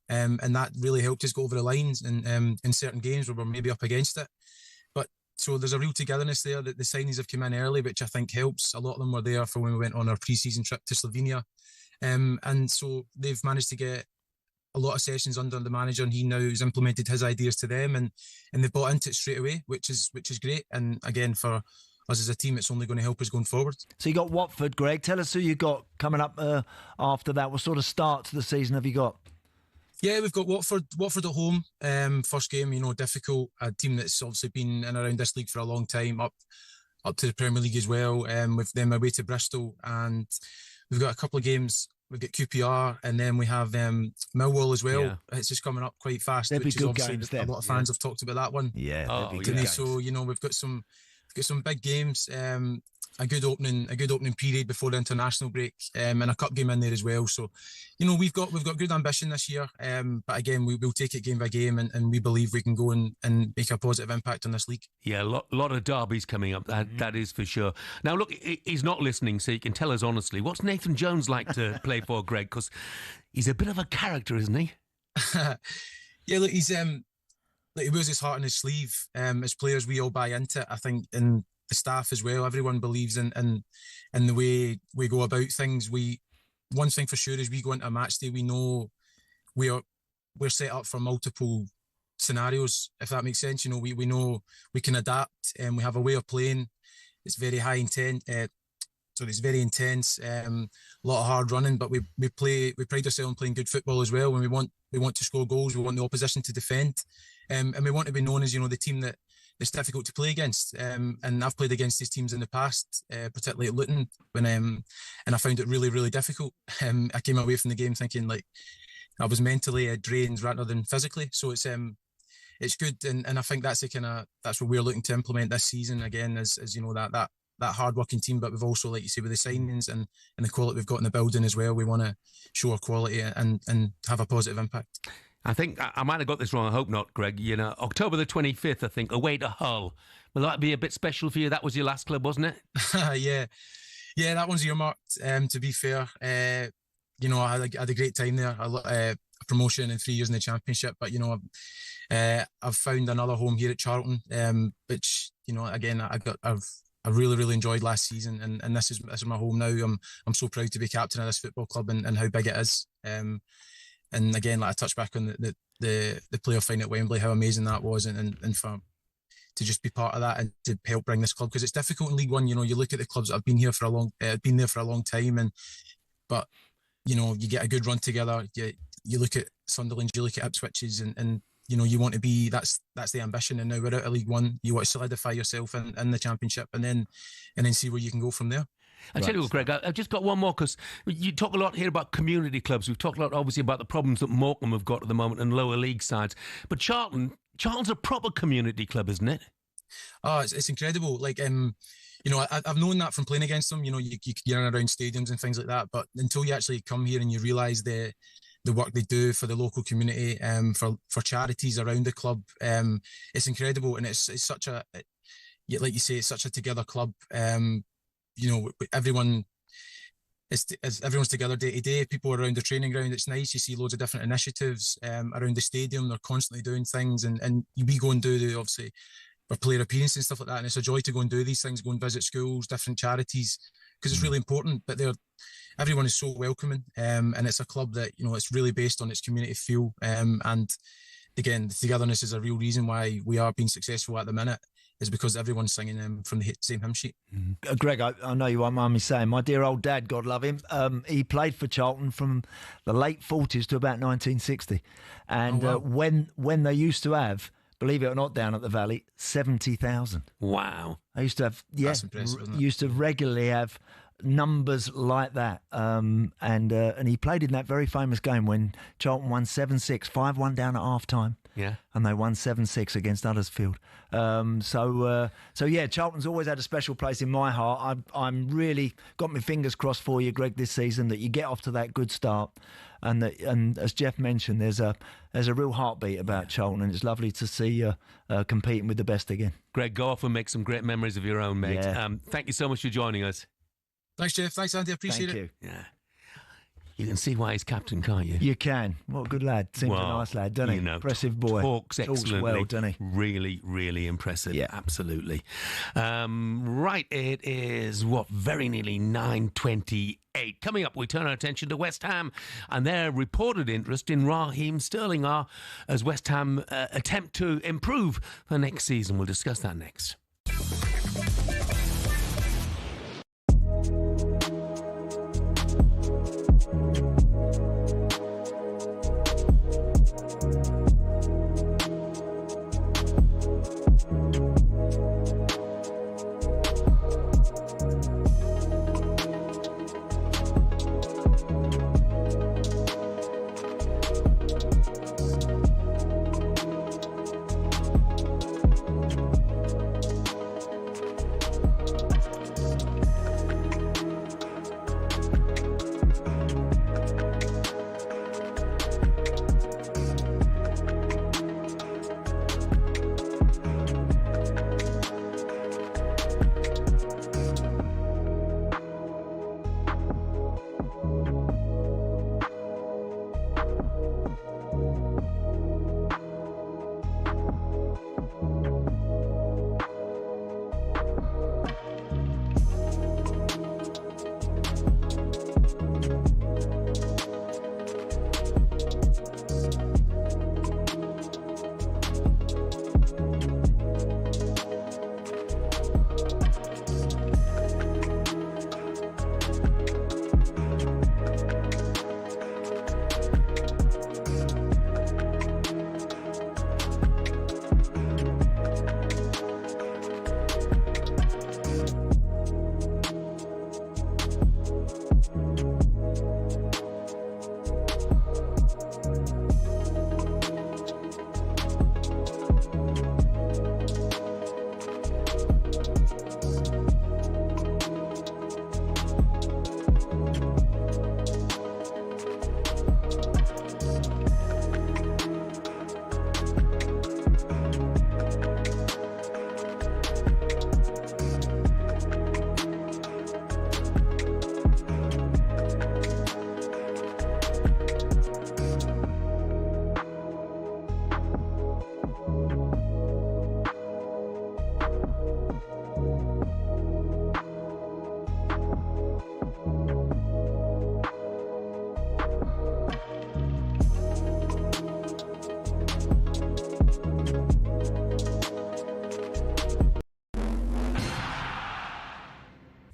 And that really helped us go over the lines in certain games where we're maybe up against it. So there's a real togetherness there. That the signings have come in early, which I think helps. A lot of them were there for when we went on our pre-season trip to Slovenia. And so they've managed to get a lot of sessions under the manager, and he now has implemented his ideas to them, and they've bought into it straight away, which is great. And again, for us as a team, it's only going to help us going forward.
So you got Watford, Greg. Tell us who you got coming up after that. What sort of start to the season have you got?
Yeah, we've got Watford at home. First game, difficult. A team that's obviously been in and around this league for a long time, up to the Premier League as well. With them away to Bristol, and we've got a couple of games. We've got QPR, and then we have Millwall as well. Yeah. It's just coming up quite fast,
They'd
which
be
is
good
obviously
games,
a lot of fans have talked about that one.
Yeah,
So we've got some big games. A good opening period before the international break, and a cup game in there as well. So, we've got good ambition this year. But again, we'll take it game by game, and we believe we can go and make a positive impact on this league.
Yeah, a lot of derbies coming up. That is for sure. Now, look, he's not listening, so you can tell us honestly. What's Nathan Jones like to play for, Greg? Because he's a bit of a character, isn't he?
Yeah, look, he's he wears his heart on his sleeve. As players, we all buy into it, I think, and the staff as well. Everyone believes in the way we go about things. One thing for sure is we go into a match day, we know we're set up for multiple scenarios, if that makes sense. We know we can adapt, and we have a way of playing. It's very it's very intense, a lot of hard running, but we pride ourselves on playing good football as well. When we want to score goals, we want the opposition to defend, and we want to be known as the team that it's difficult to play against. And I've played against these teams in the past, particularly at Luton, and I found it really, really difficult. I came away from the game thinking like I was mentally drained rather than physically. So it's good, and I think that's what we're looking to implement this season again, is that hard-working team, but we've also, like you say, with the signings and the quality we've got in the building as well, we want to show our quality and have a positive impact.
I think I might have got this wrong. I hope not, Greg. You know, October the 25th, I think, away to Hull. Will that be a bit special for you? That was your last club, wasn't
it? Yeah, that one's earmarked. To be fair, you know, I had a great time there. A promotion in 3 years in the Championship, but you know, I've found another home here at Charlton, which, you know, again, I really enjoyed last season, and this is my home now. I'm so proud to be captain of this football club and how big it is. And again, like I touched back on the player final at Wembley, how amazing that was, and for to just be part of that and to help bring this club, because it's difficult in League One. You know, you look at the clubs that have been here for been there for a long time, but you know, you get a good run together. You look at Sunderland, you look at Ipswich's, and you know, you want to be, that's the ambition. And now we're out of League One, you want to solidify yourself in the Championship, and then see where you can go from there.
I tell you what, Greg, I've just got one more, because you talk a lot here about community clubs. We've talked a lot, obviously, about the problems that Morecambe have got at the moment and lower league sides. But Charlton's a proper community club, isn't it?
Oh, it's incredible. Like, you know, I've known that from playing against them. You know, you're around stadiums and things like that. But until you actually come here and you realise the work they do for the local community, for charities around the club, it's incredible. And it's such a, like you say, it's such a together club. You know, everyone's together day to day. People around the training ground, it's nice. You see loads of different initiatives around the stadium. They're constantly doing things, and we go and do obviously our player appearances and stuff like that. And it's a joy to go and do these things, go and visit schools, different charities, because it's really important. But everyone is so welcoming, and it's a club that, you know, it's really based on its community feel. And again, the togetherness is a real reason why we are being successful at the minute, is because everyone's singing from the same hymn sheet.
Greg, I know you won't mind me saying, my dear old dad, God love him, he played for Charlton from the late 40s to about 1960. And when they used to have, believe it or not, down at the Valley, 70,000.
Wow.
They used to have,
That's impressive, isn't it?
Used to regularly have numbers like that. And he played in that very famous game when Charlton won 7-6, 5-1 down at half-time.
Yeah.
And they won 7-6 against Huddersfield. So yeah, Charlton's always had a special place in my heart. I'm really got my fingers crossed for you, Greg, this season, that you get off to that good start. And as Jeff mentioned, there's a real heartbeat about Charlton, and it's lovely to see you competing with the best again.
Greg, go off and make some great memories of your own, mate.
Yeah.
Thank you so much for joining us.
Thanks, Jeff. Thanks, Andy. I appreciate
Thank
it.
you.
Yeah. You can see why he's captain, can't you?
You can. What a good lad. Seems a nice lad, doesn't he?
You know,
impressive boy.
Talks excellently.
Well, doesn't he?
Really, really impressive. Yeah. Absolutely. Right, it is, very nearly 9:28. Coming up, we turn our attention to West Ham and their reported interest in Raheem Sterling as West Ham attempt to improve for next season. We'll discuss that next.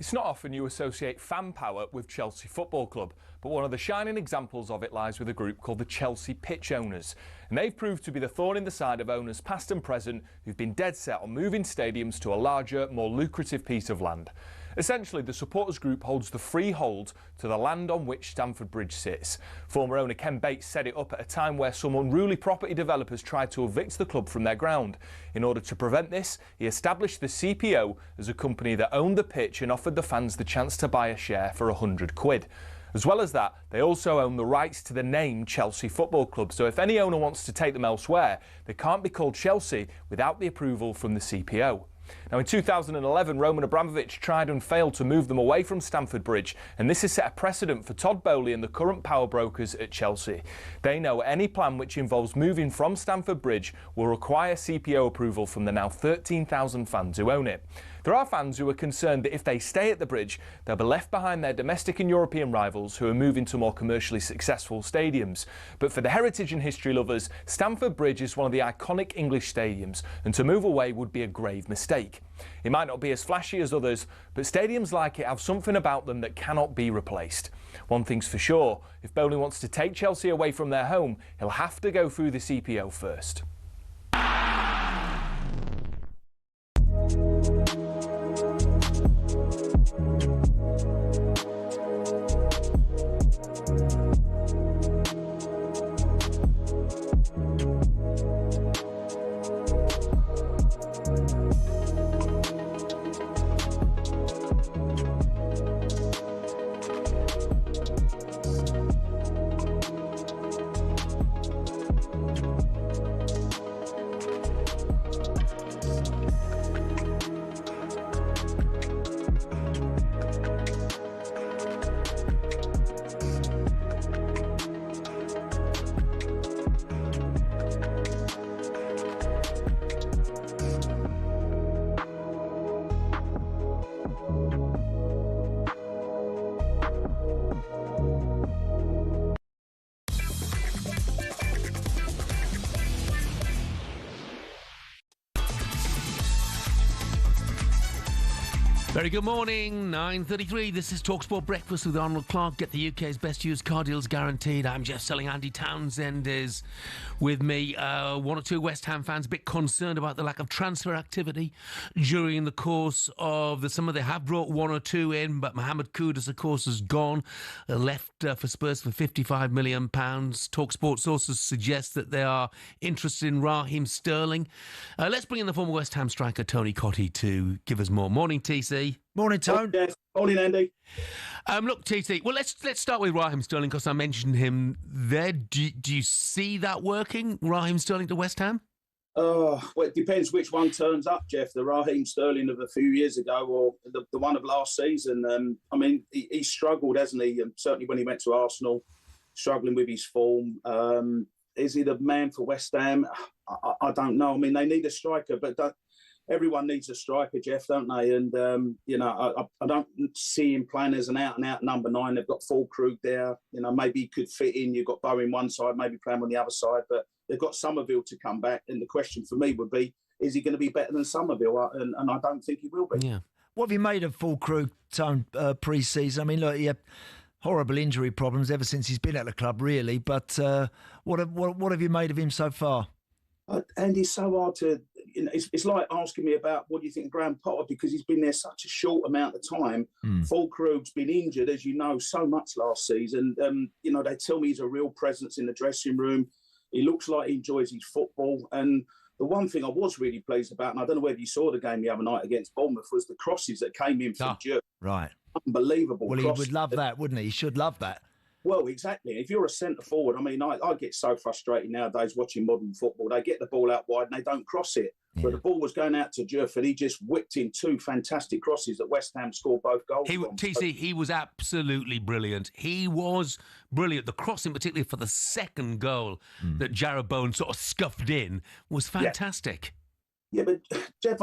It's not often you associate fan power with Chelsea Football Club, but one of the shining examples of it lies with a group called the Chelsea Pitch Owners. And they've proved to be the thorn in the side of owners past and present who've been dead set on moving stadiums to a larger, more lucrative piece of land. Essentially, the supporters group holds the freehold to the land on which Stamford Bridge sits. Former owner Ken Bates set it up at a time where some unruly property developers tried to evict the club from their ground. In order to prevent this, he established the CPO as a company that owned the pitch and offered the fans the chance to buy a share for £100. As well as that, they also own the rights to the name Chelsea Football Club, so if any owner wants to take them elsewhere, they can't be called Chelsea without the approval from the CPO. Now, in 2011, Roman Abramovich tried and failed to move them away from Stamford Bridge, and this has set a precedent for Todd Bowley and the current power brokers at Chelsea. They know any plan which involves moving from Stamford Bridge will require CPO approval from the now 13,000 fans who own it. There are fans who are concerned that if they stay at the bridge, they'll be left behind their domestic and European rivals who are moving to more commercially successful stadiums. But for the heritage and history lovers, Stamford Bridge is one of the iconic English stadiums, and to move away would be a grave mistake. It might not be as flashy as others, but stadiums like it have something about them that cannot be replaced. One thing's for sure, if Bowley wants to take Chelsea away from their home, he'll have to go through the CPO first.
Very good morning, 9:33. This is talkSPORT Breakfast with Arnold Clark. Get the UK's best used car deals guaranteed. I'm Jeff Stelling. Andy Townsend is with me. One or two West Ham fans a bit concerned about the lack of transfer activity during the course of the summer. They have brought one or two in, but Mohamed Kudus, of course, has gone. Left for Spurs for £55 million. talkSPORT sources suggest that they are interested in Raheem Sterling. Let's bring in the former West Ham striker, Tony Cottee, to give us more. Morning, TC.
Morning, Tone.
Yes. Morning, Andy.
Look, TC, well, let's start with Raheem Sterling because I mentioned him there. Do you see that working, Raheem Sterling to West Ham?
Well, it depends which one turns up, Jeff. The Raheem Sterling of a few years ago or the one of last season. I mean, he struggled, hasn't he? Certainly when he went to Arsenal, struggling with his form. Is he the man for West Ham? I don't know. I mean, they need a striker, but everyone needs a striker, Jeff, don't they? And, I don't see him playing as an out-and-out number 9. They've got Fulkrug there. Maybe he could fit in. You've got Bowen one side, maybe play him on the other side. But they've got Somerville to come back. And the question for me would be, is he going to be better than Somerville? And I don't think he will be.
Yeah. What have you made of Fulkrug, Tone, pre-season? I mean, look, he had horrible injury problems ever since he's been at the club, really. But what have you made of him so far?
And it's so hard to... It's like asking me about what do you think of Graham Potter because he's been there such a short amount of time. Fulkrug's been injured, as you know, so much last season. They tell me he's a real presence in the dressing room. He looks like he enjoys his football. And the one thing I was really pleased about, and I don't know whether you saw the game the other night against Bournemouth, was the crosses that came in from Djerf.
Right.
Unbelievable.
Well,
crosses.
he would love that, wouldn't he? He should love that.
Well, exactly. If you're a centre forward, I mean, I get so frustrated nowadays watching modern football. They get the ball out wide and they don't cross it. Yeah. But the ball was going out to Djerf and he just whipped in 2 fantastic crosses that West Ham scored both goals from.
TC, he was absolutely brilliant. He was brilliant. The crossing, particularly for the second goal that Jarrod Bowen sort of scuffed in, was fantastic.
Yeah, but Jeff,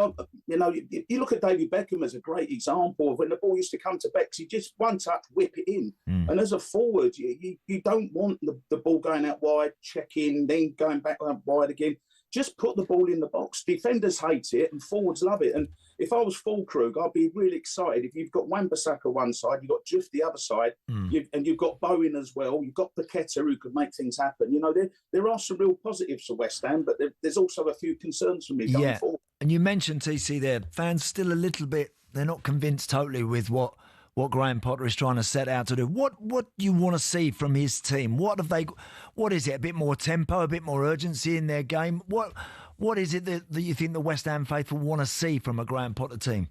you look at David Beckham as a great example of when the ball used to come to Becks, he just one touch, whip it in. And as a forward, you don't want the ball going out wide, check in, then going back out wide again. just put the ball in the box. Defenders hate it and forwards love it. And if I was Fulkrug, I'd be really excited. If you've got Wan-Bissaka one side, you've got Juff the other side, and you've got Bowen as well. You've got Paqueta who could make things happen. You know, there are some real positives for West Ham, but there's also a few concerns for me going forward.
And you mentioned, TC, there, fans still a little bit, they're not convinced totally with what Graham Potter is trying to set out to do. What do you want to see from his team? What is it? A bit more tempo, a bit more urgency in their game? What is it that you think the West Ham faithful want to see from a Graham Potter team?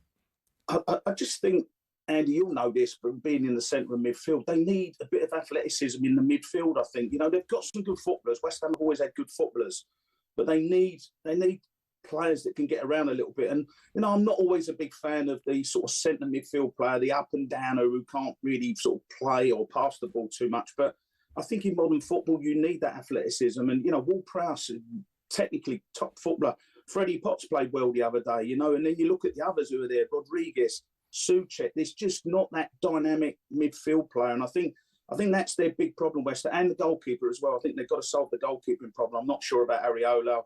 I just think, Andy, you'll know this from being in the centre of midfield. They need a bit of athleticism in the midfield, I think. You know, they've got some good footballers. West Ham have always had good footballers, but they need players that can get around a little bit. And, you know, I'm not always a big fan of the sort of centre midfield player, the up and downer who can't really sort of play or pass the ball too much. But I think in modern football, you need that athleticism. And, you know, Ward-Prowse, technically top footballer. Freddie Potts played well the other day, you know, and then you look at the others who are there, Rodriguez, Souček. There's just not that dynamic midfield player. And I think that's their big problem, West Ham, and the goalkeeper as well. I think they've got to solve the goalkeeping problem. I'm not sure about Areola.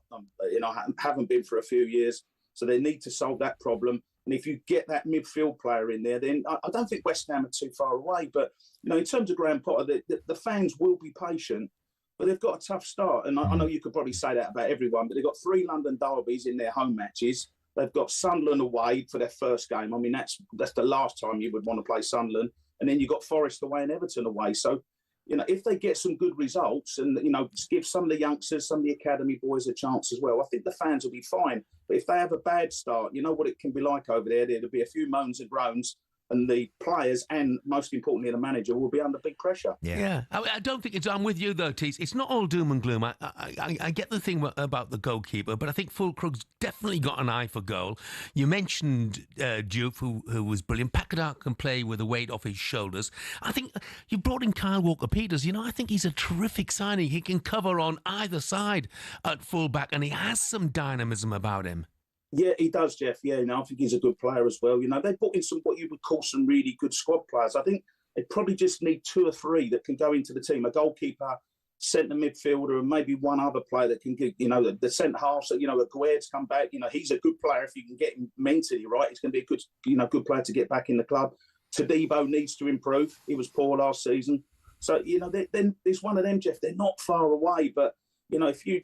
You know, I haven't been for a few years, so they need to solve that problem. And if you get that midfield player in there, then I don't think West Ham are too far away. But, you know, in terms of Graham Potter, the fans will be patient, but they've got a tough start. And I know you could probably say that about everyone, but they've got 3 London derbies in their home matches. They've got Sunderland away for their first game. I mean, that's the last time you would want to play Sunderland. And then you've got Forest away and Everton away. So, you know, if they get some good results and, you know, give some of the youngsters, some of the academy boys a chance as well, I think the fans will be fine. But if they have a bad start, you know what it can be like over there. There'll be a few moans and groans, and the players and, most importantly, the manager will be under big pressure.
Yeah. I don't think it's... I'm with you, though, Tees. It's not all doom and gloom. I get the thing about the goalkeeper, but I think Fulkrug's definitely got an eye for goal. You mentioned Juve, who was brilliant. Paqueta can play with a weight off his shoulders. I think you brought in Kyle Walker-Peters. You know, I think he's a terrific signing. He can cover on either side at full-back, and he has some dynamism about him.
Yeah, he does, Jeff. Yeah, you know, I think he's a good player as well. You know, they put in some what you would call some really good squad players. I think they probably just need 2 or 3 that can go into the team. A goalkeeper, centre midfielder, and maybe one other player that can get, you know, the centre half. So, you know, Aguerd's come back. You know, he's a good player if you can get him mentally right. He's going to be a good, you know, good player to get back in the club. Todibo needs to improve. He was poor last season. So, you know, then there's one of them, Jeff. They're not far away, but you know, if you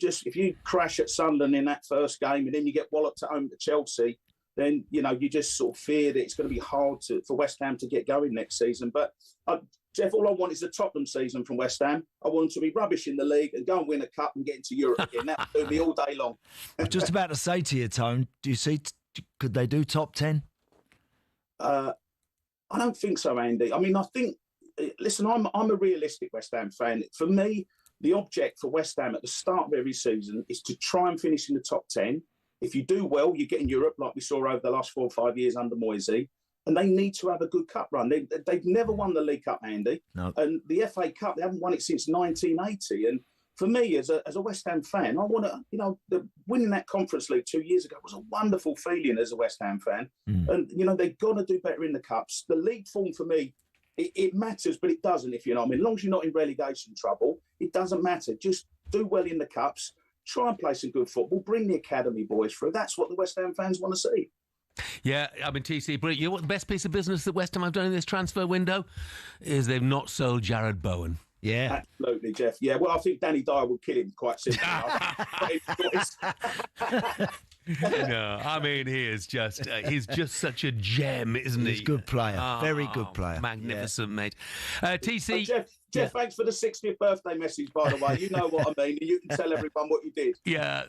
crash at Sunderland in that first game and then you get walloped at home to Chelsea, then, you know, you just sort of fear that it's going to be hard for West Ham to get going next season. But, Jeff, all I want is a Tottenham season from West Ham. I want them to be rubbish in the league and go and win a cup and get into Europe again. That would do me all day long.
I was just about to say to you, Tone, do you see, could they do top 10?
I don't think so, Andy. I mean, I think, listen, I'm a realistic West Ham fan. For me, the object for West Ham at the start of every season is to try and finish in the top 10. If you do well, you get in Europe, like we saw over the last 4 or 5 years under Moisey. And they need to have a good cup run. They've never won the League Cup, Andy.
No.
And the FA Cup, they haven't won it since 1980. And for me, as a West Ham fan, I want to, you know, winning that Conference League 2 years ago was a wonderful feeling as a West Ham fan. And, you know, they've got to do better in the Cups. The league form for me, it matters, but it doesn't, if you know what I mean. As long as you're not in relegation trouble, it doesn't matter. Just do well in the Cups, try and play some good football, bring the academy boys through. That's what the West Ham fans want to see.
Yeah, I mean, TC, brilliant. You know what the best piece of business that West Ham have done in this transfer window is they've not sold Jared Bowen.
Yeah.
Absolutely, Jeff. Yeah, well, I think Danny Dyer would kill him quite simply.
No, I mean, he's just such a gem, isn't he?
He's a good player. Very good player.
Magnificent, mate. TC...
Jeff, thanks for the 60th birthday message, by the way. You know what I mean. You can tell everyone what you did.
Yeah,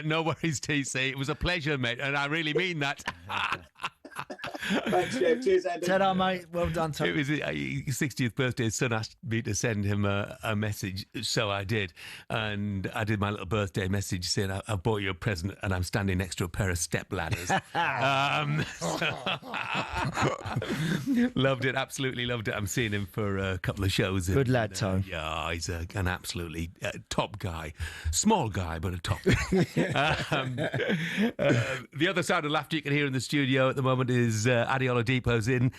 no worries, TC. It was a pleasure, mate, and I really mean that.
Thanks, Jeff. Cheers, Andy.
Ta-da, mate. Well done, Tom.
It was his 60th birthday. His son asked me to send him a message, so I did. And I did my little birthday message saying, I bought you a present and I'm standing next to a pair of step ladders. Loved it, absolutely loved it. I'm seeing him for a couple of shows.
Good lad, Tone.
Yeah, he's an absolutely top guy. Small guy, but a top guy. The other sound of laughter you can hear in the studio at the moment is Adi Oladipo's in.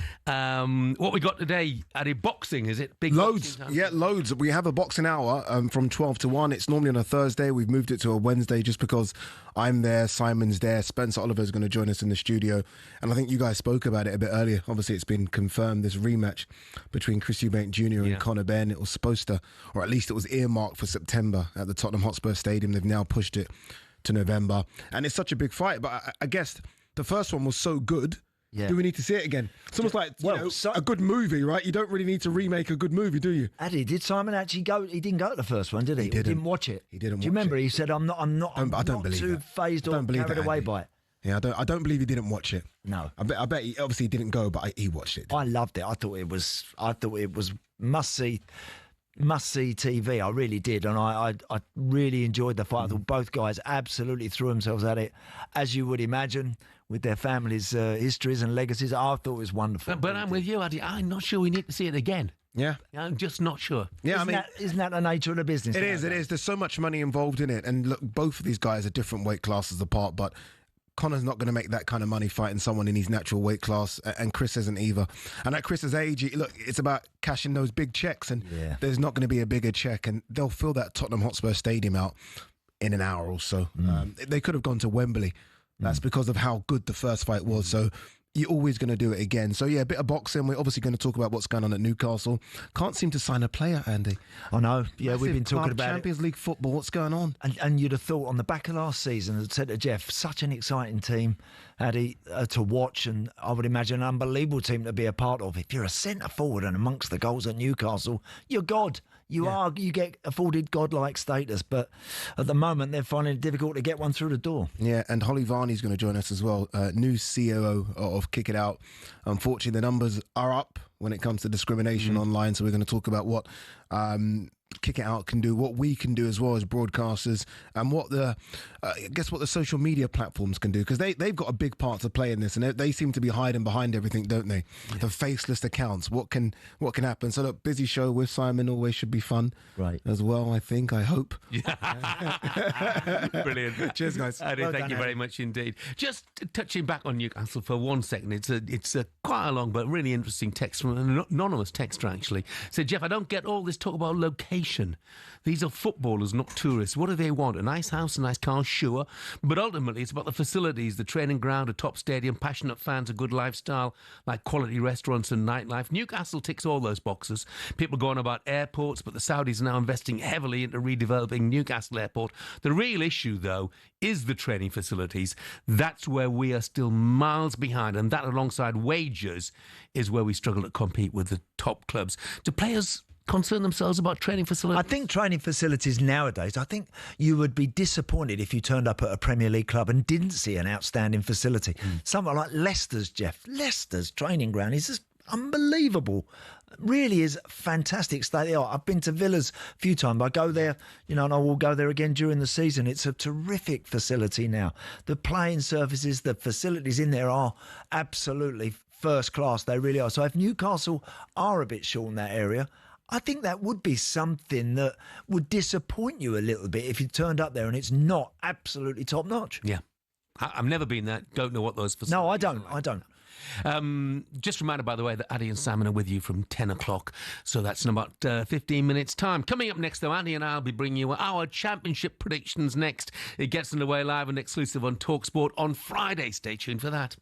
What we got today, Adi? Boxing, is it? Big
Loads.
boxing,
Yeah, loads. We have a boxing hour from 12 to 1. It's normally on a Thursday. We've moved it to a Wednesday just because I'm there, Simon's there, Spencer Oliver's going to join us in the studio. And I think you guys spoke about it a bit earlier. Obviously, it's been confirmed, this rematch between Chris Eubank Jr. and Conor Benn. It was supposed to, or at least it was earmarked for September at the Tottenham Hotspur Stadium. They've now pushed it to November. And it's such a big fight. But I guess the first one was so good.
Yeah.
Do we need to see it again? It's almost like a good movie, right? You don't really need to remake a good movie, do you?
Adi, did Simon actually go? He didn't go to the first one, did he?
He didn't
watch it.
He didn't.
Do you remember? He said, "I'm not
believe
too
that.
phased
I
or
don't believe
carried
that,
away
Andy.
by it."
Yeah, I don't believe he didn't watch it.
No,
I bet he obviously didn't go, but he watched it.
I loved it. I thought it was must see TV. I really did, and I really enjoyed the fight. I thought both guys absolutely threw themselves at it, as you would imagine, with their families' histories and legacies. I thought it was wonderful.
But I'm with you, Adi. I'm not sure we need to see it again.
Yeah.
I'm just not sure.
Yeah,
isn't that the nature of the business?
It is. There's so much money involved in it. And look, both of these guys are different weight classes apart, but Conor's not going to make that kind of money fighting someone in his natural weight class, and Chris isn't either. And at Chris's age, look, it's about cashing those big checks, and there's not going to be a bigger check, and they'll fill that Tottenham Hotspur Stadium out in an hour or so. They could have gone to Wembley. That's because of how good the first fight was. So you're always going to do it again. So, yeah, a bit of boxing. We're obviously going to talk about what's going on at Newcastle. Can't seem to sign a player, Andy.
I know. Yeah,
Massive
we've been talking
club,
about
Champions League football. What's going on?
And you'd have thought on the back of last season, as I said to Jeff, such an exciting team to watch, and I would imagine an unbelievable team to be a part of. If you're a centre forward and amongst the goals at Newcastle, you're God. You get afforded godlike status, but at the moment they're finding it difficult to get one through the door.
Yeah, and Holly Varney's going to join us as well, new COO of Kick It Out. Unfortunately, the numbers are up when it comes to discrimination online, so we're going to talk about what Kick It Out can do, what we can do as well as broadcasters, and what the what the social media platforms can do, because they've got a big part to play in this, and they seem to be hiding behind everything, don't they? Yeah. The faceless accounts. What can happen? So look, busy show with Simon always should be fun,
right?
As well, I hope.
Brilliant.
Cheers, guys.
Adi, thank you very much indeed. Just touching back on Newcastle for 1 second. It's a quite a long but really interesting text from an anonymous texter actually. Said, Jeff, I don't get all this talk about location. These are footballers, not tourists. What do they want? A nice house, a nice car, sure. But ultimately, it's about the facilities, the training ground, a top stadium, passionate fans, a good lifestyle, like quality restaurants and nightlife. Newcastle ticks all those boxes. People go on about airports, but the Saudis are now investing heavily into redeveloping Newcastle Airport. The real issue, though, is the training facilities. That's where we are still miles behind, and that, alongside wages, is where we struggle to compete with the top clubs. Do players concern themselves about training facilities?
I think training facilities nowadays, I think you would be disappointed if you turned up at a Premier League club and didn't see an outstanding facility. Somewhere like Leicester's, Jeff. Leicester's training ground is just unbelievable. Really is fantastic state of the art. I've been to Villa's a few times. I go there, and I will go there again during the season. It's a terrific facility now. The playing surfaces, the facilities in there are absolutely first class. They really are. So if Newcastle are a bit short in that area, I think that would be something that would disappoint you a little bit if you turned up there and it's not absolutely top notch.
Yeah. I've never been there. Don't know what those facilities
No, I don't.
are like.
I don't.
Just reminded, by the way, that Adi and Simon are with you from 10 o'clock. So that's in about 15 minutes' time. Coming up next, though, Adi and I will be bringing you our championship predictions next. It gets underway live and exclusive on talkSPORT on Friday. Stay tuned for that.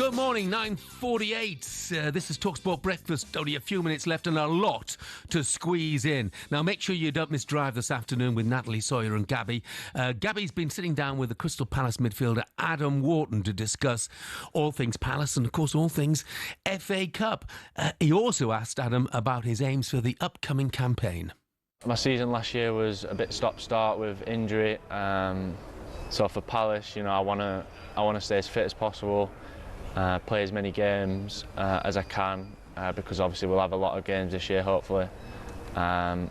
Good morning, 9:48. This is talkSPORT Breakfast. Only a few minutes left and a lot to squeeze in. Now, make sure you don't miss Drive this afternoon with Natalie Sawyer and Gabby. Gabby's been sitting down with the Crystal Palace midfielder Adam Wharton to discuss all things Palace and, of course, all things FA Cup. He also asked Adam about his aims for the upcoming campaign.
My season last year was a bit stop-start with injury. So for Palace, I want to stay as fit as possible. Play as many games as I can because obviously we'll have a lot of games this year, hopefully. And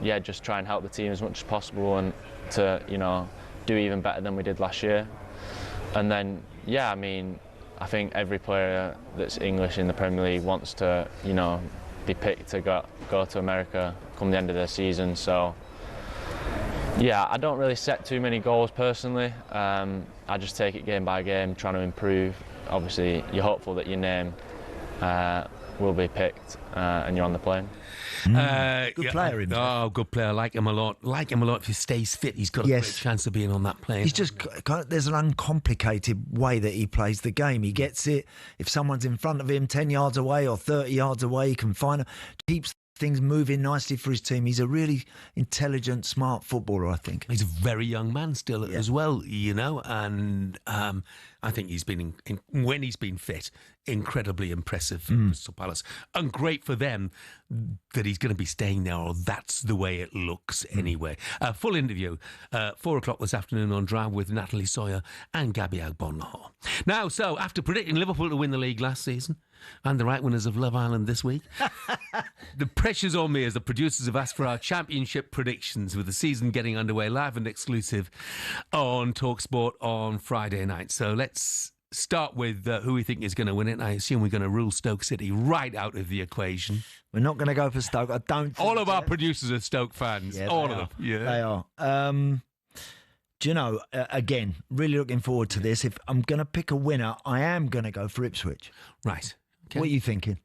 yeah, just try and help the team as much as possible and to, do even better than we did last year. And then, yeah, I think every player that's English in the Premier League wants to, be picked to go to America come the end of the season. So, yeah, I don't really set too many goals personally. I just take it game by game, trying to improve. Obviously, you're hopeful that your name will be picked and you're on the plane.
Good player, isn't he?
Oh, good player. Like him a lot. Like him a lot. If he stays fit, he's got a great chance of being on that plane.
He's just there's an uncomplicated way that he plays the game. He gets it. If someone's in front of him 10 yards away or 30 yards away, he can find them. Keeps things moving nicely for his team. He's a really intelligent, smart footballer, I think.
He's a very young man still as well, and I think he's been, when he's been fit, incredibly impressive for Crystal Palace. And great for them that he's going to be staying there, or that's the way it looks anyway. Full interview, 4 o'clock this afternoon on Drive with Natalie Sawyer and Gabby Agbonlahor. Now, so after predicting Liverpool to win the league last season, and the right winners of Love Island this week, the pressure's on me as the producers have asked for our championship predictions, with the season getting underway live and exclusive on talkSPORT on Friday night. So let's start with who we think is going to win it. I assume we're going to rule Stoke City right out of the equation.
We're not going to go for Stoke. I don't think
all of our producers are Stoke fans.
Yeah,
all of them. Yeah,
they are. Do you know, again, really looking forward to this. If I'm going to pick a winner, I am going to go for Ipswich.
Right. Okay.
What are you thinking?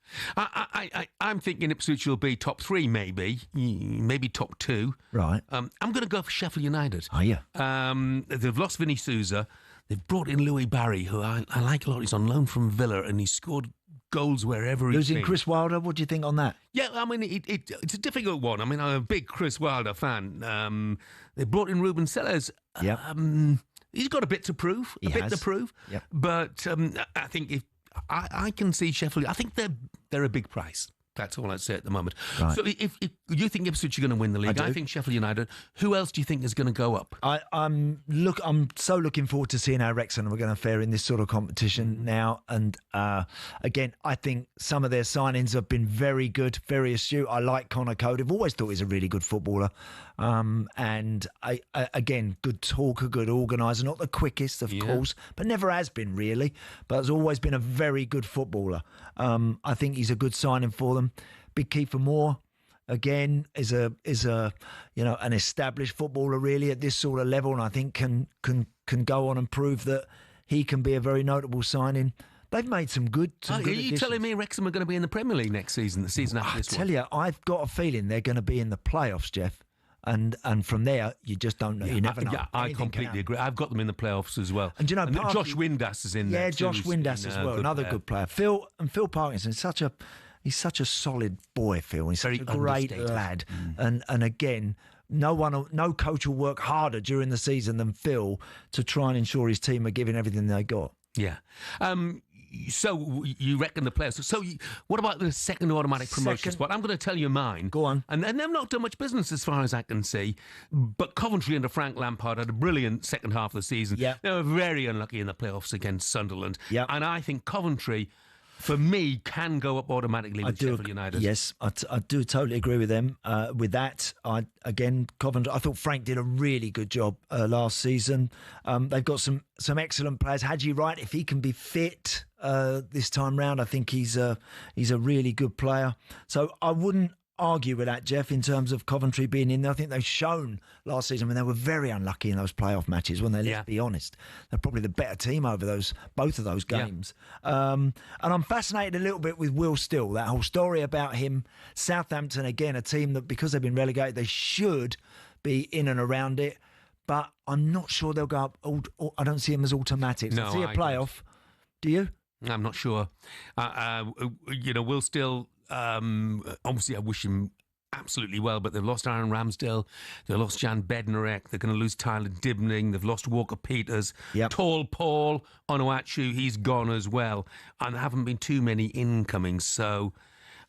I'm thinking Ipswich will be top 3, maybe top 2.
Right.
I'm going to go for Sheffield United.
Are you?
They've lost Vinny Souza. They've brought in Louis Barry, who I like a lot. He's on loan from Villa, and he's scored goals wherever he's been.
Losing Chris Wilder, what do you think on that?
Yeah, it's a difficult one. I'm a big Chris Wilder fan. They brought in Ruben Sellers.
Yeah.
He's got a bit to prove.
Yep.
But I think if I can see Sheffield, I think they're a big price. That's all I'd say at the moment.
Right.
So if you think Ipswich are going to win the league, I think Sheffield United. Who else do you think is going to go up?
I'm so looking forward to seeing how Wrexham are going to fare in this sort of competition now. And again, I think some of their signings have been very good, very astute. I like Connor Code. I've always thought he's a really good footballer. And again, good talker, good organiser. Not the quickest, of course, but never has been really. But has always been a very good footballer. I think he's a good signing for them. Big Kiefer Moore, again, is a an established footballer really at this sort of level, and I think can go on and prove that he can be a very notable signing. They've made some good.
Are you telling me Wrexham are going to be in the Premier League next season? The season after this one?
I tell you, I've got a feeling they're going to be in the playoffs, Jeff. And from there, you just don't know. You never know.
Yeah, I completely agree. I've got them in the playoffs as well.
And
Josh Windass is in there.
Yeah, Josh Windass as well, another good player. Phil Parkinson, he's such a solid boy, Phil. He's such a great lad. And again, no coach will work harder during the season than Phil to try and ensure his team are giving everything they got.
Yeah. So you reckon the players? So what about the second automatic promotion spot? I'm going to tell you mine.
Go on.
And they've not done much business as far as I can see. But Coventry under Frank Lampard had a brilliant second half of the season.
Yeah.
They were very unlucky in the playoffs against Sunderland.
Yeah.
And I think Coventry, for me, can go up automatically with Sheffield United.
Yes, I do totally agree with them. With that, Coventry, I thought Frank did a really good job last season. They've got some excellent players. Haji Wright, if he can be fit this time round, I think he's a really good player. So I wouldn't argue with that, Jeff, in terms of Coventry being in there. I think they've shown last season when they were very unlucky in those playoff matches, when let's be honest. They're probably the better team over both of those games. Yeah. And I'm fascinated a little bit with Will Still, that whole story about him. Southampton, again, a team that, because they've been relegated, they should be in and around it. But I'm not sure they'll go up. I don't see them as automatics.
No,
I see a playoff. Do you?
I'm not sure. We'll still... obviously, I wish him absolutely well, but they've lost Aaron Ramsdale, they've lost Jan Bednarek, they're going to lose Tyler Dibning, they've lost Walker Peters, Tall Paul Onuachu, he's gone as well, and there haven't been too many incomings, so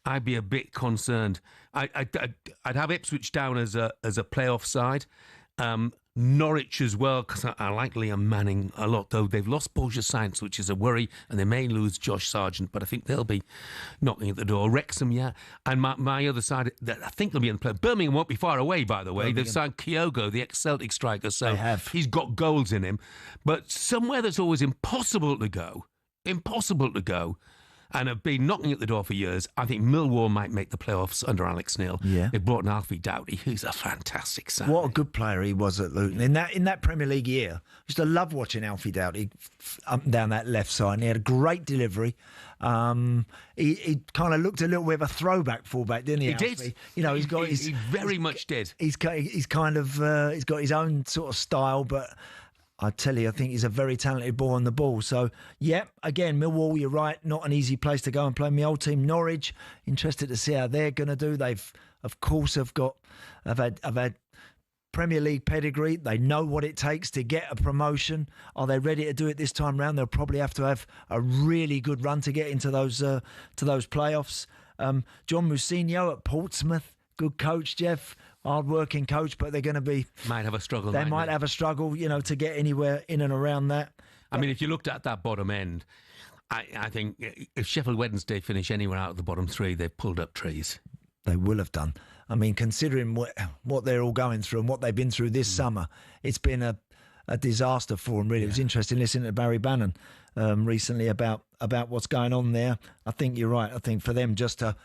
I'd be a bit concerned. I'd have Ipswich down as a playoff side. Norwich as well, because I like Liam Manning a lot, though they've lost Borja Sainz, which is a worry, and they may lose Josh Sargent, but I think they'll be knocking at the door. Wrexham, yeah. And my other side, I think they'll be in the play. Birmingham won't be far away, by the way. They've signed Kyogo, the ex-Celtic striker, so he's got goals in him. But somewhere that's always impossible to go, and have been knocking at the door for years. I think Millwall might make the playoffs under Alex Neil.
Yeah.
They've brought in Alfie Doughty, who's a fantastic sign.
What a good player he was at Luton. In that Premier League year, I used to love watching Alfie Doughty up and down that left side. And he had a great delivery. He kind of looked a little bit of a throwback fullback, didn't he?
He
Alfie?
did.
You know,
he very much did.
He's got his own sort of style, but I tell you, I think he's a very talented boy on the ball. So, again, Millwall, you're right, not an easy place to go and play. My old team, Norwich, interested to see how they're going to do. They've, of course, have had Premier League pedigree. They know what it takes to get a promotion. Are they ready to do it this time round? They'll probably have to have a really good run to get into those playoffs. John Mousinho at Portsmouth, good coach, Jeff. Hard-working coach, but they're going to be...
Might have a struggle.
They might have a struggle, to get anywhere in and around that.
I mean, if you looked at that bottom end, I think if Sheffield Wednesday finish anywhere out of the bottom three, they've pulled up trees.
They will have done. I mean, considering what they're all going through and what they've been through this summer, it's been a disaster for them, really. It was interesting listening to Barry Bannon recently about what's going on there. I think you're right. I think for them just to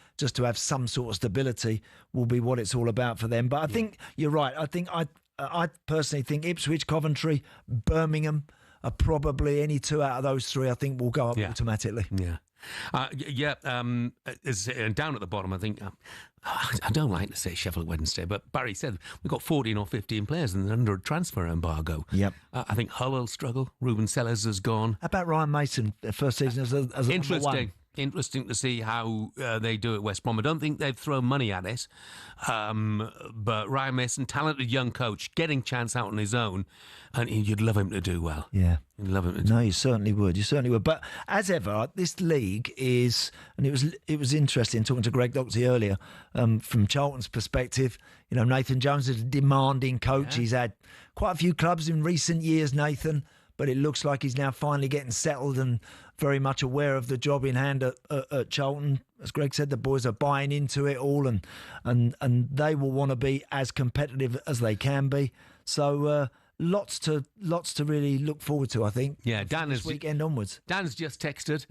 have some sort of stability will be what it's all about for them. But I think you're right. I think I personally think Ipswich, Coventry, Birmingham are probably any two out of those three. I think will go up automatically.
Yeah. Down at the bottom, I think, I don't like to say Sheffield Wednesday, but Barry said we've got 14 or 15 players and they're under a transfer embargo.
Yep.
I think Hull will struggle. Ruben Sellers has gone.
How about Ryan Mason, first season as a
Interesting.
number one?
Interesting to see how they do at West Brom. I don't think they've thrown money at it, but Ryan Mason, talented young coach, getting chance out on his own, and you'd love him to do well.
Yeah.
You'd love him to do
No, you certainly would. You certainly would. But as ever, this league is, and it was interesting talking to Greg Doxey earlier, from Charlton's perspective. Nathan Jones is a demanding coach. Yeah. He's had quite a few clubs in recent years, Nathan, but it looks like he's now finally getting settled and very much aware of the job in hand at Charlton. As Greg said, the boys are buying into it all, and they will want to be as competitive as they can be. So lots to really look forward to, I think.
Yeah, Dan
this weekend onwards.
Dan's just texted.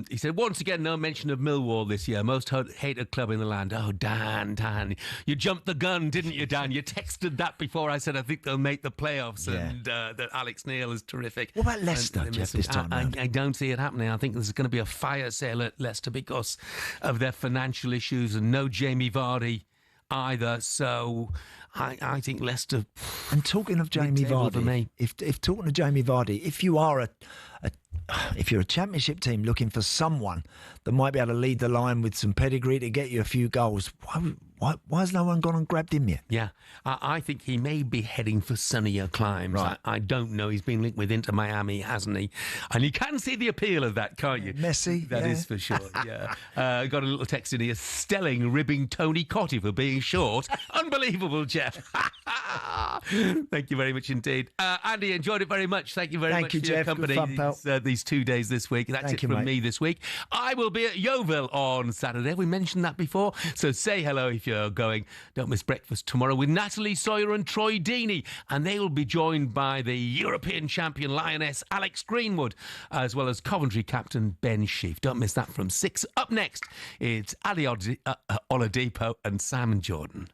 He said, once again, no mention of Millwall this year. Most hated club in the land. Oh, Dan, you jumped the gun, didn't you, Dan? You texted that before I said I think they'll make the playoffs, and that Alex Neil is terrific.
What about Leicester, Jeff, this time round?
I don't see it happening. I think there's going to be a fire sale at Leicester because of their financial issues and no Jamie Vardy either. So I think Leicester.
And talking of Jamie Vardy, if talking to Jamie Vardy, if you are if you're a championship team looking for someone that might be able to lead the line with some pedigree to get you a few goals, why has no one gone and grabbed him yet?
Yeah, I think he may be heading for sunnier climes.
Right.
I don't know. He's been linked with Inter Miami, hasn't he? And you can see the appeal of that, can't you?
Messi.
That is for sure, yeah. Got a little text in here. Stelling ribbing Tony Cotty for being short. Unbelievable, Jeff. Thank you very much indeed. Andy, enjoyed it very much. Thank you very much for your
Jeff.
company
Good fun,
these 2 days this week. That's it from me this week. I will be at Yeovil on Saturday. We mentioned that before. So say hello if you're going. Don't miss breakfast tomorrow with Natalie Sawyer and Troy Deeney. And they will be joined by the European champion Lioness Alex Greenwood, as well as Coventry captain Ben Sheaf. Don't miss that from 6. Up next, it's Ali Oladipo and Sam Jordan.